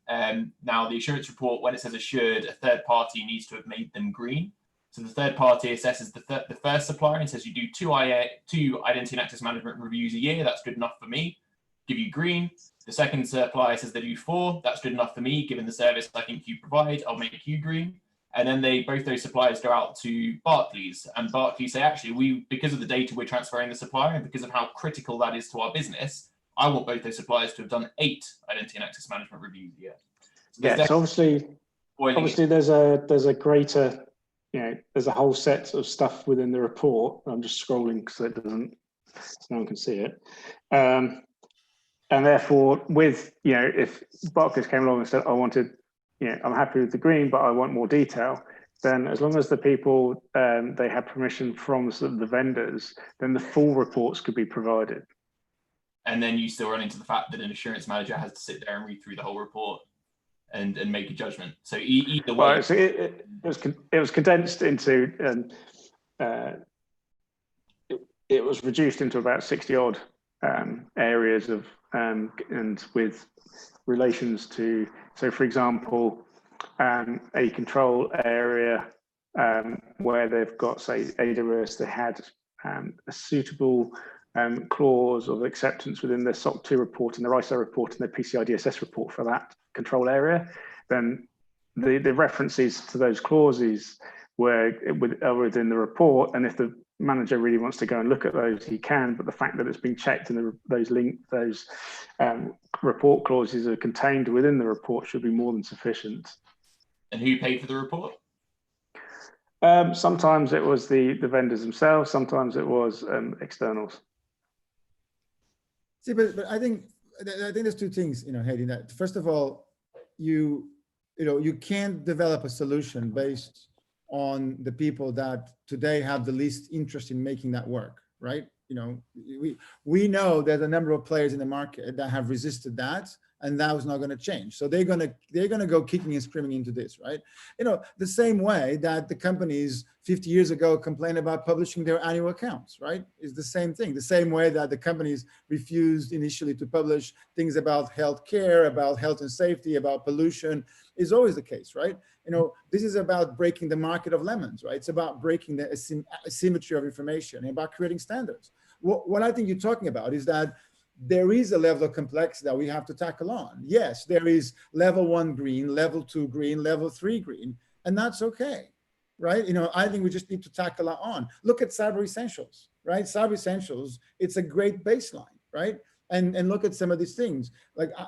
Now the assurance report, when it says assured, a third party needs to have made them green. So the third party assesses the first supplier and says you do two identity and access management reviews a year. That's good enough for me. Give you green. The second supplier says they do 4. That's good enough for me. Given the service I think you provide, I'll make you green. And then both those suppliers go out to Barclays, and Barclays say, actually, because of the data we're transferring the supplier and because of how critical that is to our business, I want both those suppliers to have done 8 identity and access management reviews a year. So obviously there's a greater, there's a whole set of stuff within the report. I'm just scrolling so no one can see it. And therefore, with, if Barclays came along and said, I wanted, I'm happy with the green, but I want more detail, then as long as the people, they had permission from the vendors, then the full reports could be provided. And then you still run into the fact that an assurance manager has to sit there and read through the whole report and make a judgment. So either way. Well, so it was condensed into, it was reduced into about 60 odd areas of, and with relations to, so for example, a control area where they've got, say, AWS, they had a suitable clause of acceptance within their SOC 2 report and their ISO report and their PCI DSS report for that control area, then the references to those clauses were within the report, and if the manager really wants to go and look at those, he can, but the fact that it's been checked and those report clauses are contained within the report should be more than sufficient. And who paid for the report? Sometimes it was the vendors themselves, sometimes it was externals. See, but I think there's two things, Heidi. That first of all, you can't develop a solution based on the people that today have the least interest in making that work, right? We know there's a number of players in the market that have resisted that, and that was not going to change. So they're going to go kicking and screaming into this, right? The same way that the companies 50 years ago complained about publishing their annual accounts, right? Is the same thing. The same way that the companies refused initially to publish things about healthcare, about health and safety, about pollution, is always the case, right? This is about breaking the market of lemons, right? It's about breaking the asymmetry of information and about creating standards. What I think you're talking about is that there is a level of complexity that we have to tackle on. Yes, there is level 1 green, level 2 green, level 3 green, and that's okay, right? I think we just need to tackle that on. Look at Cyber Essentials, right? Cyber Essentials, it's a great baseline, right? And look at some of these things.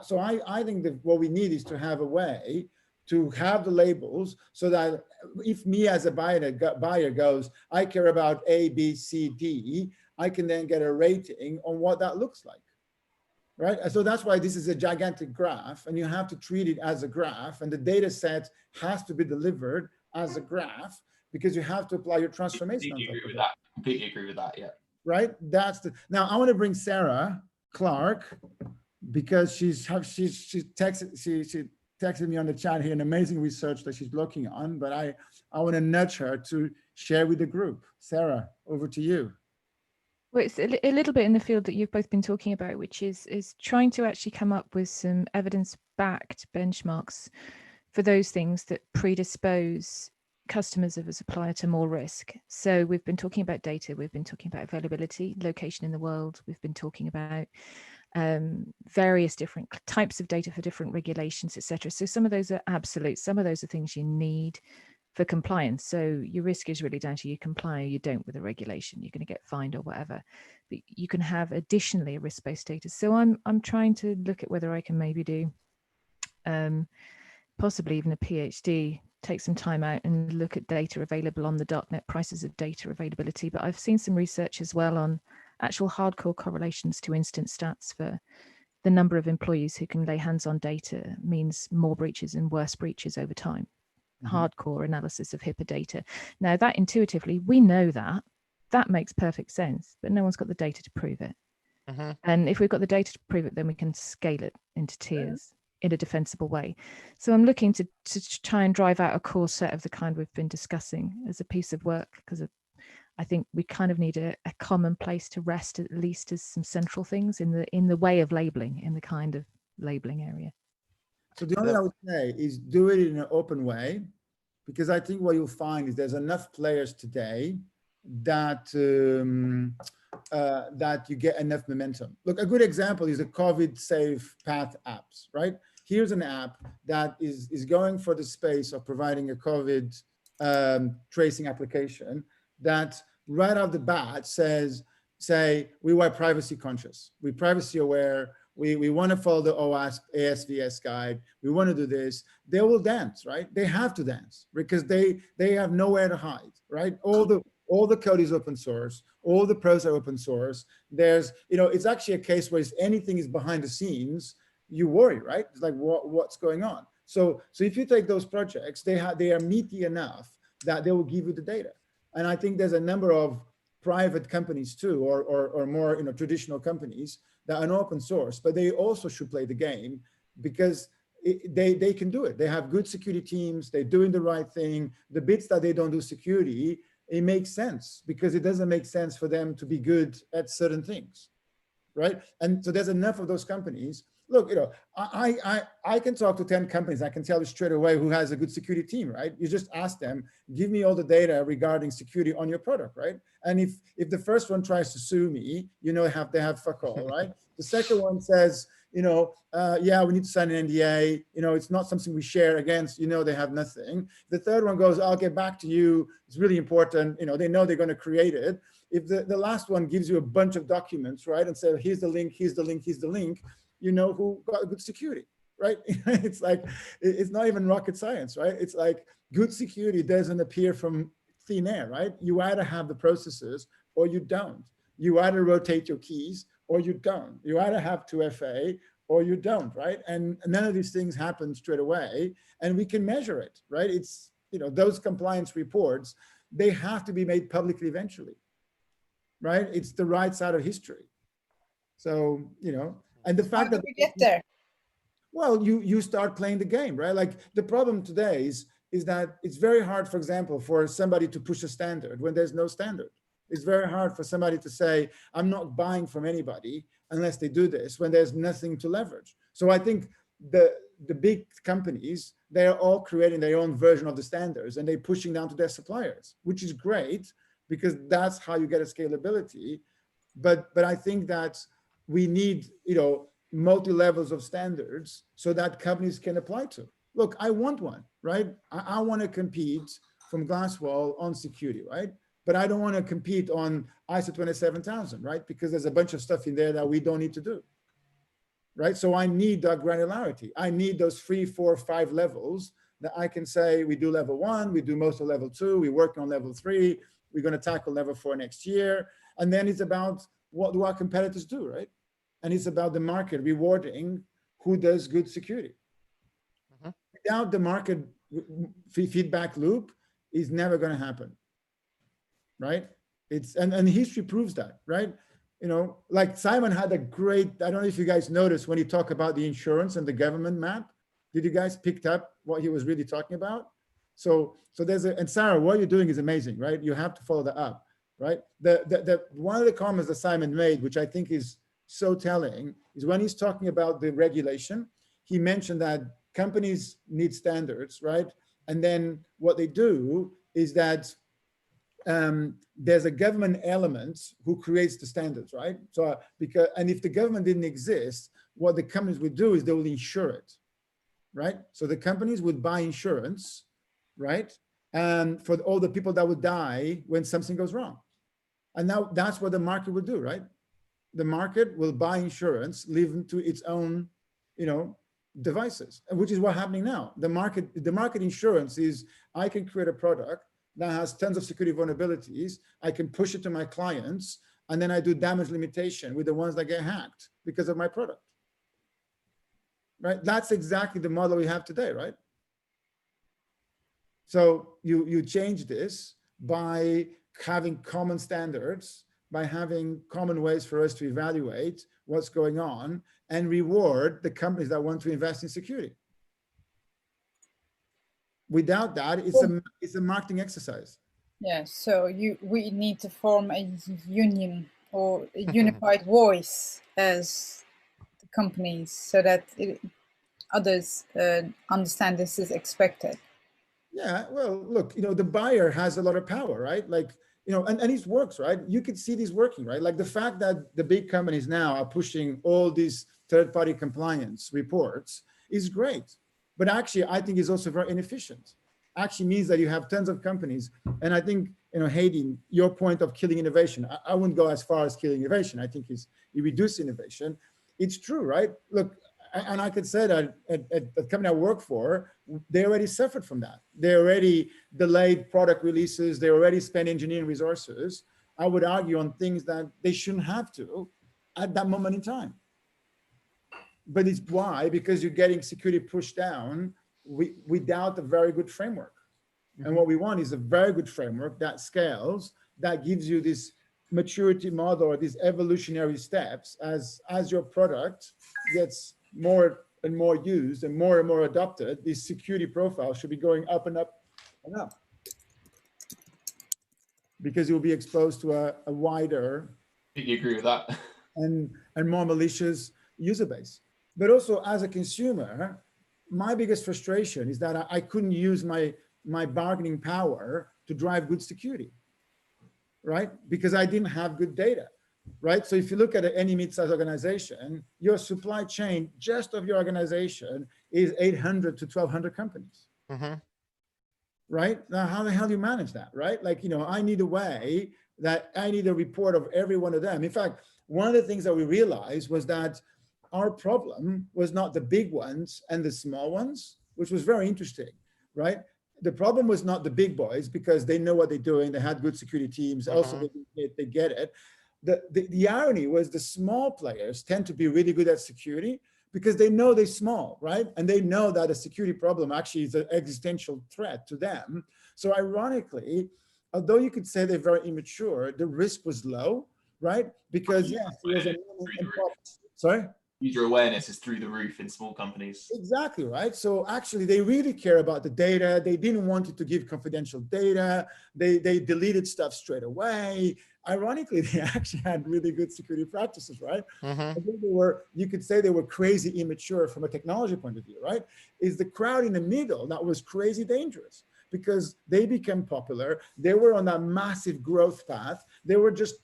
So I think that what we need is to have a way to have the labels so that if me as a buyer goes, I care about A, B, C, D, I can then get a rating on what that looks like. Right? So that's why this is a gigantic graph, and you have to treat it as a graph, and the data set has to be delivered as a graph because you have to apply your transformation. Completely agree with that. Yeah. Right? Now I want to bring Sarah Clark because she texted me on the chat here an amazing research that she's looking on, but I want to nudge her to share with the group. Sarah, over to you. Well, it's a little bit in the field that you've both been talking about, which is trying to actually come up with some evidence-backed benchmarks for those things that predispose customers of a supplier to more risk. So we've been talking about data, we've been talking about availability, location in the world, we've been talking about various different types of data for different regulations, etc. So some of those are absolute, some of those are things you need for compliance. So your risk is really down to you comply or you don't with a regulation. You're going to get fined or whatever. But you can have additionally a risk-based data. So I'm trying to look at whether I can maybe do possibly even a PhD, take some time out and look at data available on the darknet, prices of data availability. But I've seen some research as well on actual hardcore correlations to instance stats for the number of employees who can lay hands on data means more breaches and worse breaches over time. Hardcore analysis of HIPAA data. Now that intuitively, we know that makes perfect sense, but no one's got the data to prove it. And if we've got the data to prove it, then we can scale it into tiers in a defensible way. So I'm looking to try and drive out a core set of the kind we've been discussing as a piece of work, because I think we kind of need a common place to rest, at least as some central things in the way of labeling, in the kind of labeling area. So the only thing I would say is do it in an open way, because I think what you'll find is there's enough players today that that you get enough momentum. Look, a good example is the COVID Safe Path apps, right? Here's an app that is going for the space of providing a COVID tracing application that right off the bat say we were privacy conscious, we privacy aware, we want to follow the ASVS guide, we want to do this. They will dance, right? They have to dance because they have nowhere to hide, right? All the code is open source, all the pros are open source. There's, it's actually a case where if anything is behind the scenes, you worry, right? It's like what's going on. So if you take those projects, they are meaty enough that they will give you the data. And I think there's a number of private companies too, or more traditional companies that are open source, but they also should play the game because they can do it. They have good security teams. They're doing the right thing. The bits that they don't do security, it makes sense, because it doesn't make sense for them to be good at certain things, right? And so there's enough of those companies. Look, I can talk to 10 companies. I can tell you straight away who has a good security team, right? You just ask them, give me all the data regarding security on your product, right? And if the first one tries to sue me, they have fuck all, right? The second one says, yeah, we need to sign an NDA. It's not something we share against, they have nothing. The third one goes, I'll get back to you. It's really important. They know they're going to create it. If the last one gives you a bunch of documents, right, and say, here's the link, here's the link, here's the link, who got good security, right? It's like, it's not even rocket science, right? It's like good security doesn't appear from thin air, right? You either have the processes or you don't. You either rotate your keys or you don't. You either have 2FA or you don't, right? And none of these things happen straight away, and we can measure it, right? It's, those compliance reports, they have to be made publicly eventually, right? It's the right side of history. So, and the fact that we get there. Well, you start playing the game, right? Like the problem today is that it's very hard, for example, for somebody to push a standard when there's no standard. It's very hard for somebody to say, I'm not buying from anybody unless they do this, when there's nothing to leverage. So I think the big companies, they're all creating their own version of the standards, and they're pushing down to their suppliers, which is great, because that's how you get a scalability. But I think that we need, multi-levels of standards so that companies can apply to. Look, I want one, right? I want to compete from Glasswall on security, right? But I don't want to compete on ISO 27000, right? Because there's a bunch of stuff in there that we don't need to do, right? So I need that granularity. I need those 3, 4, 5 levels that I can say, we do level 1, we do most of level 2, we work on level 3, we're going to tackle level 4 next year. And then it's about, what do our competitors do, right? And it's about the market rewarding who does good security. Without the market feedback loop, is never going to happen, right? It's and history proves that, right? Like Simon had a great, I don't know if you guys noticed when he talked about the insurance and the government map. Did you guys pick up what he was really talking about? So there's and Sarah, what you're doing is amazing, right? You have to follow that up, right? The one of the comments that Simon made, which I think is so telling, is when he's talking about the regulation, he mentioned that companies need standards, right? And then what they do is that there's a government element who creates the standards, right? So and if the government didn't exist, what the companies would do is they will insure it, right? So the companies would buy insurance, right? And for all the people that would die when something goes wrong. And now that's what the market would do, right? The market will buy insurance, leave to its own, devices, which is what's happening now. The market insurance is, I can create a product that has tons of security vulnerabilities. I can push it to my clients, and then I do damage limitation with the ones that get hacked because of my product, right? That's exactly the model we have today, right? So you change this by having common standards, by having common ways for us to evaluate what's going on and reward the companies that want to invest in security. Without that, it's a marketing exercise. Yeah, so we need to form a union or a unified voice as the companies, so that others understand this is expected. Yeah, well, look, the buyer has a lot of power, right? Like, and it works, right? You could see this working, right? Like the fact that the big companies now are pushing all these third-party compliance reports is great. But actually, I think it's also very inefficient. Actually means that you have tons of companies. And I think, Hayden, your point of killing innovation, I wouldn't go as far as killing innovation. I think you reduce innovation. It's true, right? Look, and I could say that at the company I work for, they already suffered from that. They already delayed product releases. They already spent engineering resources, I would argue, on things that they shouldn't have to at that moment in time. But it's why? Because you're getting security pushed down without a very good framework. Mm-hmm. And what we want is a very good framework that scales, that gives you this maturity model or these evolutionary steps as your product gets more and more used and more adopted. This security profile should be going up and up and up. because you'll be exposed to a wider You agree with that? and more malicious user base. But also as a consumer, my biggest frustration is that I couldn't use my bargaining power to drive good security, right? Because I didn't have good data, right? So if you look at any mid-sized organization, your supply chain just of your organization is 800 to 1,200 companies. Right? Now, how the hell do you manage that, right? Like, I need a way that I need a report of every one of them. In fact, one of the things that we realized was that our problem was not the big ones and the small ones, which was very interesting, right? The problem was not the big boys because they know what they're doing. They had good security teams. Also, they get it. The irony was the small players tend to be really good at security because they know they're small, right? And they know that a security problem actually is an existential threat to them. So ironically, although you could say they're very immature, the risk was low, right? Because yes, it was sorry? User awareness is through the roof in small companies. Exactly, right? So actually they really care about the data. They didn't want it to give confidential data. They deleted stuff straight away. Ironically, they actually had really good security practices, right? I think you could say they were crazy immature from a technology point of view, right? Is the crowd in the middle that was crazy dangerous because they became popular. They were on that massive growth path. They were just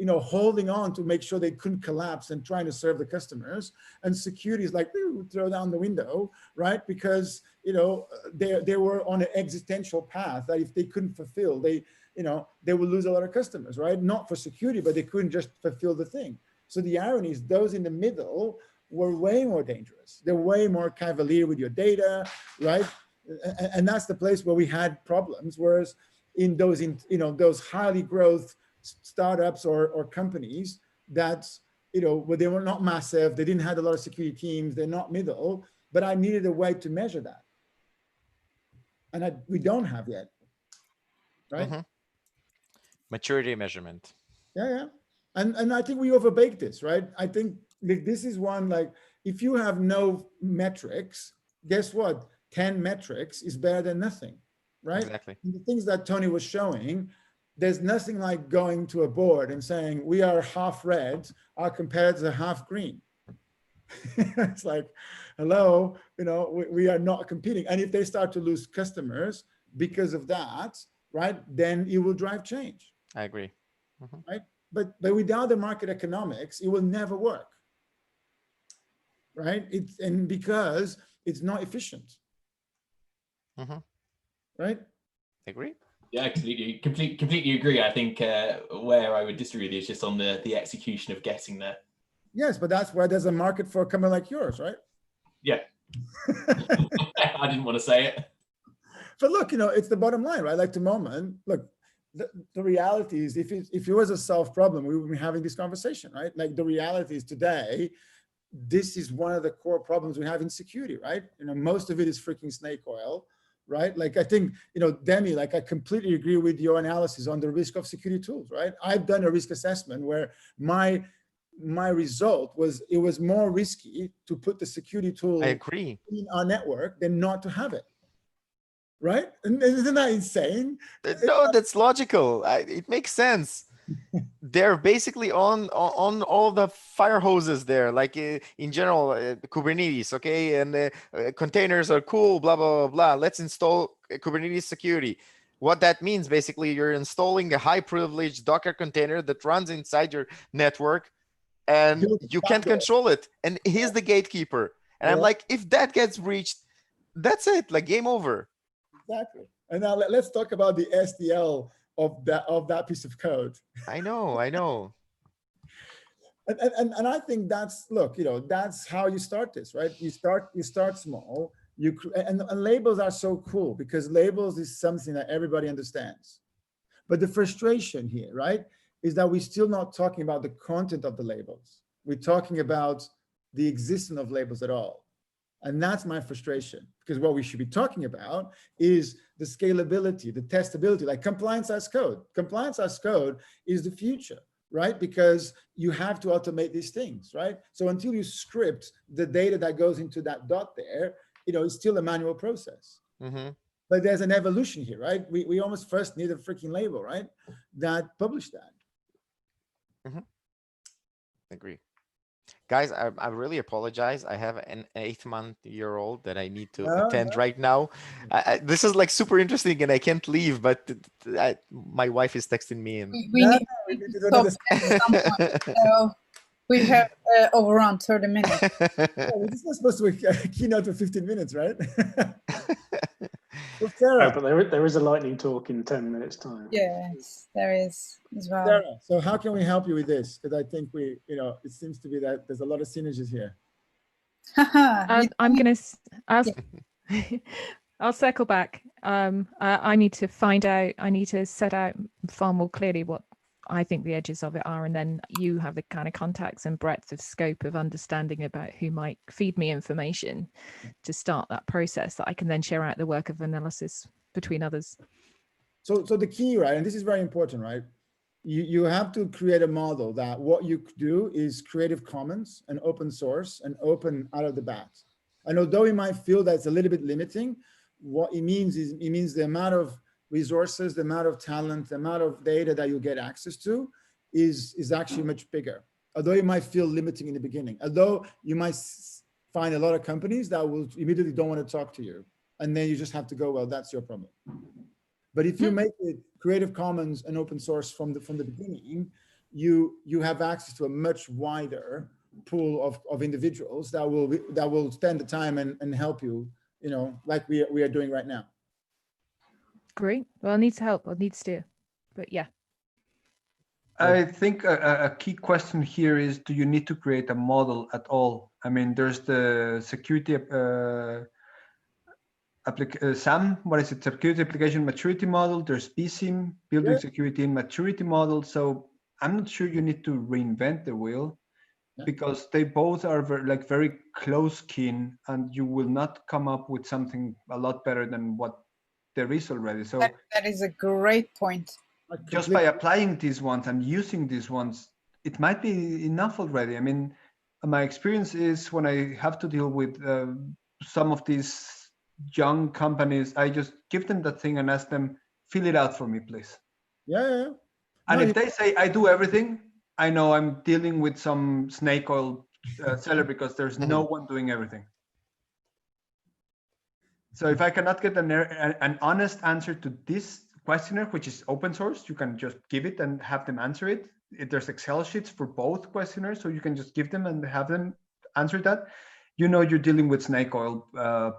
holding on to make sure they couldn't collapse and trying to serve the customers. And security is like, throw down the window, right? Because, they were on an existential path that if they couldn't fulfill, they would lose a lot of customers, right? Not for security, but they couldn't just fulfill the thing. So the irony is those in the middle were way more dangerous. They're way more cavalier with your data, right? And that's the place where we had problems. Whereas in those highly growth startups or companies that, where they were not massive, they didn't have a lot of security teams, they're not middle, but I needed a way to measure that. And we don't have yet, right? Maturity measurement. Yeah. And I think we overbake this, right? I think this is one, like, if you have no metrics, guess what? 10 metrics is better than nothing, right? Exactly. And the things that Tony was showing, there's nothing like going to a board and saying, we are half red, our competitors are half green. It's like, hello, we are not competing. And if they start to lose customers because of that, right, then it will drive change. I agree. Right? But without the market economics, it will never work. Right? Because it's not efficient. Right? I agree. Yeah, completely agree. I think where I would disagree with you is just on the execution of getting there. Yes, but that's where there's a market for a company like yours, right? Yeah. I didn't want to say it. But look, it's the bottom line, right? Like the moment, look, the reality is if it was a solved problem, we would be having this conversation, right? Like the reality is today, this is one of the core problems we have in security, right? Most of it is freaking snake oil, right? Like I think, Demi, like I completely agree with your analysis on the risk of security tools, right? I've done a risk assessment where my result was it was more risky to put the security tool I agree. in our network than not to have it. Right? And isn't that insane? No, that's logical. It makes sense. They're basically on all the fire hoses there, like in general, Kubernetes, okay? And containers are cool, blah, blah, blah, blah. Let's install Kubernetes security. What that means, basically, you're installing a high privileged Docker container that runs inside your network and you can't control it. And he's the gatekeeper. And I'm like, if that gets breached, that's it, like game over. Exactly. And now let's talk about the SDL of that piece of code. I know. And I think that's how you start this, right? You start small. And labels are so cool because labels is something that everybody understands. But the frustration here, right, is that we're still not talking about the content of the labels. We're talking about the existence of labels at all. And that's my frustration, because what we should be talking about is the scalability, the testability, like compliance as code. Compliance as code is the future, right? Because you have to automate these things, right? So until you script the data that goes into that dot there, it's still a manual process. But there's an evolution here, right? We almost first need a freaking label, right? That published that. Agree. Guys, I really apologize. I have an 8-month-old that I need to attend right now. This is like super interesting and I can't leave, but my wife is texting me. And We need to stop at some point. So we have overrun 30 minutes. This was supposed to be a keynote for 15 minutes, right? Well, Sarah, but there is a lightning talk in 10 minutes time. Yes, there is as well. Sarah, so how can we help you with this? Because I think it seems to be that there's a lot of synergies here. I'll circle back. I need to find out, I need to set out far more clearly what I think the edges of it are, and then you have the kind of contacts and breadth of scope of understanding about who might feed me information to start that process that I can then share out the work of analysis between others. So the key, right, and this is very important, right? You have to create a model that what you do is Creative Commons and open source and open out of the bat. And although you might feel that it's a little bit limiting, what it means is the amount of resources, the amount of talent, the amount of data that you get access to is actually much bigger. Although it might feel limiting in the beginning, although you might find a lot of companies that will immediately don't want to talk to you. And then you just have to go, well, that's your problem. But if you make it Creative Commons and open source from the beginning, you have access to a much wider pool of individuals that will spend the time and help you, like we are doing right now. Great. Well, it needs help. It needs steer. But yeah. I think a key question here is, do you need to create a model at all? I mean, there's the security SAM, what is it? Security Application Maturity Model. There's BSIM, Building Security and Maturity Model. So I'm not sure you need to reinvent the wheel, because they both are very close kin, and you will not come up with something a lot better than what there is already. So that is a great point. Just by applying these ones and using these ones, it might be enough already. I mean, my experience is when I have to deal with some of these young companies, I just give them that thing and ask them, fill it out for me, please. Yeah. And if they say, I do everything, I know I'm dealing with some snake oil seller, because there's no one doing everything. So if I cannot get an honest answer to this questionnaire, which is open source, you can just give it and have them answer it. There's Excel sheets for both questionnaires, so you can just give them and have them answer that. You're dealing with snake oil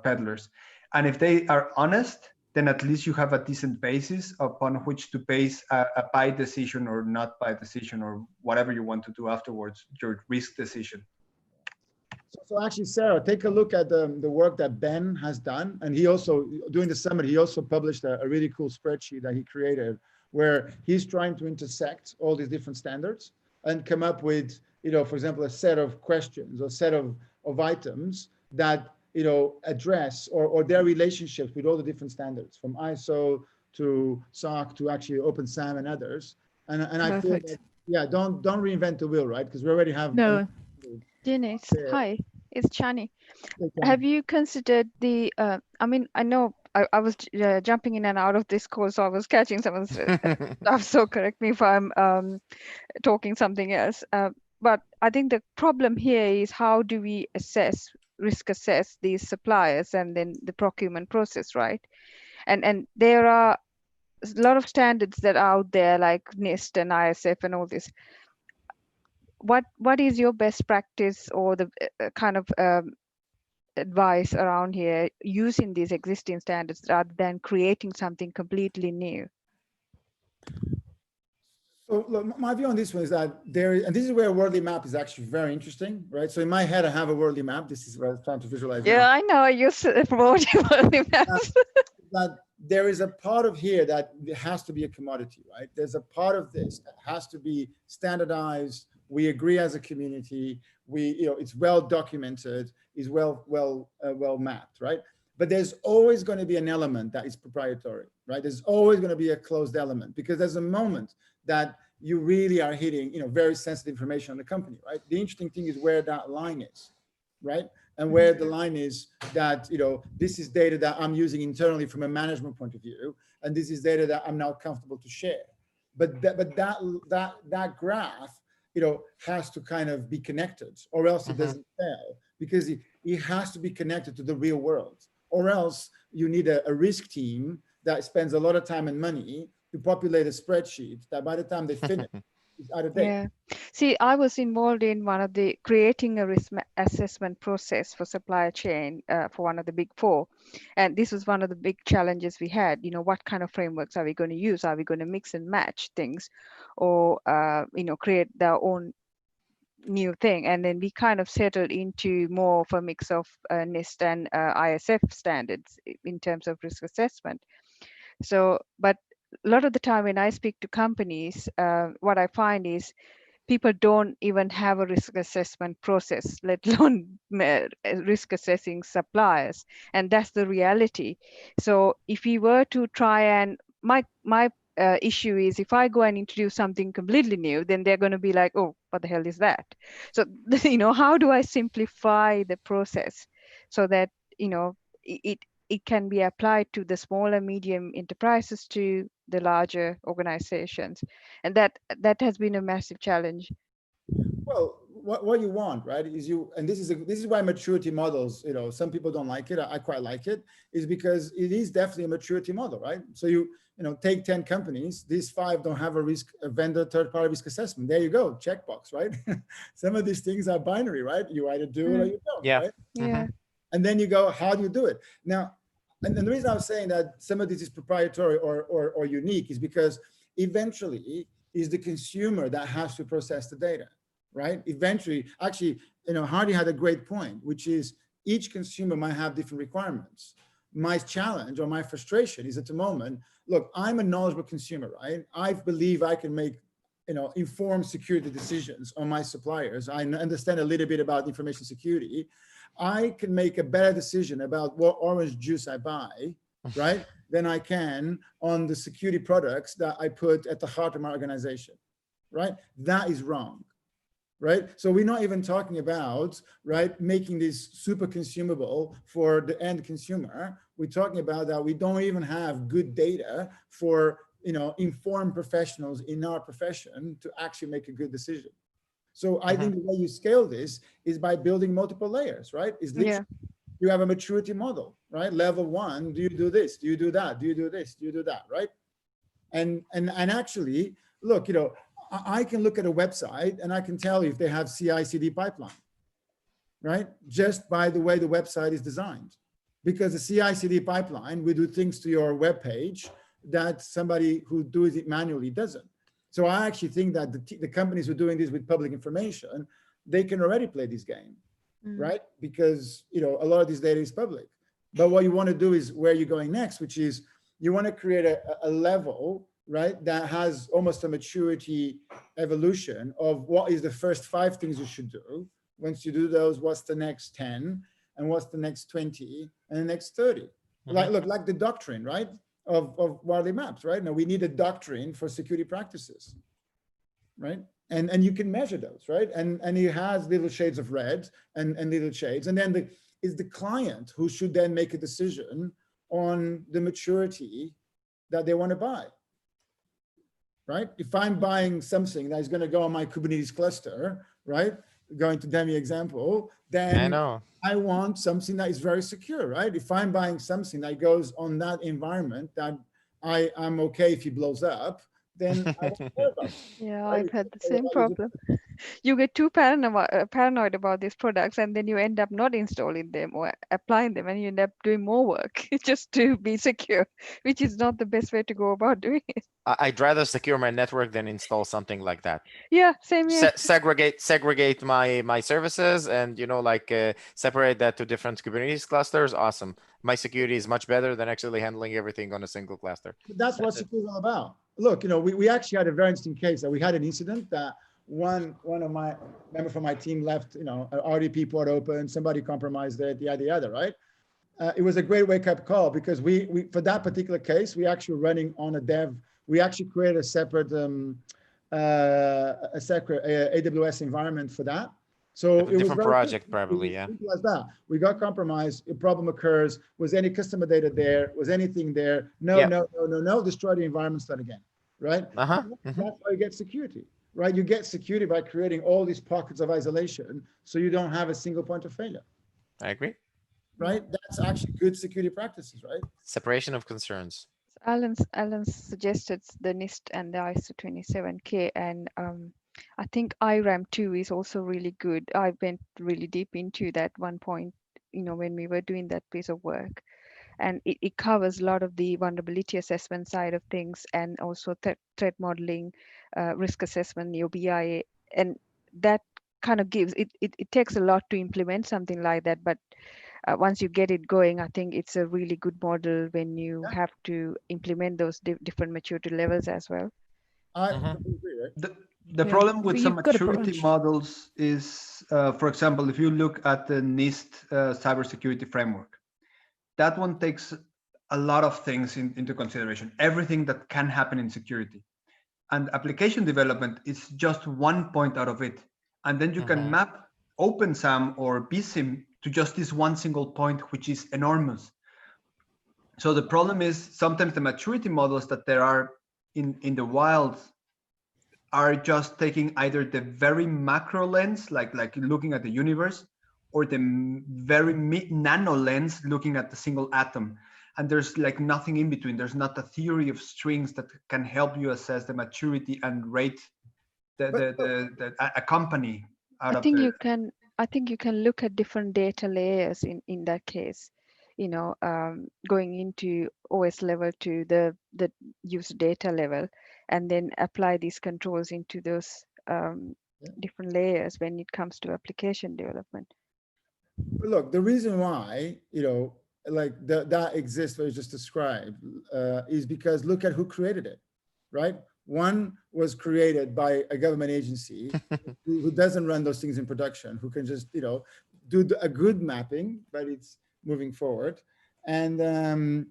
peddlers. And if they are honest, then at least you have a decent basis upon which to base a buy decision or not buy decision, or whatever you want to do afterwards, your risk decision. So actually, Sarah, take a look at the work that Ben has done. And he also, during the summit, he also published a really cool spreadsheet that he created, where he's trying to intersect all these different standards and come up with, for example, a set of questions or set of items that, address or their relationships with all the different standards, from ISO to SOC to actually OpenSAM and others. And I feel that, don't reinvent the wheel, right? Because we already have. No. Dennis, hi, it's Chani. Have you considered the, I know I was jumping in and out of this call, so I was catching someone's stuff, so correct me if I'm talking something else. But I think the problem here is, how do we risk assess these suppliers and then the procurement process, right? And there are a lot of standards that are out there, like NIST and ISF and all this. What is your best practice or the kind of advice around here using these existing standards rather than creating something completely new? So look, my view on this one is that and this is where a worldly map is actually very interesting, right? So in my head, I have a worldly map. This is what I was trying to visualize. Yeah, now. I know. I used to promote worldly maps. That there is a part of here that has to be a commodity, right? There's a part of this that has to be standardized. We agree as a community. It's well documented. Is well mapped, right? But there's always going to be an element that is proprietary, right? There's always going to be a closed element, because there's a moment that you really are hitting, very sensitive information on the company, right? The interesting thing is where that line is, right? and where the line is that, this is data that I'm using internally from a management point of view, and this is data that I'm now comfortable to share. But that graph, has to kind of be connected, or else it doesn't fail, because it has to be connected to the real world, or else you need a risk team that spends a lot of time and money to populate a spreadsheet that by the time they finish, it's out of date. Yeah. See, I was involved in one of the creating a risk assessment process for supply chain for one of the big four. And this was one of the big challenges we had. What kind of frameworks are we going to use? Are we going to mix and match things, or, create their own new thing? And then we kind of settled into more of a mix of NIST and ISF standards in terms of risk assessment. So, but a lot of the time when I speak to companies, what I find is people don't even have a risk assessment process, let alone risk assessing suppliers. And that's the reality. So if we were to try and, my issue is, if I go and introduce something completely new, then they're going to be like, oh, what the hell is that? So, how do I simplify the process so that, it can be applied to the small and medium enterprises, to the larger organizations? And that has been a massive challenge. Well, what you want, right, is and this is why maturity models, some people don't like it. I quite like it, is because it is definitely a maturity model, right? So take 10 companies, these 5 don't have a vendor third-party risk assessment. There you go, checkbox, right? Some of these things are binary, right? You either do it or you don't, right? Yeah. And then you go, how do you do it? Now, and the reason I was saying that some of this is proprietary or unique is because eventually is the consumer that has to process the data, right? Eventually, actually, Hardy had a great point, which is each consumer might have different requirements. My challenge or my frustration is at the moment, look, I'm a knowledgeable consumer, right? I believe I can make informed security decisions on my suppliers. I understand a little bit about information security. I can make a better decision about what orange juice I buy, right, than I can on the security products that I put at the heart of my organization, right? That is wrong, right? So we're not even talking about, right, making this super consumable for the end consumer. We're talking about that we don't even have good data for, informed professionals in our profession to actually make a good decision. So I think the way you scale this is by building multiple layers, right? Is literally you have a maturity model, right? Level 1, do you do this? Do you do that? Do you do this? Do you do that, right? And actually, look, I can look at a website and I can tell you if they have CI/CD pipeline, right? Just by the way the website is designed. Because the CI/CD pipeline will do things to your web page that somebody who does it manually doesn't. So I actually think that the companies who are doing this with public information, they can already play this game, right? Because, a lot of this data is public. But what you want to do is where you're going next, which is you want to create a level, right, that has almost a maturity evolution of what is the first 5 things you should do. Once you do those, what's the next 10? And what's the next 20? And the next 30? Like the doctrine, right? Of Warley Maps, right? Now we need a doctrine for security practices, right? And you can measure those, right? And it has little shades of red and little shades. And then is the client who should then make a decision on the maturity that they want to buy, right? If I'm buying something that is going to go on my Kubernetes cluster, right? Going to Demi example, then I want something that is very secure, right? If I'm buying something that goes on that environment that I'm okay if it blows up, then I don't care about it. Yeah, right? I've had the same problem. You get too paranoid about these products, and then you end up not installing them or applying them, and you end up doing more work just to be secure, which is not the best way to go about doing it. I'd rather secure my network than install something like that. Yeah, same here. Segregate my services and separate that to different Kubernetes clusters. Awesome. My security is much better than actually handling everything on a single cluster. That's what security is all about. Look, we actually had a very interesting case that we had an incident that one of my member from my team left, an RDP port open, somebody compromised it, the other, right? It was a great wake-up call because we for that particular case, we actually were running on a dev. We actually created a separate AWS environment for that. So a different project, probably, yeah. Simple as that. We got compromised. A problem occurs. Was any customer data there? Was anything there? No, no. Destroy the environment. Start again. Right. That's how you get security. Right. You get security by creating all these pockets of isolation, so you don't have a single point of failure. I agree. Right. That's actually good security practices. Right. Separation of concerns. Alan suggested the NIST and the ISO 27K, and I think IRAM 2 is also really good. I went really deep into that one point, when we were doing that piece of work, and it covers a lot of the vulnerability assessment side of things, and also threat modeling, risk assessment, your BIA, and that kind of gives it takes a lot to implement something like that, but once you get it going, I think it's a really good model when you have to implement those different maturity levels as well. The problem with some maturity models is, for example, if you look at the NIST cybersecurity framework, that one takes a lot of things into consideration, everything that can happen in security. And application development is just one point out of it. And then you can map OpenSAM or BSIM to just this one single point, which is enormous. So the problem is sometimes the maturity models that there are in the wild are just taking either the very macro lens, like looking at the universe, or the very nano lens, looking at the single atom. And there's like nothing in between. There's not a theory of strings that can help you assess the maturity and rate a company out of there. I think you can look at different data layers in that case, going into OS level to the user data level, and then apply these controls into those different layers when it comes to application development. Look, the reason why, like that exists, what you just described, is because look at who created it, right? One was created by a government agency who doesn't run those things in production, who can just, do a good mapping, but it's moving forward. And then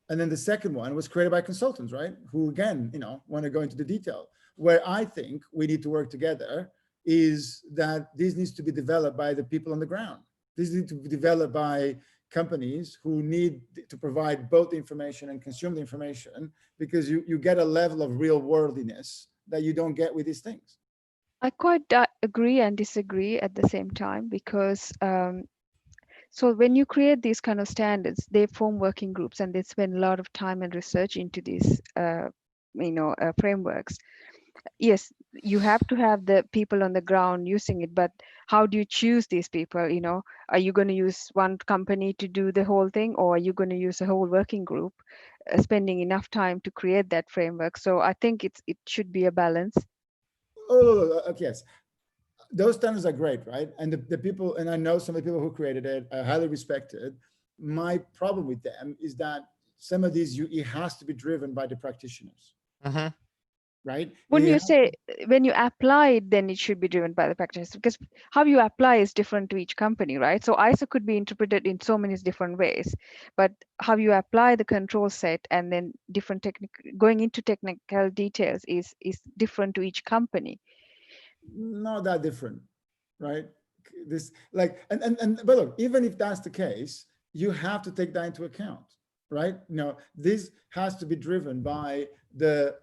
the second one was created by consultants, right? Who again, want to go into the detail. Where I think we need to work together is that this needs to be developed by the people on the ground. This needs to be developed by companies who need to provide both information and consume the information, because you get a level of real worldliness that you don't get with these things. I quite agree and disagree at the same time, because so when you create these kind of standards, they form working groups and they spend a lot of time and research into these frameworks. Yes, you have to have the people on the ground using it, but how do you choose these people? Are you going to use one company to do the whole thing, or are you going to use a whole working group, spending enough time to create that framework? So I think it should be a balance. Yes, those standards are great, right? And the people, and I know some of the people who created it, are highly respected. My problem with them is that some of these, it has to be driven by the practitioners. Right? Wouldn't you say when you apply it, then it should be driven by the practitioners? Because how you apply is different to each company, right? So ISO could be interpreted in so many different ways, but how you apply the control set and then different going into technical details is different to each company. Not that different, right? But look, even if that's the case, you have to take that into account, right? This has to be driven by the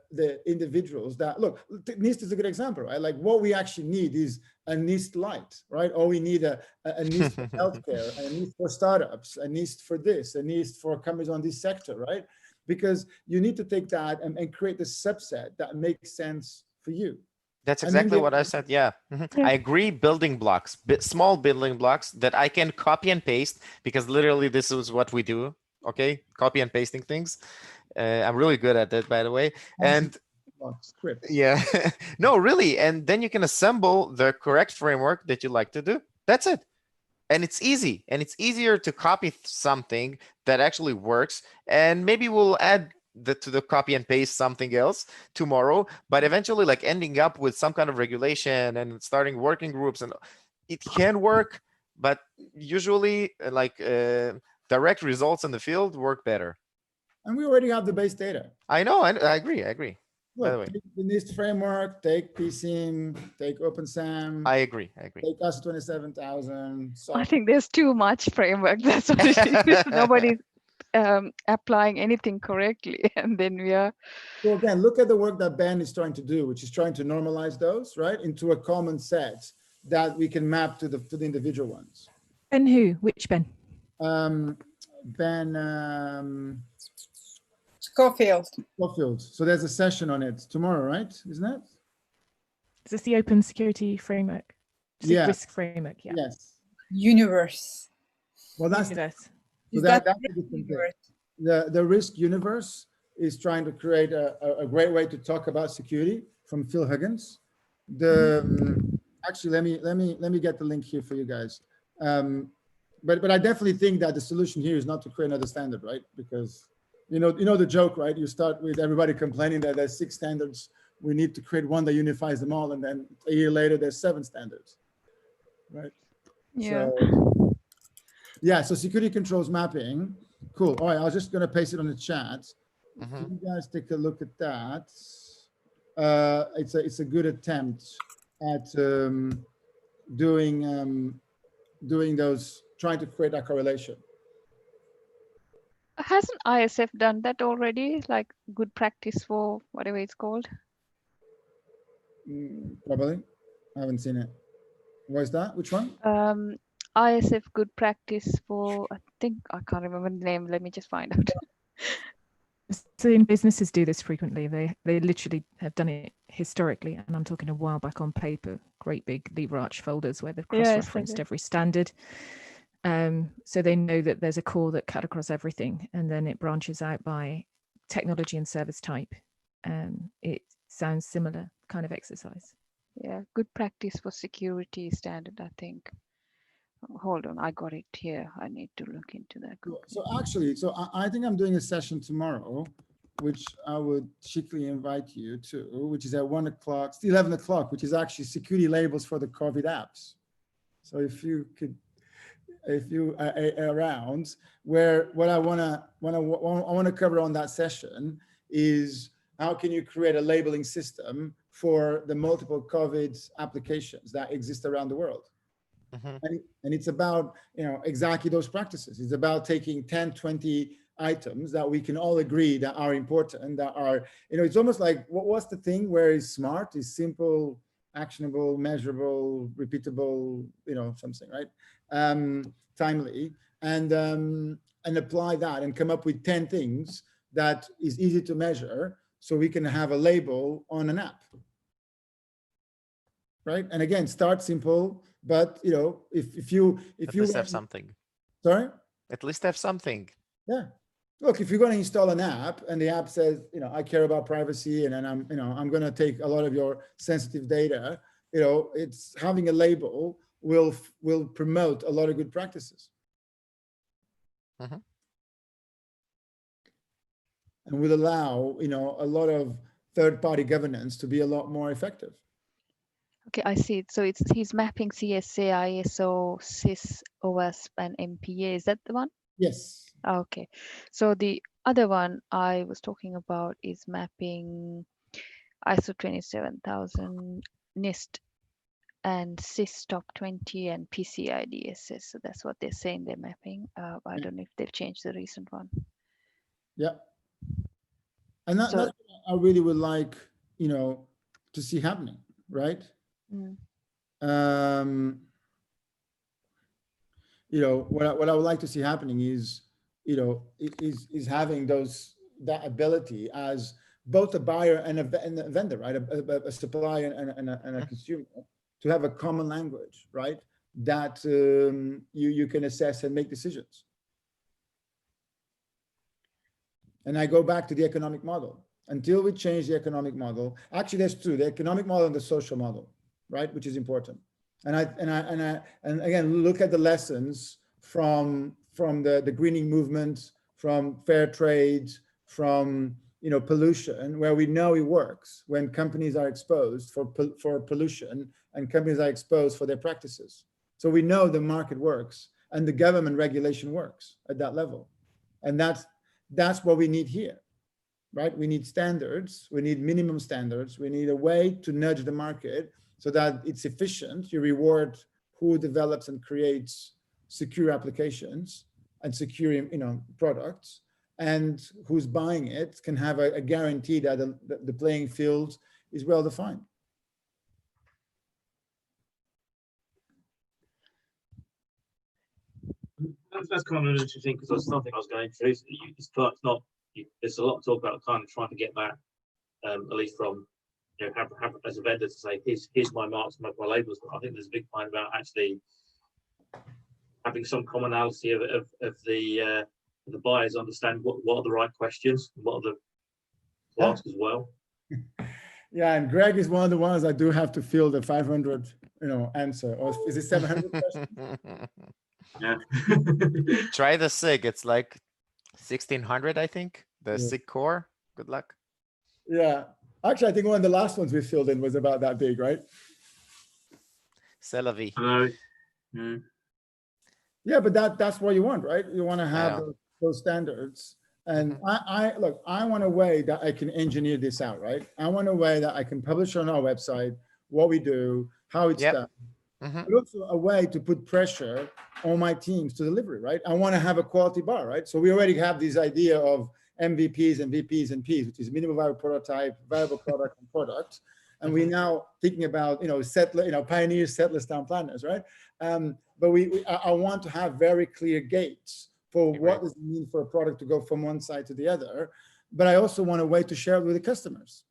individuals that, look, NIST is a good example, right? Like what we actually need is a NIST light, right? Or we need a NIST for healthcare, a NIST for startups, a NIST for this, a NIST for companies on this sector, right? Because you need to take that and create the subset that makes sense for you. That's exactly what I said. Yeah. I agree. Building blocks, small building blocks that I can copy and paste, because literally this is what we do. Okay. Copy and pasting things. I'm really good at that, by the way. And scripts. Yeah, no, really. And then you can assemble the correct framework that you like to do. That's it. And it's easy, and it's easier to copy something that actually works. And maybe we'll add to the copy and paste something else tomorrow, but eventually like ending up with some kind of regulation and starting working groups, and it can work, but usually like direct results in the field work better. And we already have the base data. I know, I agree. by the way. Take the NIST framework, take PSIM, take OpenSAM. I agree. Take us 27,000. I think there's too much framework. That's what it is. Nobody's applying anything correctly, and then we are. So again, look at the work that Ben is trying to do, which is trying to normalize those, right, into a common set that we can map to the individual ones. Ben who? Which Ben? Ben Schofield. So there's a session on it tomorrow, right? Isn't it? Is this the open security framework? Yeah. Risk framework. Yeah. Yes. Universe. Well, that's Universe. So that's a different thing. The risk universe is trying to create a great way to talk about security from Phil Huggins. Actually, let me get the link here for you guys. But I definitely think that the solution here is not to create another standard, right? Because you know the joke, right? You start with everybody complaining that there's 6 standards. We need to create one that unifies them all, and then a year later there's 7 standards, right? Yeah. So, yeah. So security controls mapping. Cool. All right. I was just going to paste it on the chat. Can you guys take a look at that? It's a good attempt at doing those, trying to create that correlation. Hasn't ISF done that already? Like good practice for whatever it's called? Probably. I haven't seen it. What is that? Which one? ISF good practice for, I think, I can't remember the name. Let me just find out. So businesses do this frequently. They literally have done it historically, and I'm talking a while back on paper, great big lever arch folders where they've cross-referenced every standard. So they know that there's a core that cut across everything, and then it branches out by technology and service type. It sounds similar kind of exercise. Yeah, good practice for security standard, I think. Hold on, I got it here. I need to look into that. So actually, I think I'm doing a session tomorrow, which I would cheekily invite you to, which is at 1 o'clock, 11 o'clock, which is actually security labels for the COVID apps. So if you are around, where what I want to cover on that session is how can you create a labeling system for the multiple COVID applications that exist around the world. And it's about, exactly those practices. It's about taking 10, 20 items that we can all agree that are important, that are, it's almost like, what's the thing where is smart, is simple, actionable, measurable, repeatable, something, right? Timely, and apply that and come up with 10 things that is easy to measure so we can have a label on an app. Right? And again, start simple, but if you have something. Sorry? At least have something. Yeah. Look, if you're going to install an app and the app says, I care about privacy, and then I'm going to take a lot of your sensitive data, it's having a label will promote a lot of good practices. And will allow, a lot of third-party governance to be a lot more effective. Okay, I see it. So he's mapping CSA, ISO, CIS, OWASP, and MPA. Is that the one? Yes. Okay. So the other one I was talking about is mapping ISO 27000, NIST, and CIS top 20 and PCI DSS. So that's what they're saying they're mapping. I don't know if they've changed the recent one. Yeah. And that's what I really would like, to see happening, right? What I would like to see happening is, is having that ability as both a buyer and a vendor, right? A supplier and a consumer, to have a common language, right? That you can assess and make decisions. And I go back to the economic model. Until we change the economic model, actually there's two: the economic model and the social model, right? Which is important. And again, look at the lessons from the greening movement, from fair trade, from pollution, where we know it works when companies are exposed for pollution and companies are exposed for their practices. So we know the market works and the government regulation works at that level, and that's what we need here. right? We need standards, we need minimum standards, we need a way to nudge the market so that it's efficient. You reward who develops and creates secure applications and secure, products, and who's buying it can have a guarantee that the playing field is well defined. That's kind of an interesting thing, because that's something I was going through. There's a lot of talk about kind of trying to get that, at least from, have as a vendor to say, here's my marks, my labels. But I think there's a big point about actually having some commonality of the buyers understand what are the right questions, and what are the to ask as well. Yeah, and Greg is one of the ones I do have to fill the 500, answer, or is it 700 questions? Yeah. Try the SIG. It's like 1600, I think. The SIG core. Good luck. Yeah. Actually, I think one of the last ones we filled in was about that big, right? C'est la vie. Yeah, but that's what you want, right? You want to have those standards. And I want a way that I can engineer this out, right? I want a way that I can publish on our website what we do, how it's done, but also a way to put pressure on my teams to deliver it, right? I want to have a quality bar, right? So we already have this idea of MVPs and VPs and Ps, which is minimum viable prototype, viable product, and product. And we're now thinking about, pioneers, settlers, town planners, right? But I want to have very clear gates for what does it mean for a product to go from one side to the other. But I also want a way to share it with the customers,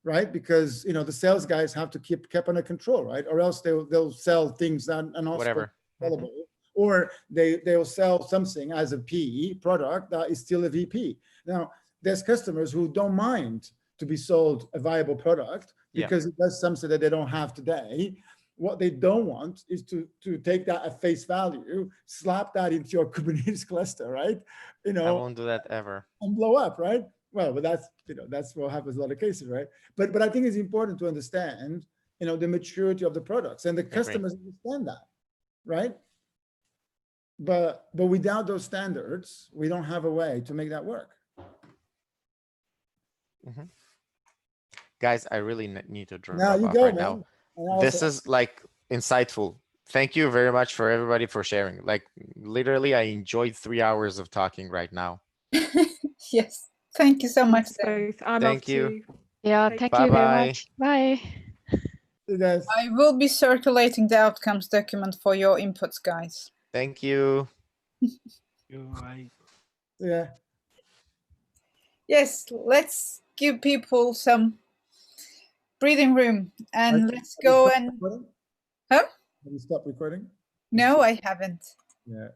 right? Because, the sales guys have to keep under control, right? Or else they'll sell things that are not sellable. Or they'll sell something as a PE product that is still a VP. Now, there's customers who don't mind to be sold a viable product because it does something that they don't have today. What they don't want is to take that at face value, slap that into your Kubernetes cluster, right? I won't do that ever. And blow up, right? Well, but that's what happens in a lot of cases, right? But I think it's important to understand, the maturity of the products, and the customers understand that, right? But without those standards, we don't have a way to make that work. Guys, I really need to drop now you off go, right man. now. This is like insightful. Thank you very much for everybody for sharing. Like literally, I enjoyed 3 hours of talking right now. Yes. Thank you so much. Thank you. Yeah, thank you very much. Bye. I will be circulating the outcomes document for your inputs, guys. Thank you. Yeah. Yes, let's give people some breathing room, and let's go and... Huh? Have you stopped recording? No, I haven't. Yeah.